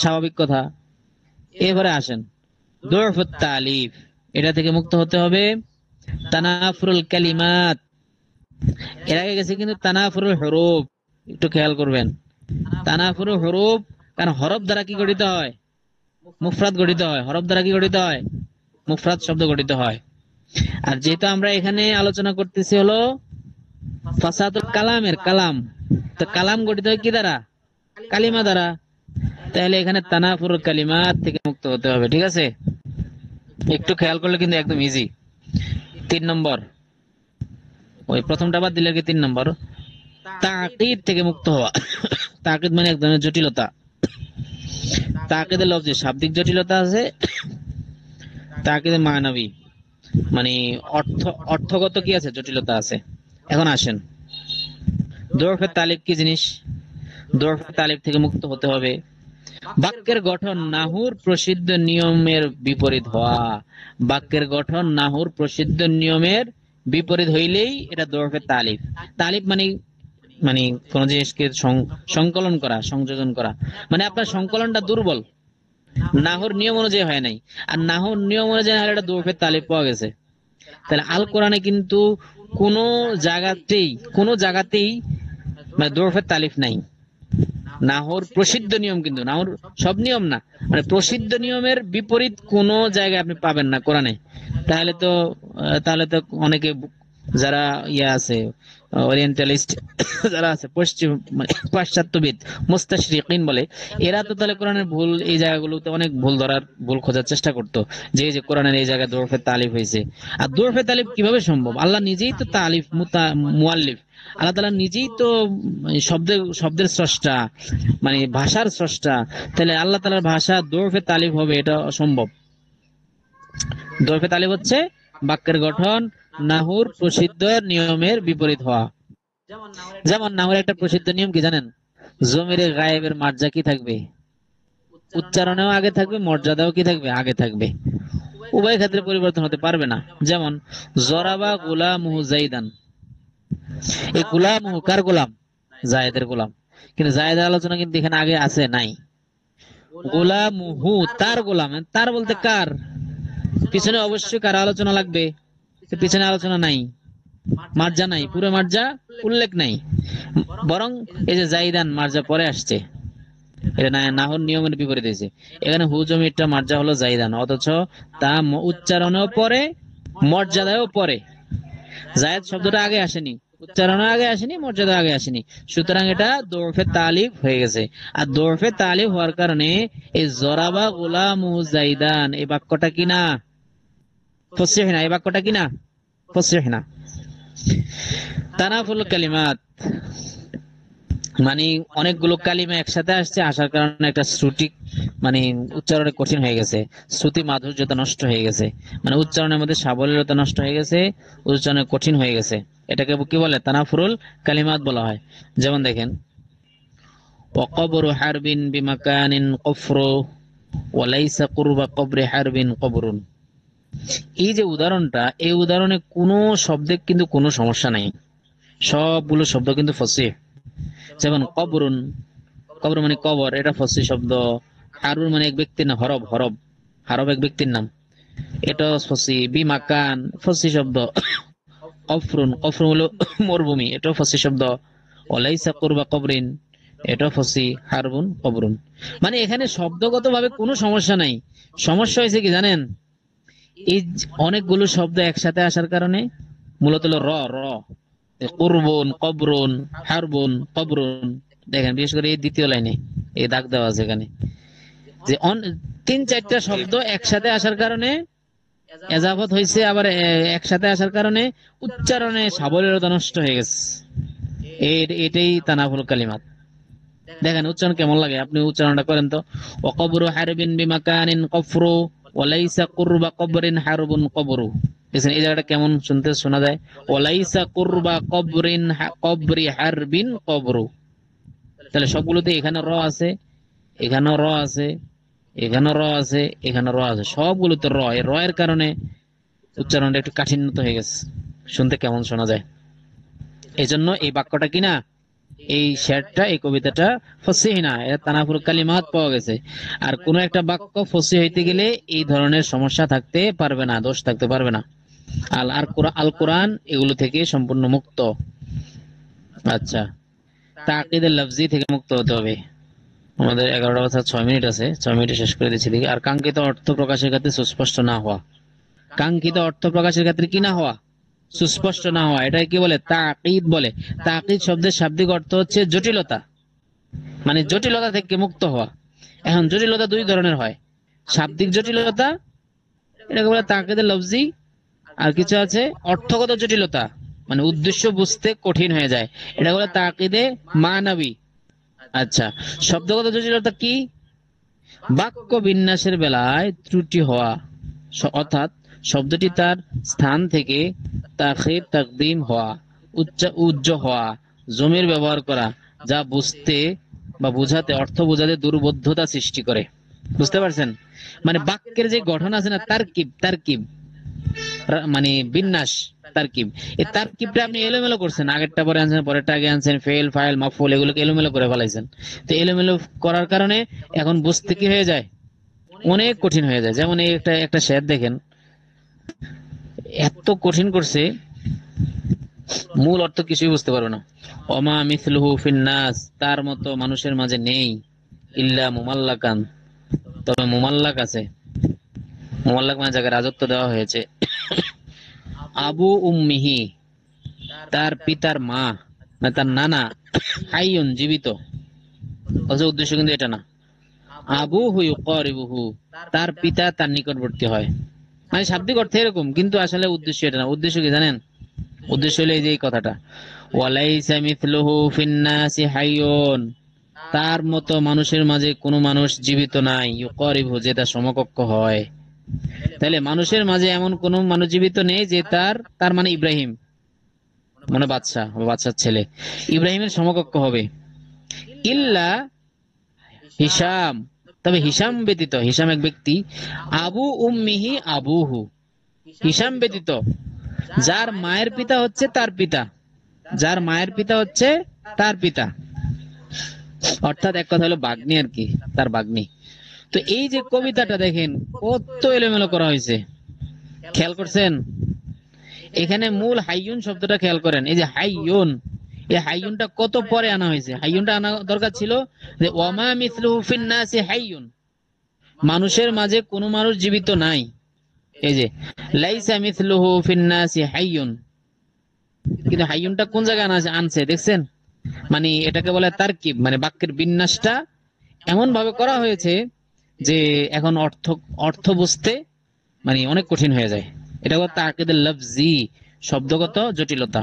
স্বাভাবিক কথা। এবারে আসেন দুরফুত তালিফ, এটা থেকে মুক্ত হতে হবে। তানাফুরুল কালিমাত, এর আগে গেছে কিন্তু তানাফুরুল হুরুফ, একটু খেয়াল করবেন। তানাফুরুল হুরুফ, কারণ হরফ দ্বারা কি গঠিত হয়? মুফরাদ গঠিত হয়। হরফ দ্বারা কি গঠিত হয়? মুফরাদ শব্দ গঠিত হয়। আর যেটা আমরা এখানে আলোচনা করতেছি হলো ফাসাহাতুল কালামের, কালাম। তো কালাম গঠিত হয় কি দ্বারা? কালিমা দ্বারা। তাহলে এখানে তানাফুরুল কালিমাত থেকে মুক্ত হতে হবে, ঠিক আছে? একটু খেয়াল করলে কিন্তু একদম ইজি। 3 নম্বর, ওই প্রথমটা বাদ দিলে কি 3 নম্বর, তাকিদ থেকে মুক্ত হওয়া। তাকিদ মানে এক ধরনের জটিলতা। তাকিদের লফজে শাব্দিক জটিলতা আছে, তাকিদে মানবী মানে অর্থগত কি আছে, জটিলতা আছে। এখন আসেন, দরফে তালিব কি জিনিস? দরফে তালিব থেকে মুক্ত হতে হবে। বাক্যের গঠন নাহুর প্রসিদ্ধ নিয়মের বিপরীত হওয়া। বাক্যের গঠন নাহুর প্রসিদ্ধ নিয়মের বিপরীত হইলেই এটা দরফে তালিব। তালিব মানে মানে কোন জিনিসকে সংকলন করা, সংযোজন করা, মানে আপনার সংকলনটা দুর্বল, নাহুর নিয়ম অনুযায়ী হয় নাই। আর নাহুর নিয়ম অনুযায়ী হলে এটা দরফে তালিব পাওয়া গেছে। তাহলে আল কোরআনে কিন্তু কোন জায়গাতেই মানে দরফে তালিফ নাই। নাহর প্রসিদ্ধ নিয়ম, কিন্তু নাহর সব নিয়ম না, মানে প্রসিদ্ধ নিয়মের বিপরীত কোন জায়গায় আপনি পাবেন না কোরআনে। তাহলে তো অনেকে যারা আছে ওরিয়েন্টালিস্ট যারা আছে, পশ্চিম মানে পাশ্চাত্যবিদ মুস্তাশরিকিন বলে, এরা তো তাহলে কোরআনের ভুল এই জায়গাগুলোতে অনেক ভুল খোঁজার চেষ্টা করতো, যে কোরআনের এই জায়গায় দরফে তালিফ হয়েছে। আর দরফে তালিফ কিভাবে সম্ভব? আল্লাহ নিজেই তো তালিফ মুআল্লিফ, আল্লাহ তাআলা নিজেই তো শব্দের স্রষ্টা, মানে ভাষার স্রষ্টা। তাহলে আল্লাহ তাআলার ভাষা দরফে তালিফ হবে, এটা অসম্ভব। দরফে তালিফ হচ্ছে বাক্যের গঠন নাহুর প্রসিদ্ধ নিয়মের বিপরীত হওয়া। যেমন নাহুর একটা প্রসিদ্ধ নিয়ম কি জানেন? জমিরে গায়েবের মার্জা কি থাকবে? উচ্চারণেও আগে থাকবে, মর্যাদাও কি থাকবে? আগে থাকবে। উভয় ক্ষেত্রে পরিবর্তন হতে পারবে না। যেমন জরাবা গুলামুহু যাইদান, এই গুলামুহু কার গোলাম? জায়েদের গোলাম। কিন্তু জায়েদের আলোচনা কিন্তু এখানে আগে আছে নাই। গোলামুহু তার গোলাম, তার বলতে কার? পিছনে অবশ্যই কার আলোচনা লাগবে, পিছনে আলোচনা নাই, মার্জা নাই, পুরো মার্জা উল্লেখ নাই। বরং এই যে জাইদান মার্জা পরে আসছে, এটা নাহর নিয়মের বিপরীত হয়েছে। এখানে হু জমিরটা মার্জা হলো জাইদান, অথচ তা উচ্চারণেও পরে, মর্যাদাও পরে। জায়েদ শব্দটা আগে আসেনি, উচ্চারণও আগে আসেনি, মর্যাদা আগে আসেনি। সুতরাং এটা দরফে তালিব হয়ে গেছে। আর দরফে তালিব হওয়ার কারণে এই জরাবা গোলামু জাইদান এই বাক্যটা কিনা ফসিহ না, এই বাক্যটা কিনা ফসিহ না। তানাফুল কালিমাত মানে অনেকগুলো কালিমা একসাথে আসছে, আসার কারণে একটা শ্রুতি মানে উচ্চারণে কঠিন হয়ে গেছে, শ্রুতি মাধুর্যতা নষ্ট হয়ে গেছে, মানে উচ্চারণের মধ্যে সাবলীলতা নষ্ট হয়ে গেছে, উচ্চারণে কঠিন হয়ে গেছে। এটাকে কি বলে? তানাফুরুল কালিমাত বলা হয়। যেমন দেখেন, ওয়াকবরু হারবিন বিমাকানিন কফরু ওয়ালাইসা কুরবা কবরি হারবিন কবরুন। এই যে উদাহরণটা, এই উদাহরণে কোনো শব্দে কিন্তু কোনো সমস্যা নাই, সবগুলো শব্দ কিন্তু ফসিহ। যেমন কবরুন, কবর মানে কবর, এটা ফসিহ শব্দ। হারুন মানে এক ব্যক্তির নাম, হরব এক ব্যক্তির নাম, এটা ফসিহ। বিমাকান ফসিহ শব্দ। কফরুন হলো মরুভূমি, এটাও ফসিহ শব্দ। ওয়ালাইসা কুরবা কবরিন, এটাও ফসিহ। হারবুন কবরুন, মানে এখানে শব্দগত ভাবে কোনো সমস্যা নাই। সমস্যা হয়েছে কি জানেন? এই অনেকগুলো শব্দ একসাথে আসার কারণে, মূলত হলো র কুরবুন, কবরুন, হারবুন, কবরুন। দেখেন বিশেষ করে এই দ্বিতীয় লাইনে এই দাগ দেওয়া আছে এখানে, যে 3-4টা শব্দ একসাথে আসার কারণে এজাফত হয়েছে, আবার একসাথে আসার কারণে উচ্চারণে সাবলীলতা নষ্ট হয়ে গেছে। এটাই তানাফুল কালিমাত। দেখেন উচ্চারণ কেমন লাগে, আপনি উচ্চারণটা করেন তো। ওয়াকবরু হারবিন বিমাকানিন কফরু ওয়ালাইসা কুরবা কবরিন হারবুন কবরু। দেখেন এই জায়গাটা কেমন শুনতে শোনা যায়? ওয়ালাইসা কুরবা কবরিন কবরি হারবিন কবরু। তাহলে সবগুলোতে এখানে র আছে, এখানেও র আছে, এখানেও র আছে, এখানে র আছে, সবগুলোতে র। এই র এর কারণে উচ্চারণটা একটু কাঠিন্যতা হয়ে গেছে, শুনতে কেমন শোনা যায়। এই জন্য এই বাক্যটা কিনা, এই শেরটা, এই কবিতাটা ফসিহ না, এটা তানাফুল কালিমাত পাওয়া গেছে। আর কোন একটা বাক্য ফসিহ হইতে গেলে এই ধরনের সমস্যা থাকতে পারবে না, দোষ থাকতে পারবে না। আল কোরআন এগুলো থেকে সম্পূর্ণ মুক্ত। আচ্ছা, তাকিদের লফজি থেকে মুক্ত হতে হবে। আমাদের 11:06 আছে, 6 মিনিটে শেষ করে দিচ্ছি দেখি। আর কাঙ্ক্ষিত অর্থ প্রকাশের ক্ষেত্রে সুস্পষ্ট না হওয়া। কাঙ্ক্ষিত অর্থ প্রকাশের ক্ষেত্রে কি না হওয়া? সুস্পষ্ট না হওয়া। এটা কি বলে? তাকিদ বলে। তাকিদ শব্দের শাব্দিক অর্থ হচ্ছে জটিলতা, মানে জটিলতা থেকে মুক্ত হওয়া। এখন জটিলতা দুই ধরনের হয়, শাব্দিক জটিলতা, এটাকে বলে তাকিদে লফজি, আর কিছু আছে অর্থগত জটিলতা, মানে উদ্দেশ্য বুঝতে কঠিন হয়ে যায়, এটা বলে তাকিদে মানাবী। আচ্ছা, শব্দগত জটিলতা কি? বাক্য বিন্যাসের বেলায় ত্রুটি হওয়া, অর্থাৎ শব্দটি তার স্থান থেকে তাখির তাকদিম হওয়া, উজ্জ হওয়া, জমির ব্যবহার করা, যা বুঝতে বা বোঝাতে, অর্থ বোঝাতে দুর্বোধ্যতা সৃষ্টি করে। বুঝতে পারছেন? মানে বাক্যের যে গঠন আছে না, তারকিব, তারকিব মানে বিন্যাস, তারকিব, এই তারকিবটা আপনি এলোমেলো করছেন, আগেরটা পরে আনছেন, পরেরটা আগে আনছেন, ফেল ফাইল মাফুল এগুলোকে এলোমেলো করে ফেলাইছেন। তো এলোমেলো করার কারণে এখন বুঝতে কি হয়ে যায়, অনেক কঠিন হয়ে যায়। যেমন এই একটা একটা শের দেখেন, এত কঠিন করছে, মূল অর্থ কিছুই বুঝতে পারবে না। ওমা মিসলুহু ফিন্নাস, তার মতো মানুষের মাঝে নেই, ইল্লা মুমাল্লাকান, তবে মুমাল্লাক আছে। মুমাল্লাক মানে যাকে রাজত্ব দেওয়া হয়েছে। আবু উম্মিহি, তার পিতার মা, মানে তার নানা, হাইয়ুন, জীবিত। অথচ উদ্দেশ্য কিন্তু এটা না। আবু ইউকারিবুহু, তার পিতা তার নিকটবর্তী হয়, মানে শাব্দিক অর্থে এরকম, কিন্তু আসলে উদ্দেশ্য এটা না। উদ্দেশ্য কি জানেন? উদ্দেশ্য হলো এই যে এই কথাটা, ওয়ালাইসা মিথলুহু ফিন্নাসি হাইয়ুন, তার মতো মানুষের মাঝে কোনো মানুষ জীবিত নাই, ইউকারিবুহু, যে তার সমকক্ষ হয়। তাহলে মানুষের মাঝে এমন কোন মানুষ জীবিত নেই যে তার, তার মানে ইব্রাহিম, মানে বাদশাহ বা বাদশার ছেলে, ইব্রাহিমের সমকক্ষ হবে। ইল্লা হিসাম, তবে হিসাম ব্যতীত, হিসাম এক ব্যক্তি, আবু উম্মিহি আবুহু, হিসাম ব্যতীত, যার মায়ের পিতা হচ্ছে তার পিতা, যার মায়ের পিতা হচ্ছে তার পিতা, অর্থাৎ এক কথা হলো বাগ্নি আর কি, তার বাগ্নি। তো এই যে কবিতাটা দেখেন কত এলোমেলো করা হয়েছে, খেয়াল করছেন? এখানে মূল হাইয়ুন শব্দটা খেয়াল করেন, এই যে হাইয়ুন, এই হাইয়ুনটা কত পরে আনা হয়েছে। হাইয়ুনটা আনা দরকার ছিল যে ওয়ামা মিসলুহু ফিন্নাসি হাইয়ুন, মানুষের মাঝে কোনো মানুষ জীবিত নাই। এই যে লাইসা মিসলুহু ফিন্নাসি হাইয়ুন, কিন্তু হাইয়ুনটা কোন জায়গায় আনছে দেখছেন? মানে এটাকে বলে তারকিব, মানে বাক্যের বিন্যাসটা এমন ভাবে করা হয়েছে যে এখন অর্থ অর্থ বুঝতে মানে অনেক কঠিন হয়ে যায়। এটা বলে তাকিদে লফজি, শব্দগত জটিলতা।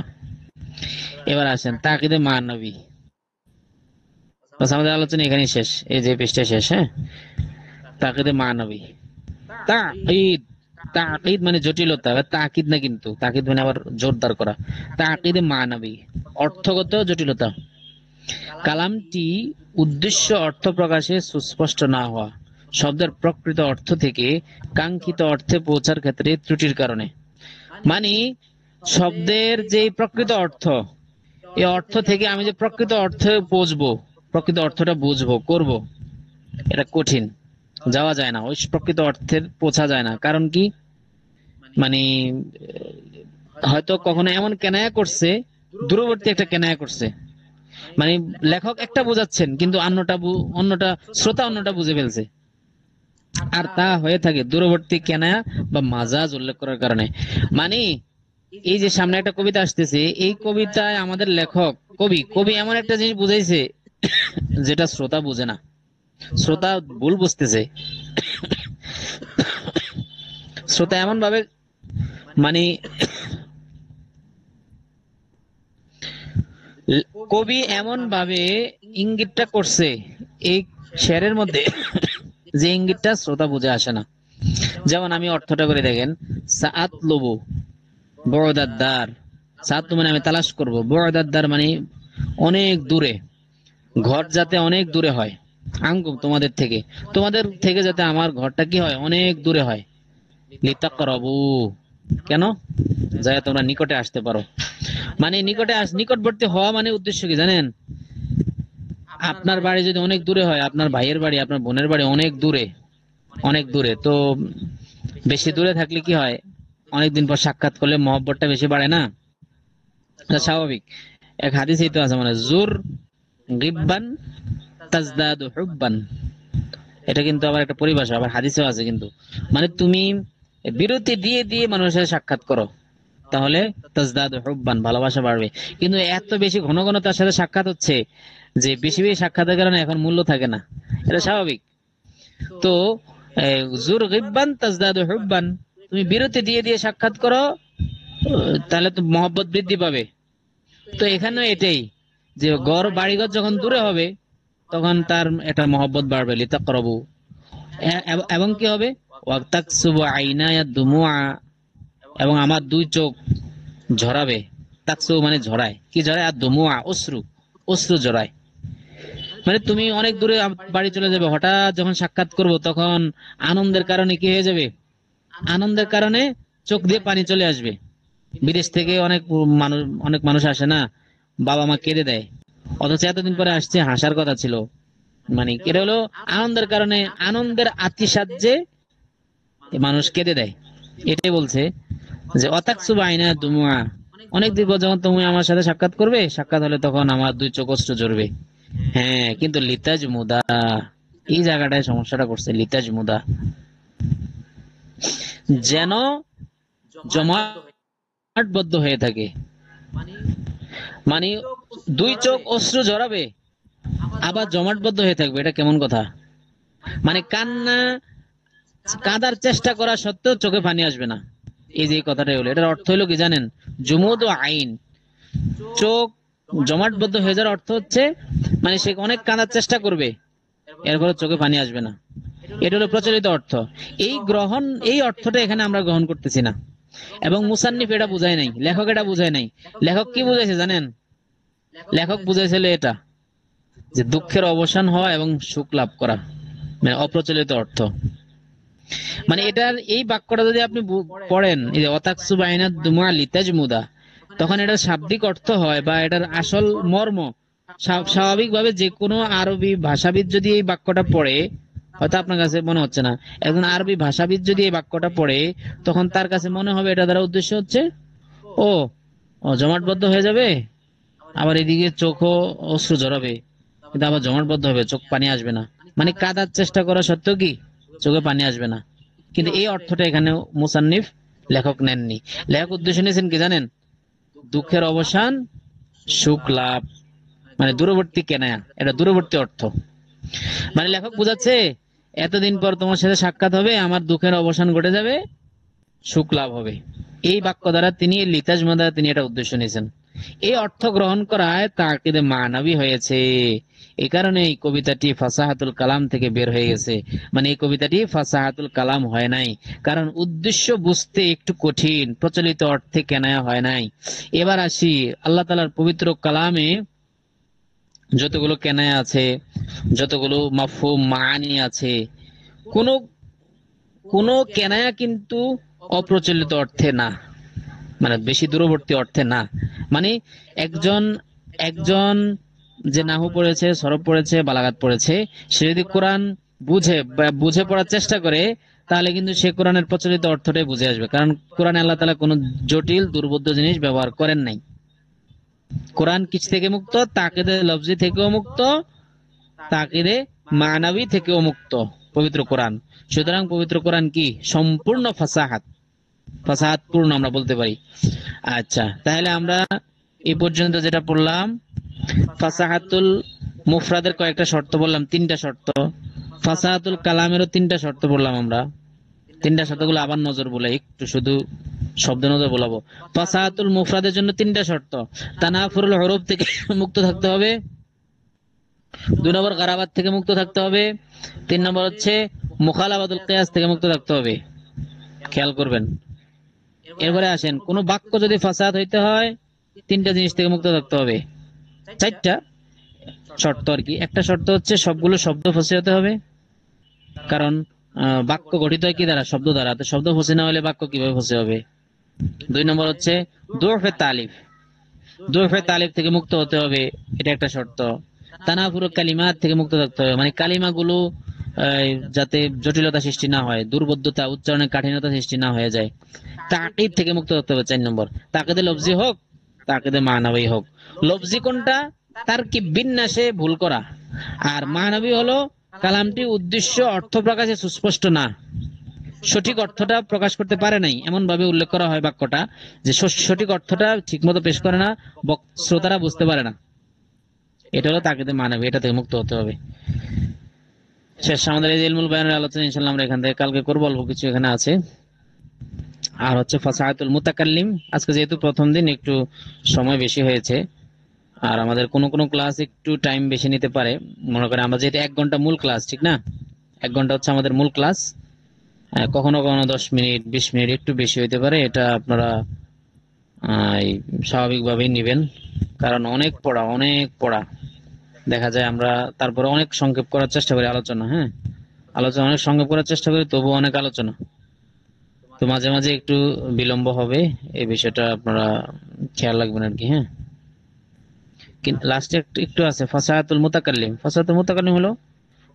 এবার আসেন তাকিদে মানবী। আমাদের আলোচনা এখানেই শেষ, এই যে পৃষ্ঠা শেষ। হ্যাঁ, তাকিদে মানবী, তাকিদ, তাকিদ মানে জটিলতা, তাকিদ না, কিন্তু তাকিদ মানে আবার জোরদার করা। তাকিদে মানবী, অর্থগত জটিলতা। কালামটি উদ্দেশ্য অর্থ প্রকাশে সুস্পষ্ট না হওয়া, শব্দের প্রকৃত অর্থ থেকে কাঙ্ক্ষিত অর্থে পৌঁছার ক্ষেত্রে ত্রুটির কারণে। মানে শব্দের যে প্রকৃত অর্থ, এই অর্থ থেকে আমি যে প্রকৃত অর্থে পৌঁছবো, প্রকৃত অর্থটা বুঝবো করব, এটা কঠিন, যাওয়া যায় না, ওই প্রকৃত অর্থের পৌঁছা যায় না। কারণ কি? মানে হয়তো কখনো এমন কেনায়া করছে, দূরবর্তী একটা কেনায়া করছে, মানে লেখক একটা বোঝাচ্ছেন কিন্তু অন্যটা শ্রোতা অন্যটা বুঝে ফেলছে, আর তা হয়ে থাকে দূরবর্তী কেনায়া বা মাজাজ উল্লেখ করার কারণে। মানে এই যে সামনে একটা কবিতা আসতেছে, এই কবিতায় আমাদের লেখক কবি কবি এমন একটা জিনিস বুঝাইছে যেটা শ্রোতা বুঝে না, শ্রোতা ভুল বুঝতেছে। শ্রোতা এমন ভাবে মানে কবি এমন ভাবে ইঙ্গিতটা করছে এই শেরের মধ্যে যে ইঙ্গিতটা শ্রোতা বুঝে আসে না। যেমন আমি অর্থটা করে দেখেন, সাআত লবু বড়দার, সাত মানে আমি তালাশ করব, বড়দার মানে অনেক দূরে, ঘর যাতে অনেক দূরে হয়, আঙ্গুম তোমাদের থেকে যাতে আমার ঘরটা কি হয়, অনেক দূরে হয়। লিতাকরাবু, কেন? যাতে তোমরা নিকটে আসতে পারো। মানে নিকটবর্তী হওয়া মানে উদ্দেশ্য কি জানেন? আপনার বাড়ি যদি অনেক দূরে হয়, আপনার ভাইয়ের বাড়ি, আপনার বোনের বাড়ি অনেক দূরে, অনেক দূরে, তো বেশি দূরে থাকলে কি হয়, অনেকদিন পর সাক্ষাৎ করলে মহব্বতটা বেশি বাড়ে না? এটা স্বাভাবিক। এক হাদিসেই তো আছে, মানে জুর গিব্বান তাজদাদু হুব্বান, এটা কিন্তু আবার একটা পরিভাষা, আবার হাদিসেও আছে কিন্তু। মানে তুমি বিরতি দিয়ে দিয়ে মানুষের সাথে সাক্ষাৎ করো, তাহলে তাজদাদু হুব্বান, ভালোবাসা বাড়বে। কিন্তু এত বেশি ঘন ঘন তার সাথে সাক্ষাৎ হচ্ছে যে বেশি বেশি সাক্ষাতের কারণে এখন মূল্য থাকে না, এটা স্বাভাবিক। তো জুর গিব্বান তাজদাদু হুব্বান, তুমি বিরতি দিয়ে দিয়ে সাক্ষাৎ করো, তাহলে তো মহব্বত বৃদ্ধি পাবে। তো এখানেও এটাই, যে ঘর বাড়িঘর যখন দূরে হবে তখন তার একটা মহব্বত বাড়বে। লিতাকরাবু, এবং কি হবে, ওয়াক্তাকসুবু আইনায়া দুমুআ, এবং আমার দুই চোখ ঝরাবে। তাকসু মানে ঝরায়, কি ঝরায়, আর দুমুআ অশ্রু, অশ্রু ঝরায়। মানে তুমি অনেক দূরে বাড়ি চলে যাবে, হঠাৎ যখন সাক্ষাৎ করব তখন আনন্দের কারণে কি হয়ে যাবে, আনন্দের কারণে চোখ দিয়ে পানি চলে আসবে। বিদেশ থেকে অনেক মানুষ আসে না, বাবা মা কেঁদে দেয়, অথচ এতদিন পরে আসছে, হাসার কথা ছিল, মানে কেটে হলো আনন্দের কারণে, আনন্দের আতিশায্যে মানুষ কেঁদে দেয়। এটাই বলছে যে অতাকসুবা আইনা দুমুয়া, অনেক দিন পর যখন তুমি আমার সাথে সাক্ষাৎ করবে, সাক্ষাৎ হলে তখন আমার দুই চোখ অশ্রু ঝরবে। হ্যাঁ, কিন্তু লিতাজ মুদা, এই জায়গাটায় সমস্যাটা করছে। লিতাজ মুদা যেন জমাটবদ্ধ হয়ে থাকে, মানে দুই চোখ অশ্রু ঝরাবে আবার জমাটবদ্ধ হয়ে থাকবে, এটা কেমন কথা? মানে কাঁদার চেষ্টা করা সত্ত্বেও চোখে পানি আসবে না, এই যে কথাটাই হলো। এটার অর্থ হলো কি জানেন, জুমুদ ও আইন, চোখ জমাটবদ্ধ হয়ে যাওয়ার অর্থ হচ্ছে মানে সে অনেক কাঁদার চেষ্টা করবে, এরপরে চোখে পানি আসবে না। এটা হলো প্রচলিত অর্থ। এই অর্থটা এখানে আমরা গ্রহণ করতেছি না, এবং মুসান্নিফ এটা বুঝায় নাই, লেখক এটা বুঝায় নাই। লেখক কি বুঝাইছে জানেন? লেখক বুঝাইছিল এটা, যে দুঃখের অবসান হওয়া এবং সুখ লাভ করা, মানে অপ্রচলিত অর্থ। মানে এটার এই বাক্যটা যদি আপনি পড়েন, এই যে অতাকসু বাইনাত দুমা লিতাজমুদা, তখন এটার শাব্দিক অর্থ হয় বা এটার আসল মর্ম, স্বাভাবিকভাবে যে কোনো আরবি ভাষাবিদ যদি এই বাক্যটা পড়ে, হয়তো আপনার কাছে মনে হচ্ছে না, একজন আরবি ভাষাবিদ যদি এই বাক্যটা পড়ে, তখন তার কাছে মনে হবে এটা দ্বারা উদ্দেশ্য হচ্ছে ও জমাটবদ্ধ হয়ে যাবে, আবার এদিকে চোখও অশ্রু ঝরাবে, কিন্তু আবার জমাটবদ্ধ হবে, চোখ পানি আসবে না। মানে কাঁদার চেষ্টা করা সত্ত্বেও কি চোখে পানি আসবে না। কিন্তু এই অর্থটা এখানে মুসান্নিফ লেখক নেননি। লেখক উদ্দেশ্য নিয়েছেন কি জানেন, দুঃখের অবসান, সুখ লাভ, মানে দূরবর্তী কেনায়া, এটা দূরবর্তী অর্থ। মানে লেখক বুঝাচ্ছে এতদিন পর তোমার সাথে সাক্ষাৎ হবে, আমার দুঃখের অবসান ঘটে যাবে, সুখ লাভ হবে। এই বাক্য দ্বারা তিনি লিতাজমা দ্বারা তিনি এটা উদ্দেশ্য নিয়েছেন। এই অর্থ গ্রহণ করায় তাকিদে মানবী হয়েছে। এই কারণে এই কবিতাটি ফাসাহাতুল কালাম থেকে বের হয়ে গেছে। মানে এই কবিতাটি ফাসাহাতুল কালাম হয় নাই, কারণ উদ্দেশ্য বুঝতে একটু কঠিন, প্রচলিত অর্থে কেনায়া হয় নাই। এবার আসি আল্লাহ তাআলার পবিত্র কালামে যতগুলো কেনায়া আছে, যতগুলো মাফহুম মাআনি আছে, কোন কোন কেনায়া কিন্তু অপ্রচলিত অর্থে না, মানে বেশি দূরবর্তী অর্থে না। মানে একজন একজন যে নাহু পড়েছে, সরব পড়েছে, বালাগাত পড়েছে, সে যদি কোরআন বুঝে পড়ার চেষ্টা করে, তাহলে কিন্তু সে কোরআনের প্রচলিত অর্থটাই বুঝে আসবে। কারণ কোরআনে আল্লাহ তাআলা কোনো জটিল দুর্বোধ্য জিনিস ব্যবহার করেন নাই। কোরআন কিছু থেকে মুক্ত, তাকিদে লফজি থেকেও মুক্ত, তাকিদে মানাবী থেকেও মুক্ত পবিত্র কোরআন। সুতরাং পবিত্র কোরআন কি সম্পূর্ণ ফাসাহাত পূর্ণ আমরা বলতে পারি। আচ্ছা, তাহলে আমরা এই পর্যন্ত যেটা পড়লাম, ফাসাহাতুল মুফরাদের কয়েকটা শর্ত বললাম, তিনটা শর্ত। ফাসাহাতুল কালামেরও তিনটা শর্ত বললাম আমরা। তিনটা শর্তগুলো আবার নজর বলে একটু শুধু শব্দ নজর বলাবো। ফাসাহাতুল মুফরাদের জন্য তিনটা শর্ত: তানাফুরুল হুরুফ থেকে মুক্ত থাকতে হবে, 2 নম্বর গারাবাত থেকে মুক্ত থাকতে হবে, 3 নম্বর হচ্ছে মুখালাফাতুল কিয়াস থেকে মুক্ত থাকতে হবে। খেয়াল করবেন। এরপরে আসেন, কোন বাক্য যদি ফাসাদ হইতে হয়, তিনটা জিনিস থেকে মুক্ত থাকতে হবে। 4টা শর্ত আর কি। একটা শর্ত হচ্ছে সবগুলো শব্দ ফসে হতে হবে, কারণ বাক্য গঠিত হয় কি দ্বারা? শব্দ দ্বারা। তো শব্দ ফসে না হলে বাক্য কিভাবে ফসে হবে? 2 নম্বর হচ্ছে দুরফে তালিফ থেকে মুক্ত হতে হবে, এটা একটা শর্ত। তানাফুর কালিমাত থেকে মুক্ত থাকতে হবে, মানে কালিমাগুলো যাতে জটিলতা সৃষ্টি না হয়, দুর্বোধ্যতা, উচ্চারণের কাঠিন্যতা সৃষ্টি না হয়ে যায়। তাকিদ থেকে মুক্ত থাকতে হবে 4 নম্বর। তাকিদে লফজি হোক, তাকিদে মানাবী হোক। লফজি কোনটা? তার কি বিন্যাসে ভুল করা। আর মানাবী হলো কালামটি উদ্দেশ্য অর্থ প্রকাশে সুস্পষ্ট না, সঠিক অর্থটা প্রকাশ করতে পারে নাই, এমন ভাবে উল্লেখ করা হয় বাক্যটা যে সঠিক অর্থটা ঠিক মতো পেশ করে না, শ্রোতারা বুঝতে পারে না। এটা হলো তাকিদে মানাবী, এটা থেকে মুক্ত হতে হবে। শেষ আমাদের এই ইলমুল বায়ানের আলোচনা ইনশাআল্লাহ আমরা এখান থেকে কালকে করবো, অল্প কিছু এখানে আছে। আর হচ্ছে ফাসাহাতুল মুতাকাল্লিম, আজকে যেহেতু প্রথম দিন একটু সময় বেশি হয়েছে, আর আমাদের কোন কোন ক্লাস একটু টাইম বেশি নিতে পারে। মনে করেন আমরা যেহেতু 1 ঘন্টা মূল ক্লাস, ঠিক না, 1 ঘন্টা হচ্ছে আমাদের মূল ক্লাস, কখনো কখনো 10 মিনিট 20 মিনিট একটু বেশি হইতে পারে, এটা আপনারা স্বাভাবিকভাবেই নিবেন, কারণ অনেক পড়া অনেক পড়া দেখা যায়। আমরা তারপরে অনেক সংক্ষেপ করার চেষ্টা করি আলোচনা, হ্যাঁ আলোচনা অনেক সংক্ষেপ করার চেষ্টা করি, তবুও অনেক আলোচনা, তো মাঝে মাঝে একটু বিলম্ব হবে, এই বিষয়টা আপনারা খেয়াল রাখবেন আর কি। হ্যাঁ, কিন্তু লাস্টে একটু আছে ফাসাহাতুল মুতাকাল্লিম। ফাসাহাতুল মুতাকাল্লিম হলো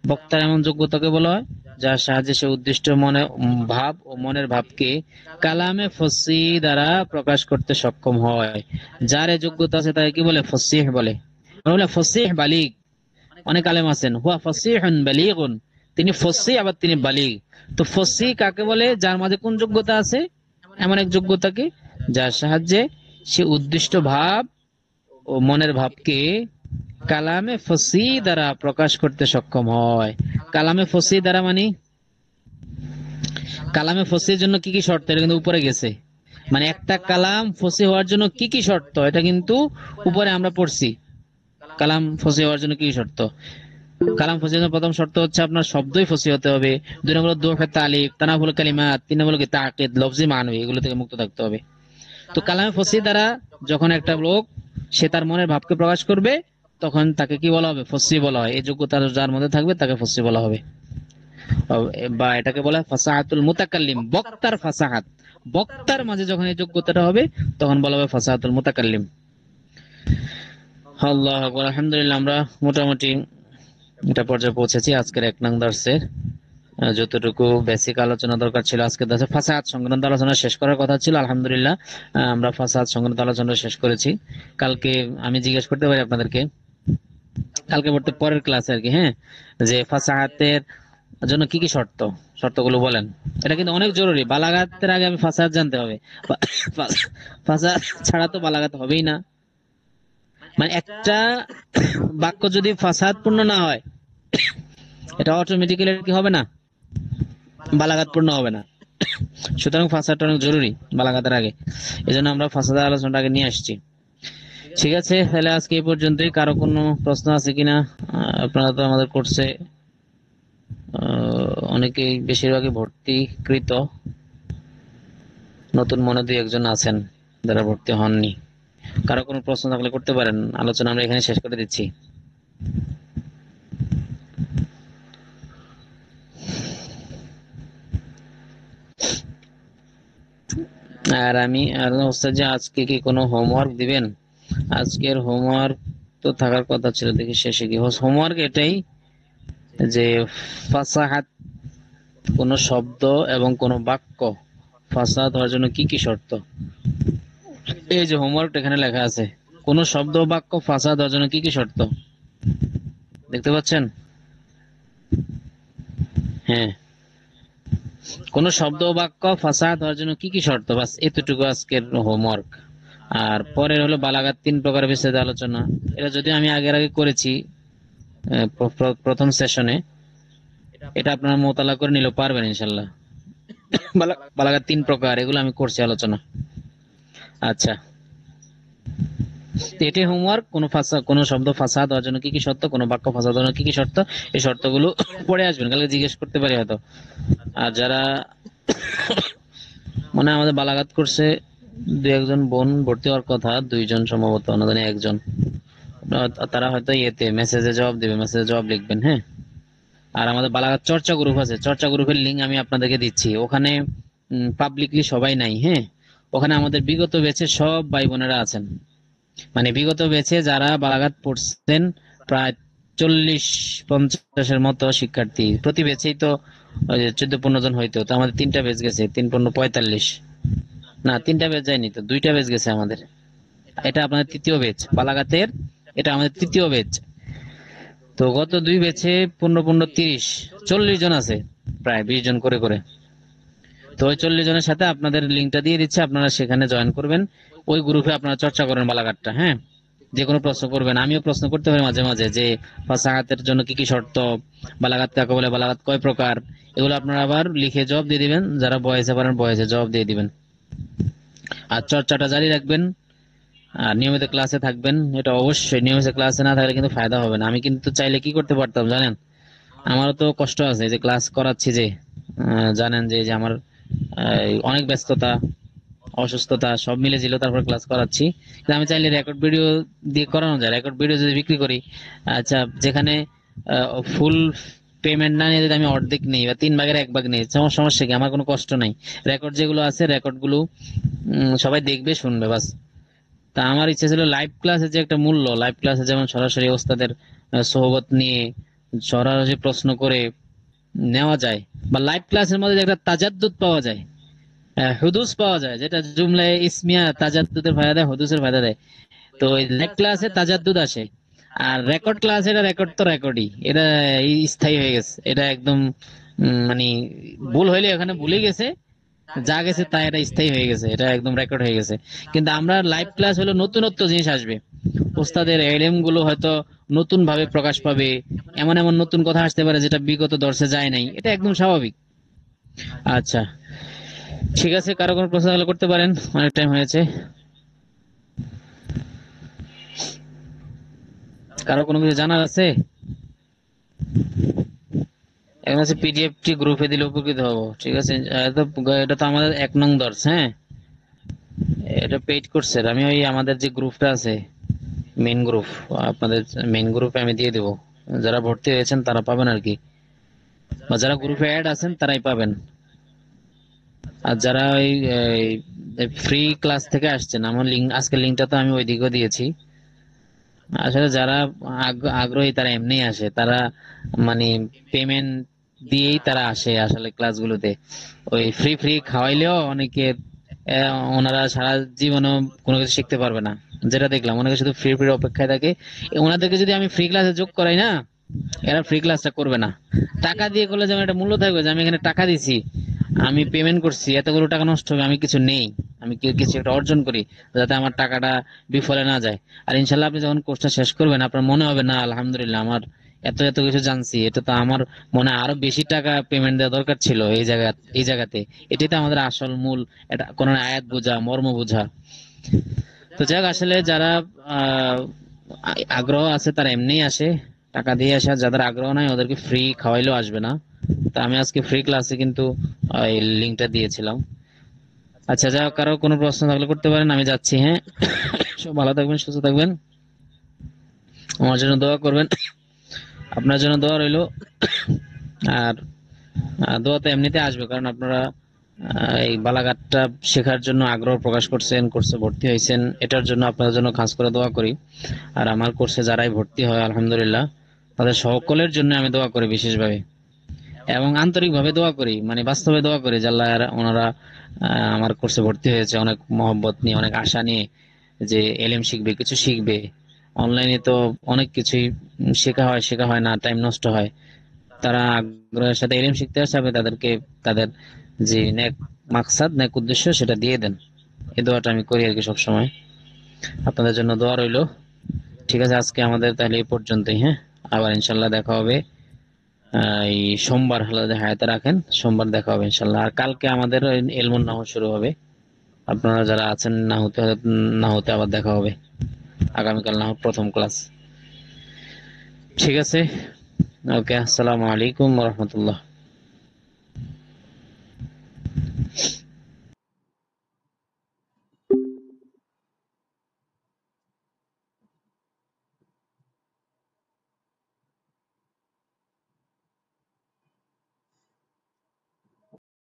বক্তার এমন যোগ্যতাকে বলা হয় যার সাহায্যে সে উদ্দিষ্ট মনে ভাব ও মনের ভাবকে কালামে ফসি দ্বারা প্রকাশ করতে সক্ষম হয়। যার এই যোগ্যতা আছে তাকে কি বলে? ফসিহ বলে। বলে ফসিহ বালিগ। অনেক আলেম আছেন হুয়া ফসিহুন বালিগুন, তিনি ফসি আবার তিনি বালিগ। তো ফসি কাকে বলে? যার মাঝে কোন যোগ্যতা আছে? এমন এক যোগ্যতাকে যার সাহায্যে সে উদ্দিষ্ট ভাব ও মনের ভাবকে কালামে ফসি দ্বারা প্রকাশ করতে সক্ষম হয়। কালামে ফসি দ্বারা মানে কালামে ফসির জন্য কি কি শর্ত, এটা কিন্তু উপরে গেছে। মানে একটা কালাম ফসি হওয়ার জন্য কি কি শর্ত, এটা কিন্তু উপরে আমরা পড়ছি। কালাম ফসি হওয়ার জন্য কি কি শর্ত? কালাম ফসি হওয়ার প্রথম শর্ত হচ্ছে আপনার শব্দই ফসি হতে হবে। 2 নম্বর দুরফে তালিফ, তানাফুল কালিমাত, 3 নম্বর কি তাকিদ, লফজি মানবী, এগুলো থেকে মুক্ত থাকতে হবে। তো কালামে ফসি দ্বারা যখন একটা লোক সে তার মনের ভাবকে প্রকাশ করবে, তখন তাকে কি বলা হবে? ফসি বলা হয়। এই যোগ্যতা যার মধ্যে থাকবে তাকে ফসি বলা হবে, বা এটাকে বলা হয় ফাসাহাতুল মুতাকাল্লিম, বক্তার ফাসাহাত। বক্তার মাঝে যখন এই যোগ্যতাটা হবে তখন বলা হবে ফাসাহাতুল মুতাকাল্লিম। আল্লাহু আকবার। আলহামদুলিল্লাহ, আমরা মোটামুটি এটা পর্যায়ে পৌঁছেছি আজকের 1 নং দর্সের। যতটুকু বেসিক আলোচনা দরকার ছিল আজকের দর্শে, ফাসাহাত সংক্রান্ত আলোচনা শেষ করার কথা ছিল। আলহামদুলিল্লাহ, আমরা ফাসাহাত সংক্রান্ত আলোচনা শেষ করেছি। কালকে আমি জিজ্ঞেস করতে পারি আপনাদেরকে, কালকে পরের ক্লাসে আর কি, হ্যাঁ, যে ফাসাহাতের জন্য কি কি শর্ত, শর্তগুলো বলেন। এটা কিন্তু অনেক জরুরি। বালাগাতের আগে আমি ফাসাহাত জানতে হবে। ফাসাহাত ছাড়া তো বালাগাত হবেই না। মানে একটা বাক্য যদি ফাসাহাত পূর্ণ না হয়, এটা অটোমেটিক্যালি কি হবে না? বালাগাত পূর্ণ হবে না। সুতরাং ফাসাহাত অনেক জরুরি বালাগাতের আগে, এজন্য আমরা ফাসাহাতের আলোচনাটা আগে নিয়ে আসছি। ঠিক আছে, তাহলে আজকে এই পর্যন্তই। কারো কোনো প্রশ্ন আছে কিনা? আপনারা তো আমাদের কোর্সে অনেকেই, বেশিরভাগই ভর্তিকৃত, নতুন মনে 2-1 জন আছেন যারা ভর্তি হননি। কারো কোনো প্রশ্ন থাকলে করতে পারেন, আলোচনা আমরা এখানে শেষ করে দিচ্ছি। আর ওস্তাদ যে আজকে কি কোনো হোমওয়ার্ক দিবেন? আজকের হোমওয়ার্ক তো থাকার কথা ছিল, দেখি শেষে কি হোমওয়ার্ক। এটাই যে ফাসাহাত, কোন শব্দ এবং কোন বাক্য ফাসাহাত হওয়ার জন্য কি কি শর্ত, এই যে হোমওয়ার্কটা এখানে লেখা আছে। কোন শব্দ বাক্য ফাসাহাত হওয়ার জন্য কি কি শর্ত দেখতে পাচ্ছেন? হ্যাঁ, কোন শব্দ বাক্য ফাসাহাত হওয়ার জন্য কি কি শর্ত, বাস এতটুকু আজকের হোমওয়ার্ক। আর পরের হলো বালাগাত 3 প্রকার বিস্তারিত আলোচনা। এটা যদি আমি আগে করেছি প্রথম সেশনে, এটা আপনারা মোতালা করে নিলে পারবেন ইনশাল্লাহ। বালাগাত 3 প্রকার, এগুলো আমি করছি আলোচনা। আচ্ছা, এটাই হোমওয়ার্ক। কোন শব্দ ফাসাহাত হওয়ার জন্য কি কি শর্ত, কোন বাক্য ফাসাহাত হওয়ার জন্য কি কি শর্ত, এই শর্তগুলো পড়ে আসবেন, কালকে জিজ্ঞেস করতে পারি হয়তো। আর যারা মানে আমাদের বালাগাত করছে 2-1 জন বোন ভর্তি হওয়ার কথা, 2 জন সম্ভবত, না জানি 1 জন, তারা হয়তো মেসেজে জবাব লিখবেন। হ্যাঁ, আর আমাদের বালাগাত চর্চা গ্রুপ আছে, চর্চা গ্রুপের লিঙ্ক আমি আপনাদেরকে দিচ্ছি। ওখানে পাবলিকলি সবাই নাই, হ্যাঁ, ওখানে আমাদের বিগত ব্যাচে সব ভাই বোনেরা আছেন। মানে বিগত ব্যাচে যারা বালাগাত পড়ছেন প্রায় 40-50-এর মতো শিক্ষার্থী। প্রতি ব্যাচেই তো 14-15 জন হইতো, তো আমাদের 3টা ব্যাচ গেছে, 3-15-45, না 3টা ব্যাচ যায়নি তো, 2টা ব্যাচ গেছে আমাদের। এটা আপনাদের 3য় ব্যাচ বালাগাতের, এটা আমাদের 3য় ব্যাচ। তো গত 2 ব্যাচে 15-15-30-40 জন আছে, প্রায় 20 জন করে করে। তো ওই 40 জনের সাথে আপনাদের লিঙ্কটা দিয়ে দিচ্ছে, আপনারা সেখানে জয়েন করবেন। ওই গ্রুপে আপনারা চর্চা করেন বালাগাতটা। হ্যাঁ, যে কোনো প্রশ্ন করবেন, আমিও প্রশ্ন করতে পারি মাঝে মাঝে যে ফাসাহাতের জন্য কি কি শর্ত, বালাগাত কাকে বলে, বালাগাত কয় প্রকার, এগুলো আপনারা আবার লিখে জবাব দিয়ে দিবেন, যারা বয়েসে পারেন বয়েসে জবাব দিয়ে দিবেন। আর চর্চাটা জারি রাখবেন, আর নিয়মিত ক্লাসে থাকবেন, এটা অবশ্যই। নিয়মিত ক্লাসে না থাকলে কিন্তু ফায়দা হবে না। আমি কিন্তু চাইলে কি করতে পারতাম জানেন, আমারও তো কষ্ট আছে যে ক্লাস করাচ্ছি যে, জানেন যে যে আমার অনেক ব্যস্ততা, অসুস্থতা সব মিলে ছিল, তারপর ক্লাস করাচ্ছি। কিন্তু আমি চাইলে রেকর্ড ভিডিও দিয়ে করানো যায়, রেকর্ড ভিডিও যদি বিক্রি করি, আচ্ছা যেখানে ফুল পেমেন্ট না নিয়ে যদি আমি অর্ধেক নেই বা 3 ভাগের 1 ভাগ নেই, সমস্যা কি, আমার কোনো কষ্ট নাই। রেকর্ড যেগুলো আছে রেকর্ড গুলো সবাই দেখবে শুনবে বাস। তা আমার ইচ্ছা ছিল লাইভ ক্লাসে যে একটা মূল্য, লাইভ ক্লাসে যেমন সরাসরি ওস্তাদের সোহবত নিয়ে সরাসরি প্রশ্ন করে নেওয়া যায়, বা লাইভ ক্লাসের মধ্যে যে একটা তাজাদ্দুদ পাওয়া যায়, হুদুস পাওয়া যায়, যেটা জুমলায় ইসমিয়া তাজাদ্দুদের ফায়দা দেয়, হুদুসের ফায়দা দেয়। তো ওই লাইভ ক্লাসে তাজাদ্দুদ আসে। আর রেকর্ড ক্লাস, এটা রেকর্ড তো রেকর্ডই, এটা স্থায়ী হয়ে গেছে, এটা একদম মানে ভুল হইলে ওখানে ভুলে গেছে, যা গেছে তা এটা স্থায়ী হয়ে গেছে, এটা একদম রেকর্ড হয়ে গেছে। কিন্তু আমরা লাইভ ক্লাস হলো নতুনত্ব জিনিস আসবে, ওস্তাদের এলেম গুলো হয়তো নতুন ভাবে প্রকাশ পাবে, এমন এমন নতুন কথা আসতে পারে যেটা বিগত দর্শে যায় নাই, এটা একদম স্বাভাবিক। আচ্ছা ঠিক আছে, কারো কোনো প্রশ্ন থাকলে করতে পারেন, অনেক টাইম হয়েছে। কারো কোনো কিছু জানার আছে? এখন আছে পিডিএফ টি গ্রুপে দিলে উপকৃত হবো, ঠিক আছে। এটা তো আমাদের 1 নং দর্শ, হ্যাঁ, এটা পেইড কোর্সের। আমি ওই আমাদের যে গ্রুপটা আছে, মেইন গ্রুপ, আপনাদের মেইন গ্রুপে আমি দিয়ে দেবো, যারা ভর্তি হয়েছেন তারা পাবেন আর কি, বা যারা গ্রুপে অ্যাড আছেন তারাই পাবেন। আর যারা ওই ফ্রি ক্লাস থেকে আসছেন, আমার লিঙ্ক, আজকের লিঙ্কটা তো আমি ওইদিকেও দিয়েছি। আসলে যারা আগ্রহী তারা এমনি আসে, তারা মানে পেমেন্ট দিয়েই তারা আসে আসলে ক্লাসগুলোতে। ওই ফ্রি ফ্রি খাওয়াইলেও অনেকে ওনারা সারা জীবনও কোনো কিছু শিখতে পারবে না, যেটা দেখলাম অনেকে শুধু ফ্রি ফ্রি অপেক্ষায় থাকে। ওনাদেরকে যদি আমি ফ্রি ক্লাসে যোগ করাই না, এরা ফ্রি ক্লাসটা করবে না। টাকা দিয়ে করলে যেমন একটা মূল্য থাকবে, যে আমি এখানে টাকা দিছি, আমি পেমেন্ট করছি, এতগুলো টাকা নষ্ট হবে, আমি কিছু নেই, আমি কিছু একটা অর্জন করি, যাতে আমার টাকাটা বিফলে না যায়। আর ইনশাল্লাহ আপনি যখন কোর্সটা শেষ করবেন, আপনার মনে হবে না আলহামদুলিল্লাহ আমার এত এত কিছু জানছি, এটা তো আমার মনে হয় আরো বেশি টাকা পেমেন্ট দেওয়া দরকার ছিল এই জায়গাতে। এটাই তো আমাদের আসল মূল, এটা কোন আয়াত বোঝা, মর্ম বোঝা। তো যাক, আসলে যারা আহ আগ্রহ আছে তারা এমনিই আসে, টাকা দিয়ে আসে। আর যাদের আগ্রহ নাই ওদেরকে ফ্রি খাওয়াইলেও আসবে না। তা আমি আজকে ফ্রি ক্লাসে কিন্তু এই লিঙ্কটা দিয়েছিলাম। আচ্ছা, যা কারো কোনো প্রশ্ন থাকলে করতে পারেন, আমি যাচ্ছি, হ্যাঁ। সব ভালো থাকবেন, সুস্থ থাকবেন, আমার জন্য দোয়া করবেন, আপনার জন্য দোয়া রইলো। আর দোয়া তো এমনিতে আসবে, কারণ আপনারা এই বালাঘাটটা শেখার জন্য আগ্রহ প্রকাশ করছেন, কোর্সে ভর্তি হয়েছেন, এটার জন্য আপনাদের জন্য খাস করে দোয়া করি। আর আমার কোর্সে যারাই ভর্তি হয় আলহামদুলিল্লাহ, তাদের সকলের জন্য আমি দোয়া করি বিশেষভাবে, এবং আন্তরিকভাবে দোয়া করি, মানে বাস্তবে দোয়া করি যে আল্লাহ ওনারা আমার কোর্সে ভর্তি হয়েছে অনেক মহব্বত নিয়ে, অনেক আশা নিয়ে, যে এলএম শিখবে, কিছু শিখবে। অনলাইনে তো অনেক কিছুই শেখা হয় না, টাইম নষ্ট হয়। তারা আগ্রহের সাথে এলএম শিখতে আসে, আপনি তাদেরকে তাদের যে নেক মাকসাদ, নেক উদ্দেশ্য, সেটা দিয়ে দেন। এই দোয়াটা আমি করি আর কি সবসময়। আপনাদের জন্য দোয়া রইলো। ঠিক আছে, আজকে আমাদের তাহলে এই পর্যন্তই, হ্যাঁ। আবার ইনশাল্লাহ দেখা হবে এই সোমবার, হালাদে হায়াতে রাখেন, সোমবার দেখা হবে ইনশাল্লাহ। আর কালকে আমাদের এলমুন নাহ শুরু হবে, আপনারা যারা আছেন না হতে আবার দেখা হবে আগামীকাল নাহ প্রথম ক্লাস। ঠিক আছে, ওকে, আসসালামু আলাইকুম ওয়া রাহমাতুল্লাহ।